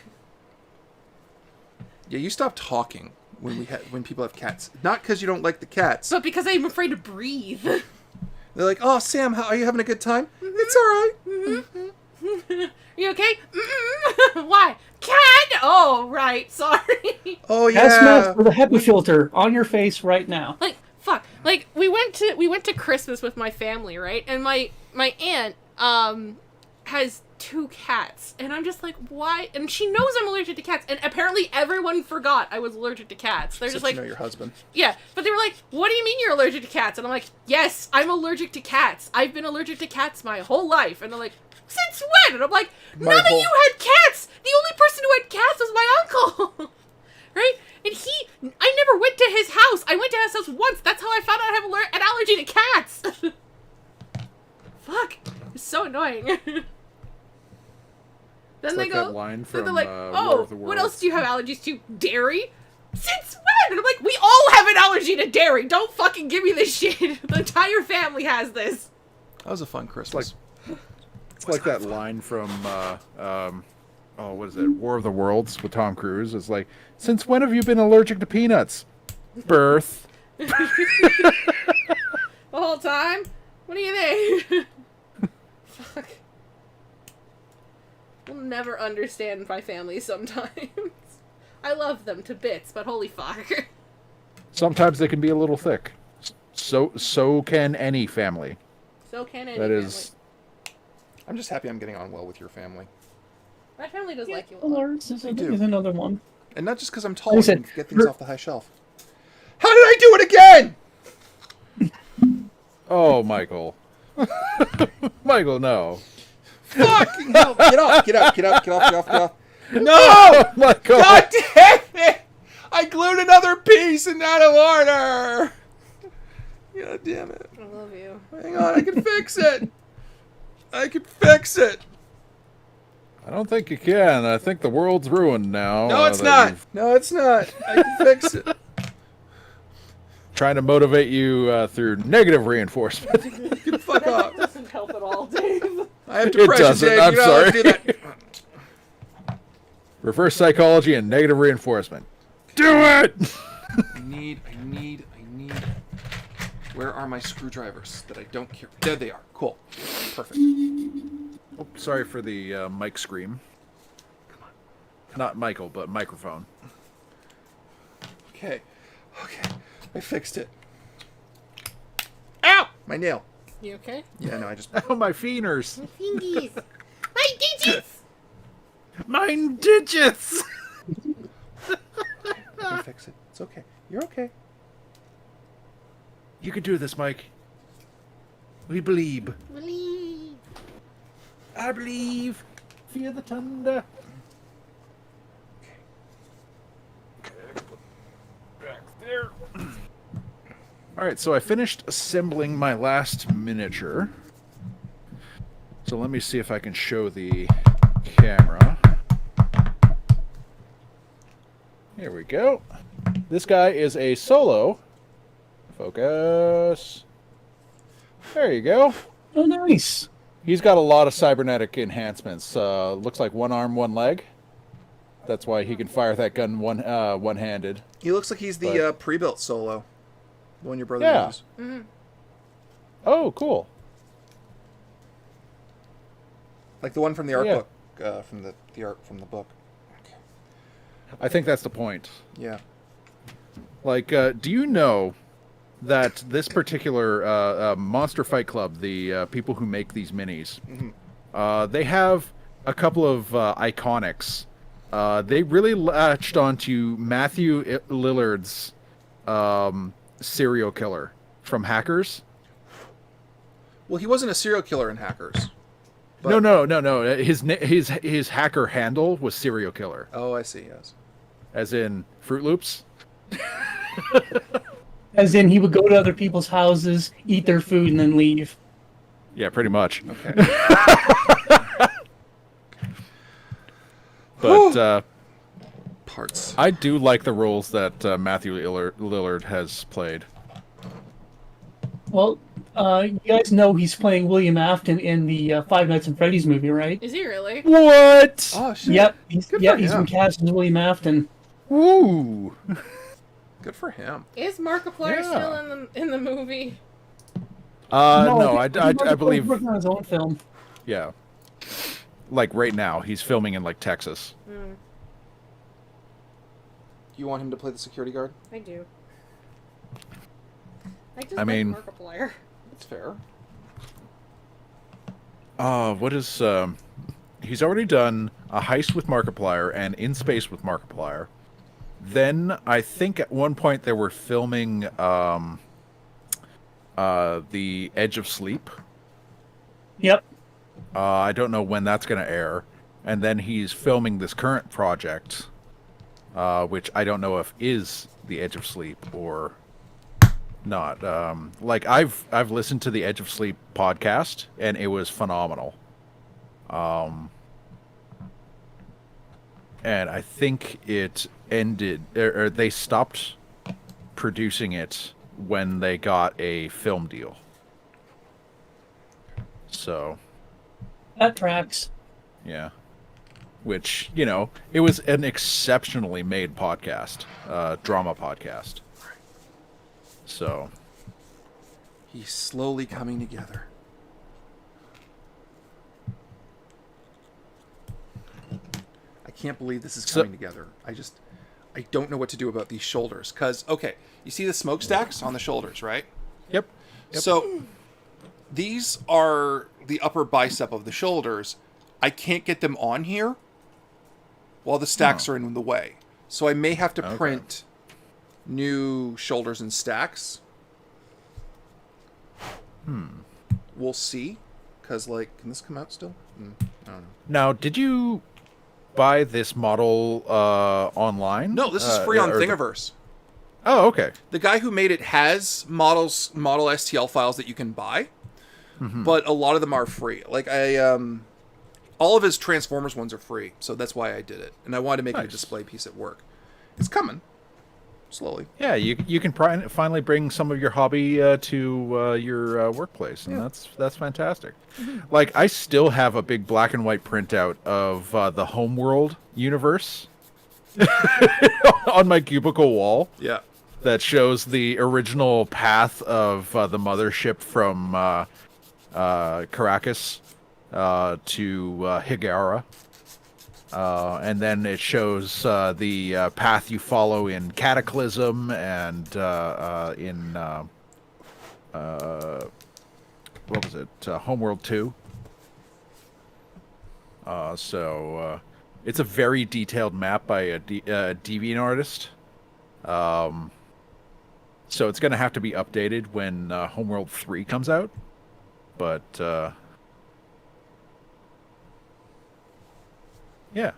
Yeah, you stop talking when people have cats. Not because you don't like the cats, but because I'm afraid to breathe. They're like, "Oh, Sam, are you having a good time?" Mm-hmm. It's all right. Mm-hmm. You okay? Mm-mm. Why? Cat? Oh, right. Sorry. Oh yeah. Gas mask with a HEPA filter on your face right now. Like fuck. Like we went to Christmas with my family, right? And my aunt has 2 cats, and I'm just like, why? And she knows I'm allergic to cats, and apparently everyone forgot I was allergic to cats. They're just like, you know your husband. Yeah, but they were like, what do you mean you're allergic to cats? And I'm like, yes, I'm allergic to cats. I've been allergic to cats my whole life. And they're like, since when? And I'm like, none of you had cats. The only person who had cats was my uncle. Right? And I never went to his house. I went to his house once. That's how I found out I have an allergy to cats. Fuck. It's so annoying. Then they go, that line from, they're like, War of the what else do you have allergies to? Dairy? Since when? And I'm like, we all have an allergy to dairy. Don't fucking give me this shit. The entire family has this. That was a fun Christmas. It's like that line from, what is it? War of the Worlds with Tom Cruise. It's like, since when have you been allergic to peanuts? Birth. The whole time? What do you think? Fuck. We'll never understand my family sometimes. I love them to bits, but holy fuck. Sometimes they can be a little thick. So can any family. So can any that family. Is... I'm just happy I'm getting on well with your family. My family does like you a lot. There's another one. And not just because I'm tall and get things off the high shelf. How did I do it again? Oh, Michael. Michael, no. Fucking hell. Get off. No! Oh, Michael. God damn it! I glued another piece and out of order! God damn it. I love you. Hang on, I can fix it! I can fix it! I don't think you can. I think the world's ruined now. No, it's not. No, it's not. I can fix it. Trying to motivate you through negative reinforcement. Get the fuck off. That doesn't help at all, Dave. I have depression, it doesn't. Dave. I'm You're not sorry. allowed to do that. Reverse psychology and negative reinforcement. Do it! I need. Where are my screwdrivers that I don't care? There they are. Cool. Perfect. Oh, sorry for the mic scream. Come on. Not Michael, but microphone. Okay. I fixed it. Ow! My nail. You okay? Yeah, no, I just... Oh, my fingers. My fingies. My digits. Mine digits. I can fix it. It's okay. You're okay. You can do this, Mike. We believe. Believe. I believe. Fear the thunder. All right, so I finished assembling my last miniature. So let me see if I can show the camera. Here we go. This guy is a solo. Focus. There you go. Oh, nice. He's got a lot of cybernetic enhancements. Looks like one arm, one leg. That's why he can fire that gun one-handed. He looks like he's the pre-built solo. The one your brother uses. Mm-hmm. Oh, cool. Like the one from the art book, from the art from the book. I think that's the point. Yeah. Like, do you know that this particular Monster Fight Club, the people who make these minis, they have a couple of iconics. They really latched onto Matthew Lillard's serial killer from Hackers. Well, he wasn't a serial killer in Hackers. But... No. His hacker handle was serial killer. Oh, I see. Yes. As in Fruit Loops. As in, he would go to other people's houses, eat their food, and then leave. Yeah, pretty much. Okay. But parts. I do like the roles that Matthew Lillard has played. Well, you guys know he's playing William Afton in the Five Nights at Freddy's movie, right? Is he really? What? Oh shit. Yep. He's him. been cast as William Afton. Woo! Good for him. Is Markiplier still in the movie? No, I He's believe. working on his own film. Yeah. Like right now, he's filming in like Texas. You want him to play the security guard? I do. I mean, Markiplier. That's fair. What is he's already done a heist with Markiplier and In Space with Markiplier. Then I think at one point they were filming The Edge of Sleep. Yep. I don't know when that's going to air. And then he's filming this current project, which I don't know if is The Edge of Sleep or not. Like I've listened to the Edge of Sleep podcast and it was phenomenal. And I think it ended, or they stopped producing it when they got a film deal. So that tracks. Yeah. Which, you know, it was an exceptionally made podcast, drama podcast. So he's slowly coming together. I can't believe this is coming together. I don't know what to do about these shoulders. Because, okay, you see the smokestacks on the shoulders, right? Yep. So these are the upper bicep of the shoulders. I can't get them on here while the stacks are in the way. So I may have to print new shoulders and stacks. We'll see. Because, like, can this come out still? I don't know. Now, did you buy this model online? No, this is free on Thingiverse. Oh, okay. The guy who made it has model STL files that you can buy, but a lot of them are free. Like all of his Transformers ones are free, so that's why I did it. And I wanted to make it a display piece at work. It's coming, slowly. Yeah, you can finally bring some of your hobby to your workplace, and that's fantastic. Like, I still have a big black and white printout of the Homeworld universe on my cubicle wall. Yeah. That shows the original path of the mothership from Caracas to Higara. And then it shows the path you follow in Cataclysm and in what was it? Homeworld 2. So it's a very detailed map by a deviant artist. So it's going to have to be updated when Homeworld 3 comes out. But yeah.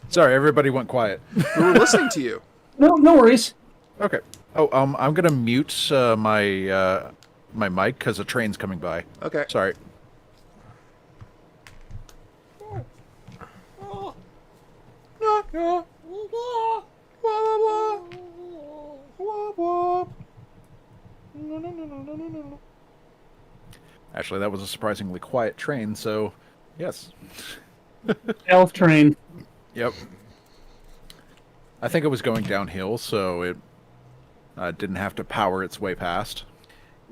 Sorry, everybody went quiet. We were listening to you. No worries. Okay. Oh, I'm gonna mute my mic because a train's coming by. Okay. Sorry. Actually, that was a surprisingly quiet train, so yes. Elf train. Yep. I think it was going downhill, so it didn't have to power its way past.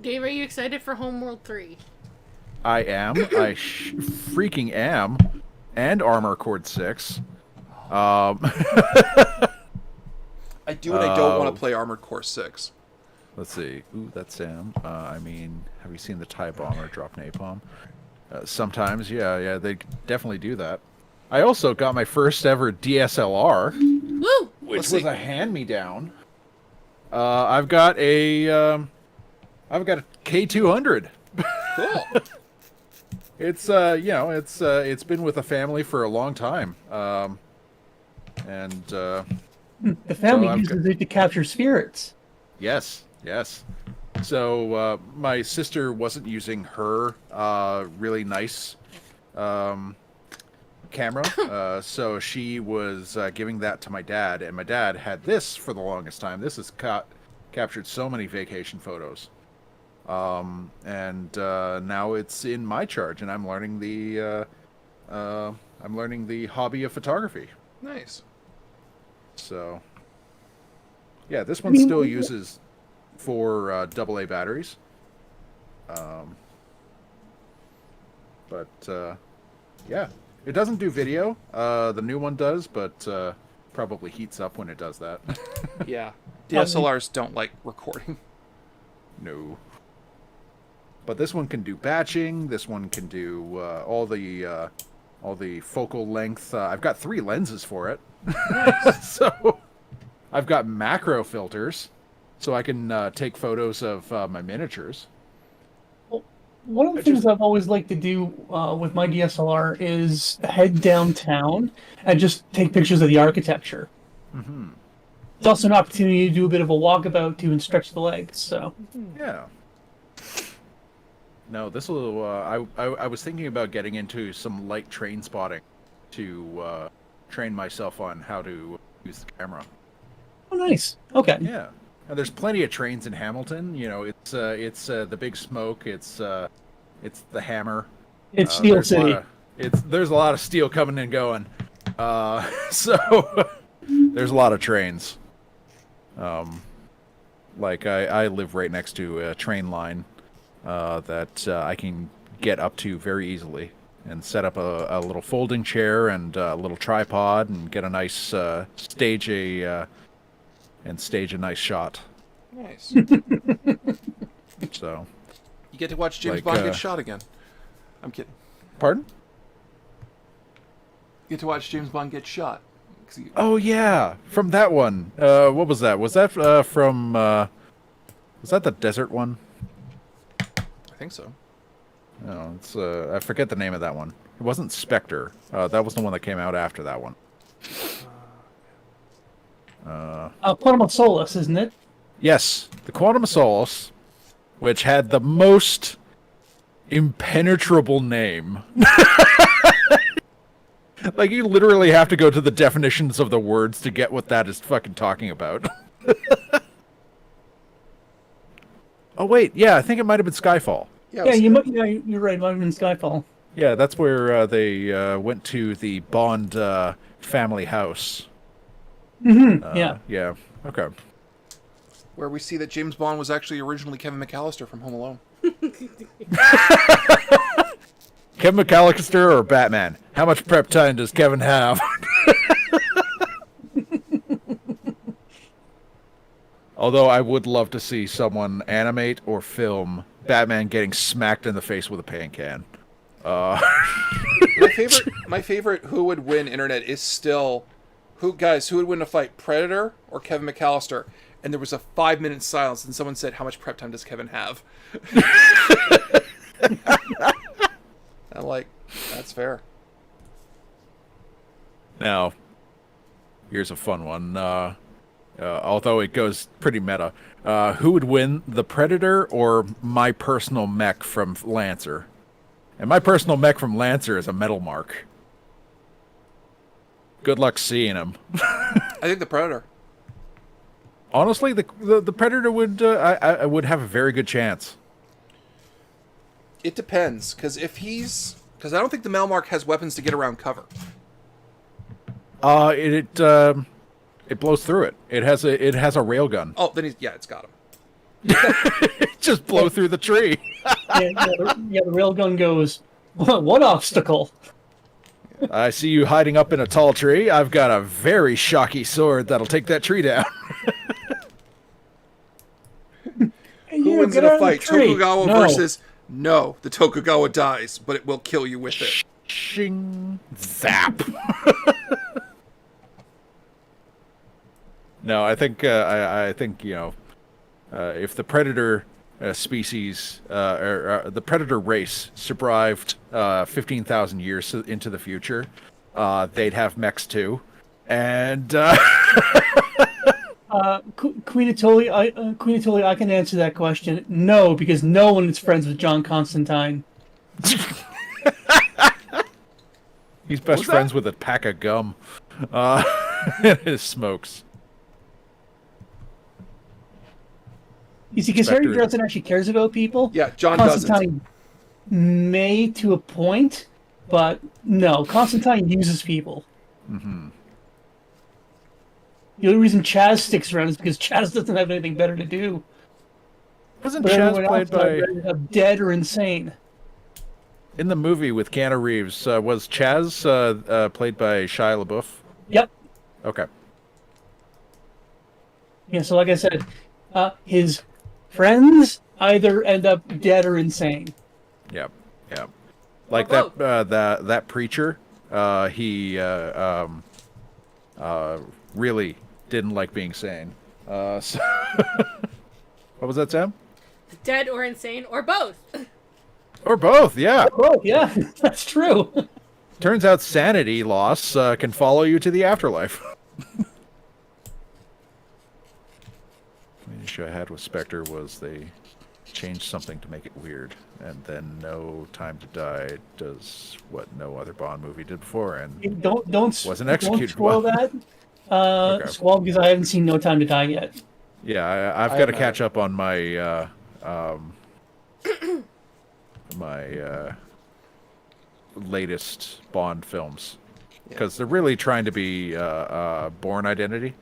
Dave, are you excited for Homeworld 3? I am. Freaking am. And Armor Cord 6. I do and I don't want to play Armored Core 6. Let's see. Ooh, that's Sam. I mean, have you seen the TIE bomber drop napalm? Sometimes, yeah, they definitely do that. I also got my first ever DSLR, Woo! which was a hand-me-down. I've got a K200. Cool. It's it's been with the family for a long time. The family uses it to capture spirits. Yes. So my sister wasn't using her really nice camera, so she was giving that to my dad, and my dad had this for the longest time. This has captured so many vacation photos, and now it's in my charge, and I'm learning the hobby of photography. Nice. So, yeah, this one still uses 4 AA batteries. But yeah, it doesn't do video. The new one does, but probably heats up when it does that. Yeah. DSLRs don't like recording. No. But this one can do batching. This one can do all the focal length. I've got 3 lenses for it. So I've got macro filters, so I can take photos of my miniatures. One of the things I've always liked to do with my DSLR is head downtown and just take pictures of the architecture. Mm-hmm. It's also an opportunity to do a bit of a walkabout too and stretch the legs. So yeah. No, this will. I was thinking about getting into some light train spotting to train myself on how to use the camera. Oh, nice. Okay. Yeah, and there's plenty of trains in Hamilton. You know, it's the Big Smoke. It's the Hammer. It's Steel City. There's a lot of steel coming and going. So there's a lot of trains. Like I live right next to a train line that I can get up to very easily and set up a little folding chair and a little tripod and get a nice stage a nice shot. Nice. So you get to watch James Bond get shot again. I'm kidding. Pardon? You get to watch James Bond get shot. Oh yeah, from that one. What was that? Was that from? Was that the desert one? I think so. No, it's I forget the name of that one. It wasn't Spectre. That was the one that came out after that one. Quantum of Solace, isn't it? Yes, the Quantum of Solace, which had the most impenetrable name. Like, you literally have to go to the definitions of the words to get what that is fucking talking about. Oh, wait. Yeah, I think it might have been Skyfall. You're right. It might have been Skyfall. Yeah, that's where they went to the Bond family house. Mm-hmm. Yeah. Yeah. Okay. Where we see that James Bond was actually originally Kevin McAllister from Home Alone. Kevin McAllister or Batman? How much prep time does Kevin have? Although I would love to see someone animate or film Batman getting smacked in the face with a paint can. My favorite who would win internet is still who would win a fight, Predator or Kevin McAllister? And there was a 5-minute silence, and someone said, "How much prep time does Kevin have?" I'm like, that's fair. Now, here's a fun one. although it goes pretty meta. Who would win, the Predator or my personal mech from Lancer? And my personal mech from Lancer is a metal mark. Good luck seeing him. I think the Predator. Honestly, the Predator would I would have a very good chance. It depends, because I don't think the Melmark has weapons to get around cover. It blows through it. It has a railgun. Oh, then it's got him. Just blow through the tree. The railgun goes, what obstacle? I see you hiding up in a tall tree. I've got a very shocky sword that'll take that tree down. Who wins in a fight, Tokugawa versus... No, the Tokugawa dies, but it will kill you with it. Shing. Zap. No, I think if the Predator species or the Predator race survived 15,000 years into the future, they'd have mechs too, and Queen Atoli, I can answer that question. No, because no one is friends with John Constantine. He's best friends with a pack of gum and his smokes. You see, because Harry Dresden actually cares about people. Yeah, John Constantine may to a point, but no, Constantine uses people. Mm-hmm. The only reason Chaz sticks around is because Chaz doesn't have anything better to do. Wasn't But Chaz everyone played else by... dead or insane? In the movie with Keanu Reeves, was Chaz played by Shia LaBeouf? Yep. Okay. Yeah, so like I said, his friends either end up dead or insane. Yep. Yep. Like that preacher, he really didn't like being sane. So what was that, Sam? Dead or insane or both. Or both, yeah. Oh, yeah, that's true. Turns out sanity loss can follow you to the afterlife. The issue I had with Spectre was they changed something to make it weird, and then No Time to Die does what no other Bond movie did before, and wasn't executed spoil well. that, Okay. Squall, because I haven't seen No Time to Die yet. Yeah, I've got to catch up on my my latest Bond films, because they're really trying to be Bourne Identity.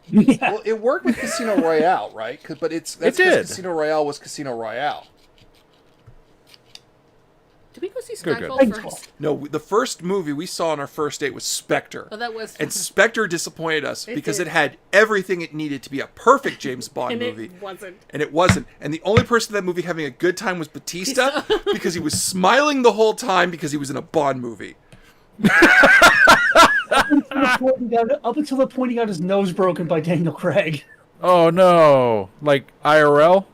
Yeah. Well, it worked with Casino Royale, right? But that's because Casino Royale was Casino Royale. Did we go see Good. Skyfall first? No, the first movie we saw on our first date was Spectre. Oh, that was... And Spectre disappointed us because did. it had everything it needed to be a perfect James Bond And movie. it wasn't. And it wasn't. And the only person in that movie having a good time was Batista because he was smiling the whole time because he was in a Bond movie. Up until the point he got his nose broken by Daniel Craig. Oh no! Like IRL?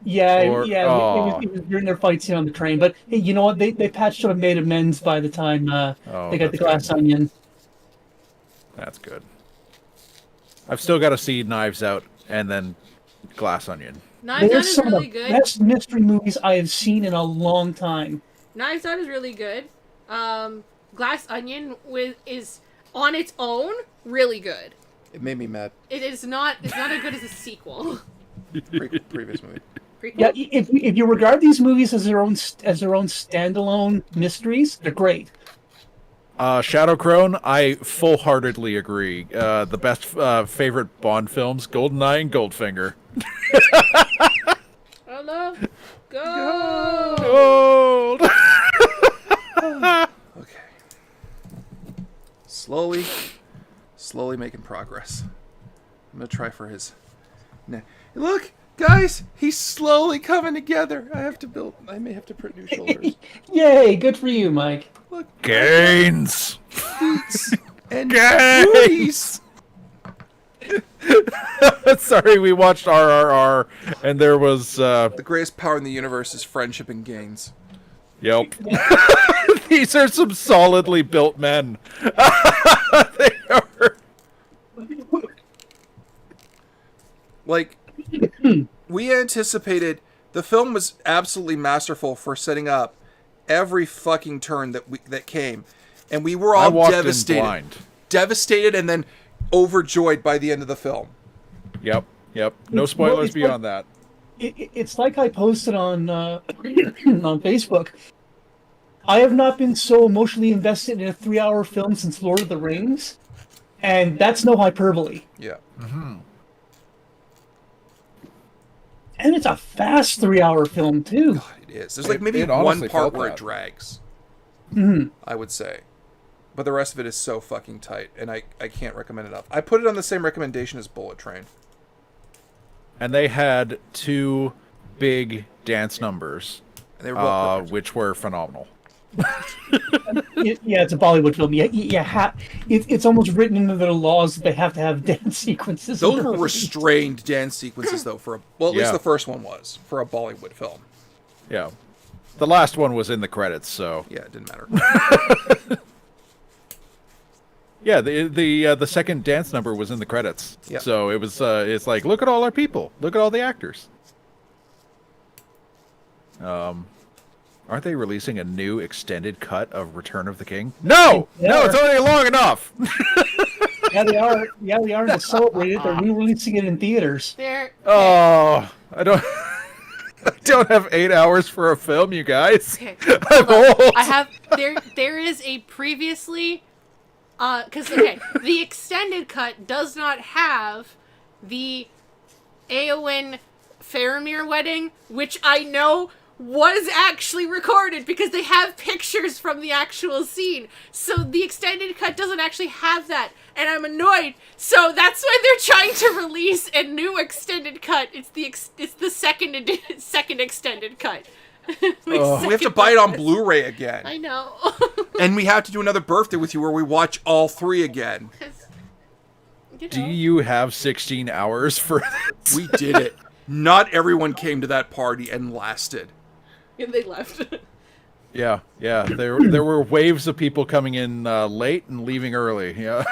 Yeah, Or- it was during their fight scene on the train. But hey, you know what? They patched up and made amends by the time they got the glass onion. That's good. I've still got to see Knives Out and then Glass Onion. Knives Out They're is some really of the good. best mystery movies I have seen in a long time. Knives Out is really good. Glass Onion is on its own really good. It made me mad. It's not as good as a sequel. Previous movie. Prequel? Yeah, if you regard these movies as their own standalone mysteries, they're great. Shadow Crone, I full-heartedly agree. The best favorite Bond films, GoldenEye and Goldfinger. Hello? Go! Gold! Okay. Slowly making progress. I'm gonna try for his... Look, guys, he's slowly coming together. I may have to print new shoulders. Yay, good for you, Mike. Look, Gains! and Gains! Sorry, we watched RRR, and there was... the greatest power in the universe is friendship and gains. Yep. These are some solidly built men. They are... Like, we anticipated the film was absolutely masterful for setting up every fucking turn that came, and we were I all walked in devastated, blind. and then overjoyed by the end of the film. Yep. No spoilers beyond that. It's like I posted on on Facebook. I have not been so emotionally invested in a 3-hour film since Lord of the Rings, and that's no hyperbole. Yeah. And it's a fast 3-hour film too. God, it is. There's like maybe it one honestly part felt where that. it drags. Mhm. I would say. But the rest of it is so fucking tight, and I can't recommend it enough. I put it on the same recommendation as Bullet Train. And they had 2 big dance numbers, And they were both perfect. which were phenomenal. Yeah, it's a Bollywood film. It's almost written into their laws that they have to have dance sequences. Those were restrained dance sequences, though. At least Yeah. the first one was for a Bollywood film. Yeah. The last one was in the credits, so Yeah, it didn't matter. yeah. The second dance number was in the credits, Yeah. so it was. It's like, look at all our people, look at all the actors. Aren't they releasing a new extended cut of Return of the King? No, Yeah. it's already long enough. Yeah, they are. Yeah, they are to celebrate it. They're re-releasing it in theaters. There. Oh, I don't. I don't have 8 hours for a film, you guys. Okay. I'm old. I have there is a previously because the extended cut does not have the Eowyn Faramir wedding, which I know was actually recorded because they have pictures from the actual scene. So the extended cut doesn't actually have that, and I'm annoyed. So that's why they're trying to release a new extended cut. It's the second extended cut. We have to buy it on Blu-ray again. I know. And we have to do another birthday with you where we watch all 3 again. Do you have 16 hours for this? We did it. Not everyone came to that party and lasted. And they left. Yeah. There were waves of people coming in late and leaving early. Yeah.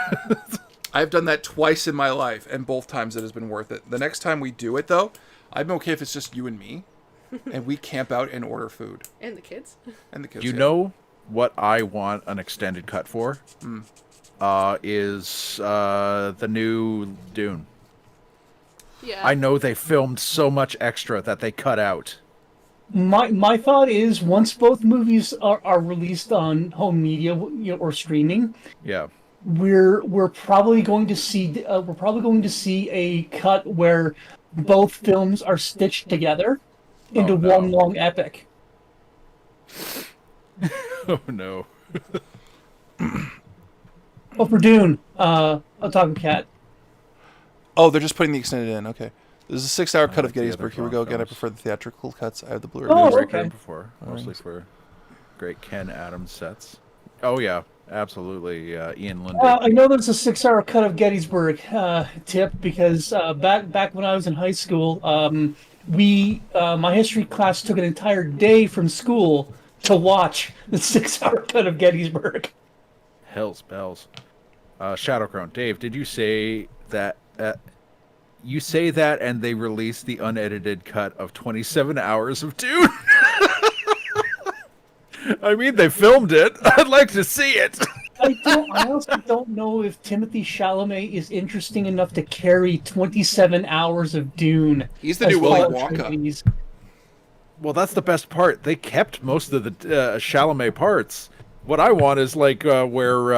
I've done that twice in my life, and both times it has been worth it. The next time we do it, though, I'm okay if it's just you and me, and we camp out and order food. And the kids. And the kids. You yeah. know what I want an extended cut for? Is the new Dune. Yeah. I know they filmed so much extra that they cut out. My thought is once both movies are released on home media or streaming, Yeah. we're probably going to see a cut where both films are stitched together into Oh, no. one long epic. Oh no. Oh, for Dune, Otaku Cat. Oh, they're just putting the extended in. Okay. There's a 6-hour cut of the other Gettysburg. Here we go again. I films. prefer the theatrical cuts. I have the Blu-ray. Oh, version. okay. Before, mostly for great Ken Adams sets. Oh yeah, absolutely. Ian Lundy. I know there's a 6-hour cut of Gettysburg tip because back when I was in high school, my history class took an entire day from school to watch the 6-hour cut of Gettysburg. Hell's bells. Shadowcrown. Dave, did you say that? You say that, and they released the unedited cut of 27 hours of Dune. I mean, they filmed it. I'd like to see it. I also don't know if Timothy Chalamet is interesting enough to carry 27 hours of Dune. He's the as new Willy follow Wonka. trilogies. Well, that's the best part. They kept most of the Chalamet parts. What I want is like where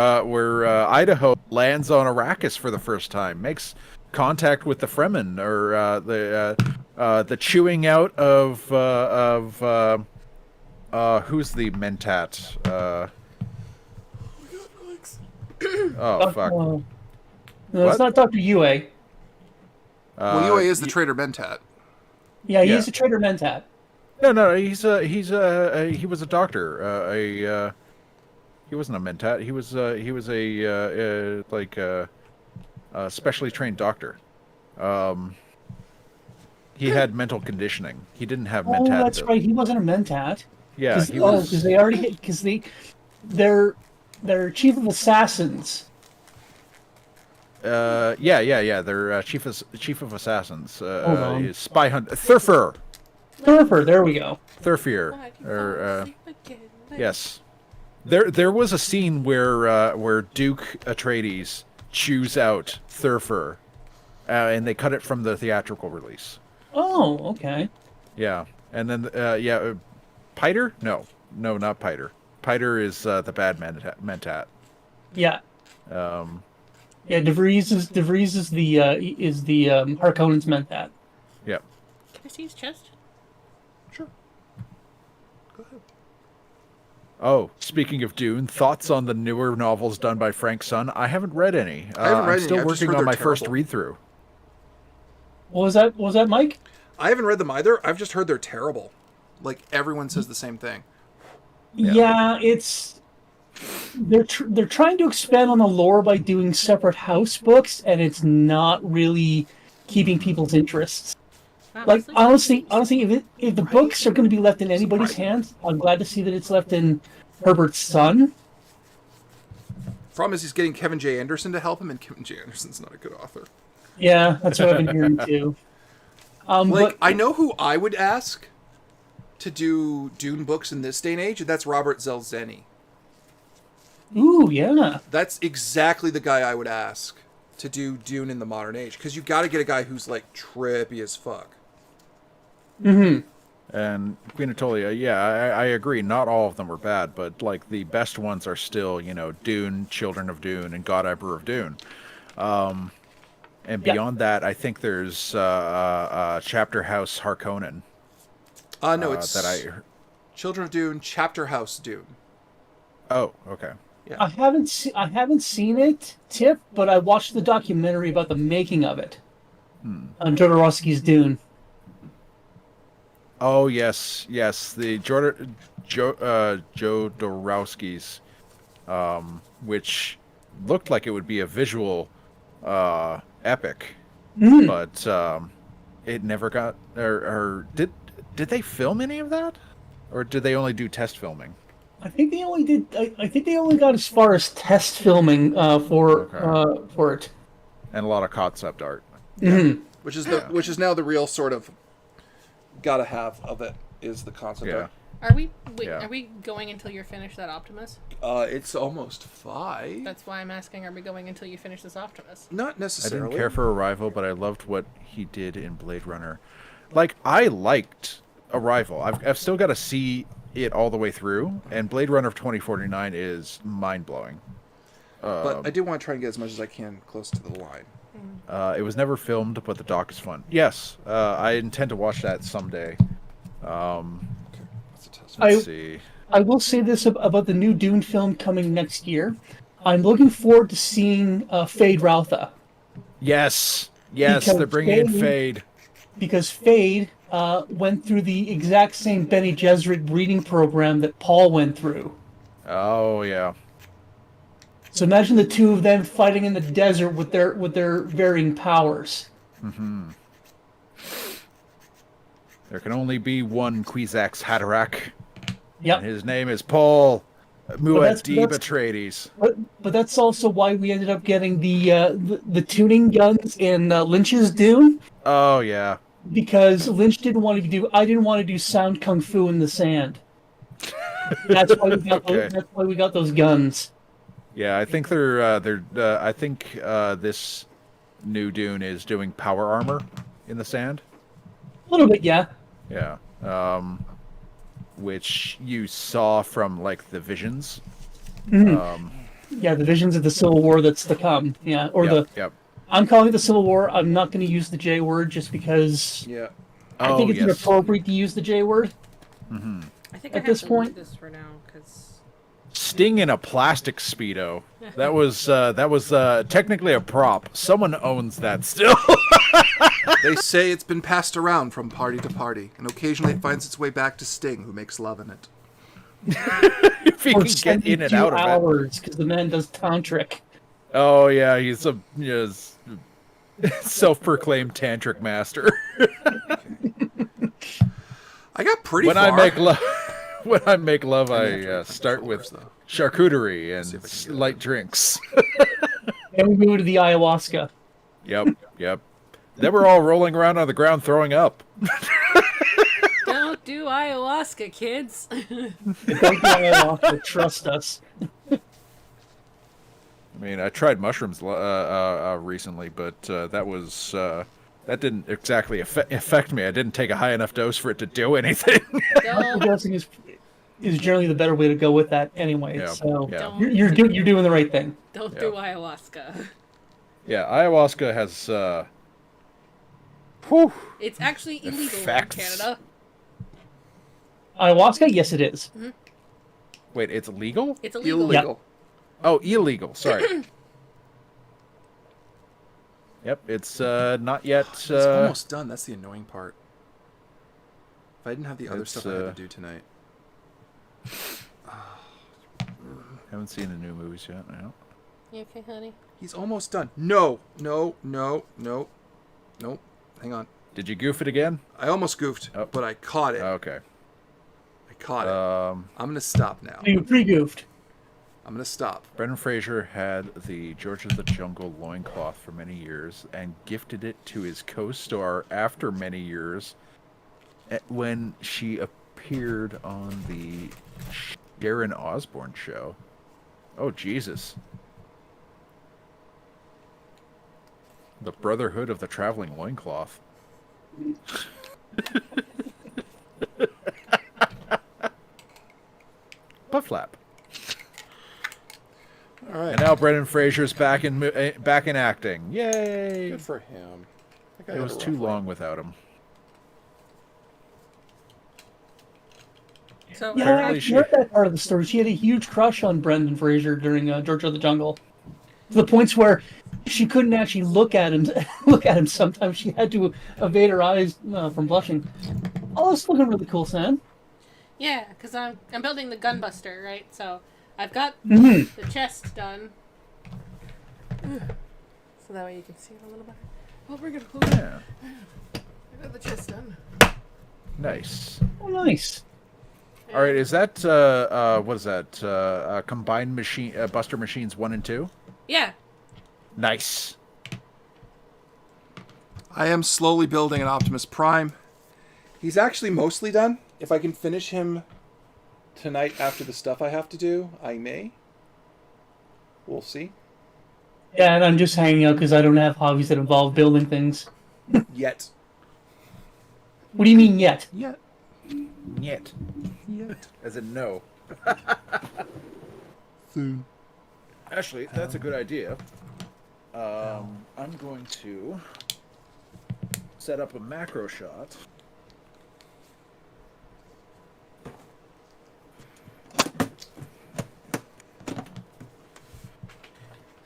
Idaho lands on Arrakis for the first time, makes contact with the Fremen, or the chewing out of who's the Mentat? Oh fuck! No, What? it's not Dr. Yue. Well, Yue is the traitor Mentat. Yeah, Yeah. he's a traitor Mentat. No, he was a doctor. He wasn't a Mentat. He was a specially trained doctor. He had mental conditioning. He didn't have Oh, Mentat. that's right. He wasn't a Mentat. Yeah, he was. Because they already their chief of assassins Yeah. They're chief of assassons. Hold on. Is spy hunt Thurfer. Thurfer, there we go. Thurfier. Yes. There was a scene where Duke Atreides chews out Thurfer, and they cut it from the theatrical release. Oh, okay. Yeah, and then Piter? No, not Piter. Piter is the bad Mentat. Yeah. Yeah, DeVries is the Harkonnens meant that. Yep. Can I see his chest? Sure. Go ahead. Oh, speaking of Dune, thoughts on the newer novels done by Frank Sun? I haven't read any. I haven't read I'm any. still I've just working heard on they're my first terrible. read-through. What was that, Mike? I haven't read them either. I've just heard they're terrible. Like everyone says the same thing. Yeah, it's they're trying to expand on the lore by doing separate house books, and it's not really keeping people's interests. Like honestly, if the books are going to be left in anybody's hands, I'm glad to see that it's left in Herbert's son. Problem is he's getting Kevin J. Anderson to help him, and Kevin J. Anderson's not a good author. Yeah, that's what I've been hearing too. But I know who I would ask to do Dune books in this day and age, and that's Robert Zelzeny. ooh, yeah. That's exactly the guy I would ask to do Dune in the modern age, because you got to get a guy who's like trippy as fuck. Mm-hmm. And Queen Atolia, yeah, I agree. Not all of them are bad, but like the best ones are still, Dune, Children of Dune, and God Emperor of Dune. And beyond that, I think there's Chapter House Harkonnen. No, it's that Children of Dune, Chapter House Dune. Oh, okay. Yeah. I haven't seen it, Tip, but I watched the documentary about the making of it on Jodorowsky's Dune. Oh yes, the Jodorowsky's, which looked like it would be a visual epic, but it never got. Or did they film any of that, or did they only do test filming? I think they only did. I think they only got as far as test filming for it. And a lot of concept art. Mm-hmm. Which is now the real sort of gotta have of it is the concept art. Are we Yeah. Are we going until you're finished that Optimus? It's almost 5. That's why I'm asking, are we going until you finish this Optimus? Not I necessarily. didn't care for Arrival, but I loved what he did in Blade Runner. Like, I liked Arrival. I've still got to see it all the way through, and Blade Runner of 2049 is mind-blowing. But I do want to try and get as much as I can close to the line. It was never filmed, but the doc is fun. Yes, I intend to watch that someday. Let's see. I will say this about the new Dune film coming next year. I'm looking forward to seeing Fade Routha. Yes, Because they're bringing in Fade. Because Fade went through the exact same Bene Gesserit breeding program that Paul went through. Oh yeah. So imagine the two of them fighting in the desert with their varying powers. Mm-hmm. There can only be one Kwisatz Haderach. Yep. And his name is Paul Muad'Dib that's- Atreides. But that's also why we ended up getting the tuning guns in Lynch's Dune, Oh yeah. because Lynch didn't want to do. I didn't want to do sound kung fu in the sand. That's why we got Okay. that's why we got those guns. Yeah, I think I think this new Dune is doing power armor in the sand. A little bit, yeah. Yeah. Which you saw from like the visions. Yeah, the visions of the Civil War that's to come. Yeah, or Yep. I'm calling it the Civil War. I'm not going to use the J word just because Yeah. I think it's inappropriate to use the J word. Mm-hmm. I think At I have this to point- leave this for now because Sting in a plastic Speedo. That was technically a prop. Someone owns that still. They say it's been passed around from party to party, and occasionally it finds its way back to Sting, who makes love in it. If he can get in and out of it. hours because the man does tantric. Oh yeah, he's a self-proclaimed tantric master. I got pretty when far. I make love, I start with charcuterie and light drinks. And we moved to the ayahuasca. Yep. Then we're all rolling around on the ground throwing up. Don't do ayahuasca, kids. Don't do ayahuasca. Trust us. I mean, I tried mushrooms recently, but that didn't exactly affect me. I didn't take a high enough dose for it to do anything. Dosing is generally the better way to go with that anyway. Yeah, So yeah. you're doing the right thing. Don't do ayahuasca. Yeah, ayahuasca has. Whew. It's actually illegal Effects. in Canada. Ayahuasca, yes, it is. Wait, it's legal? It's illegal. Illegal. Oh, illegal. Sorry. Yep, it's not yet. It's almost done. That's the annoying part. If I didn't have the other It's, stuff I had to do tonight. Haven't seen the new movies yet. No. You okay, honey? He's almost done. No. Hang on. Did you goof it again? I almost goofed, Oh. but I caught it. Okay. I caught it. I'm gonna stop now. You pre-goofed. I'm gonna stop. Brendan Fraser had the George of the Jungle loincloth for many years and gifted it to his co-star after many years when she appeared on the Sharon Osbourne show. Oh, Jesus. The Brotherhood of the Traveling Loincloth. Butt flap. All right. And now Brendan Fraser's back in acting. Yay! Good for him. That guy It had was a too rough long life. without him. So Yeah, I Apparently she- heard that part of the story. She had a huge crush on Brendan Fraser during George of the Jungle, to the points where she couldn't actually look at him. Sometimes she had to evade her eyes from blushing. Oh, it's looking really cool, Sam. yeah, because I'm building the gunbuster, right? So I've got Mhm. the chest done. So that way you can see it a little better. Oh, we're gonna Yeah. I got the chest done. Nice. Oh, nice. All right, is that what is that? Combined machine Buster Machines 1 and 2? Yeah. Nice. I am slowly building an Optimus Prime. He's actually mostly done. If I can finish him tonight after the stuff I have to do, I may. We'll see. Yeah, and I'm just hanging out because I don't have hobbies that involve building things. Yet. What do you mean yet? Yet. Yet. As in no. Soon. Actually, that's a good idea. I'm going to set up a macro shot.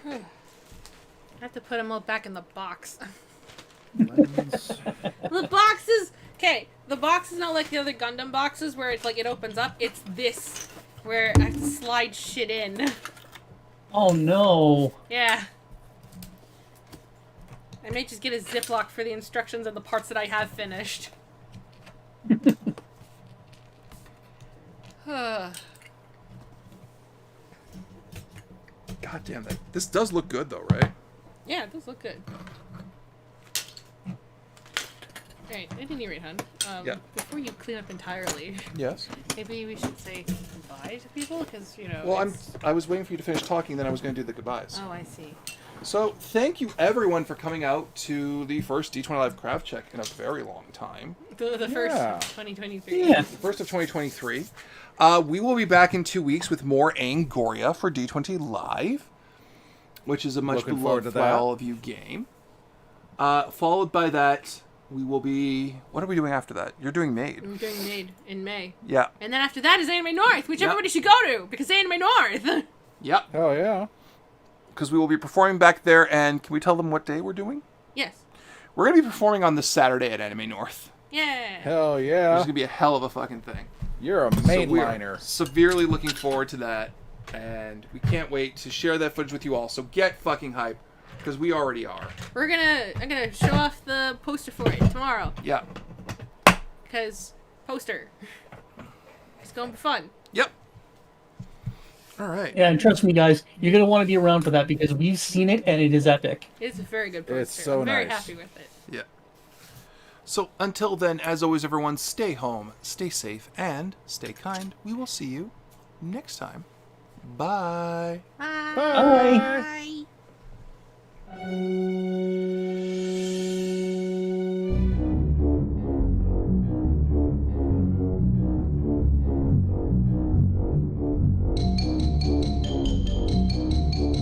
I have to put them all back in the box. Lens. The box is okay. The box is not like the other Gundam boxes where it's like it opens up. It's this where I have to slide shit in. Oh no. Yeah. I may just get a Ziploc for the instructions and the parts that I have finished. God damn that. This does look good though, right? Yeah, it does look good. Alright, I didn't read, hun. Yeah. Before you clean up entirely, Yes. maybe we should say goodbye to people, because, you know... Well, it's- I was waiting for you to finish talking, then I was going to do the goodbyes. Oh, I see. So, thank you everyone for coming out to the first D20 Live Craft Check in a very long time. The first Yeah. 2023. Yeah. The first of 2023. We will be back in 2 weeks with more Angoria for D20 Live, which is a much Looking forward beloved to by that. all of you game. Followed by that, we will be... What are we doing after that? You're doing Maid. I'm doing Made in May. Yeah. And then after that is Anime North, which Yep. everybody should go to, because Anime North! Yep. Oh, yeah. Because we will be performing back there, and can we tell them what day we're doing? Yes. We're going to be performing on this Saturday at Anime North. Yeah. Hell Which yeah. is going to be a hell of a fucking thing. You're a So we are mainliner. severely looking forward to that, and we can't wait to share that footage with you all. So get fucking hype, because we already are. I'm gonna show off the poster for it tomorrow, Yeah. because poster. It's gonna be fun. Yep. All right. Yeah, and trust me, guys, you're gonna want to be around for that because we've seen it and it is epic. It's a very good poster. It's so I'm very nice. happy with it. Yeah. So until then, as always, everyone, stay home, stay safe, and stay kind. We will see you next time. Bye. Bye. Bye.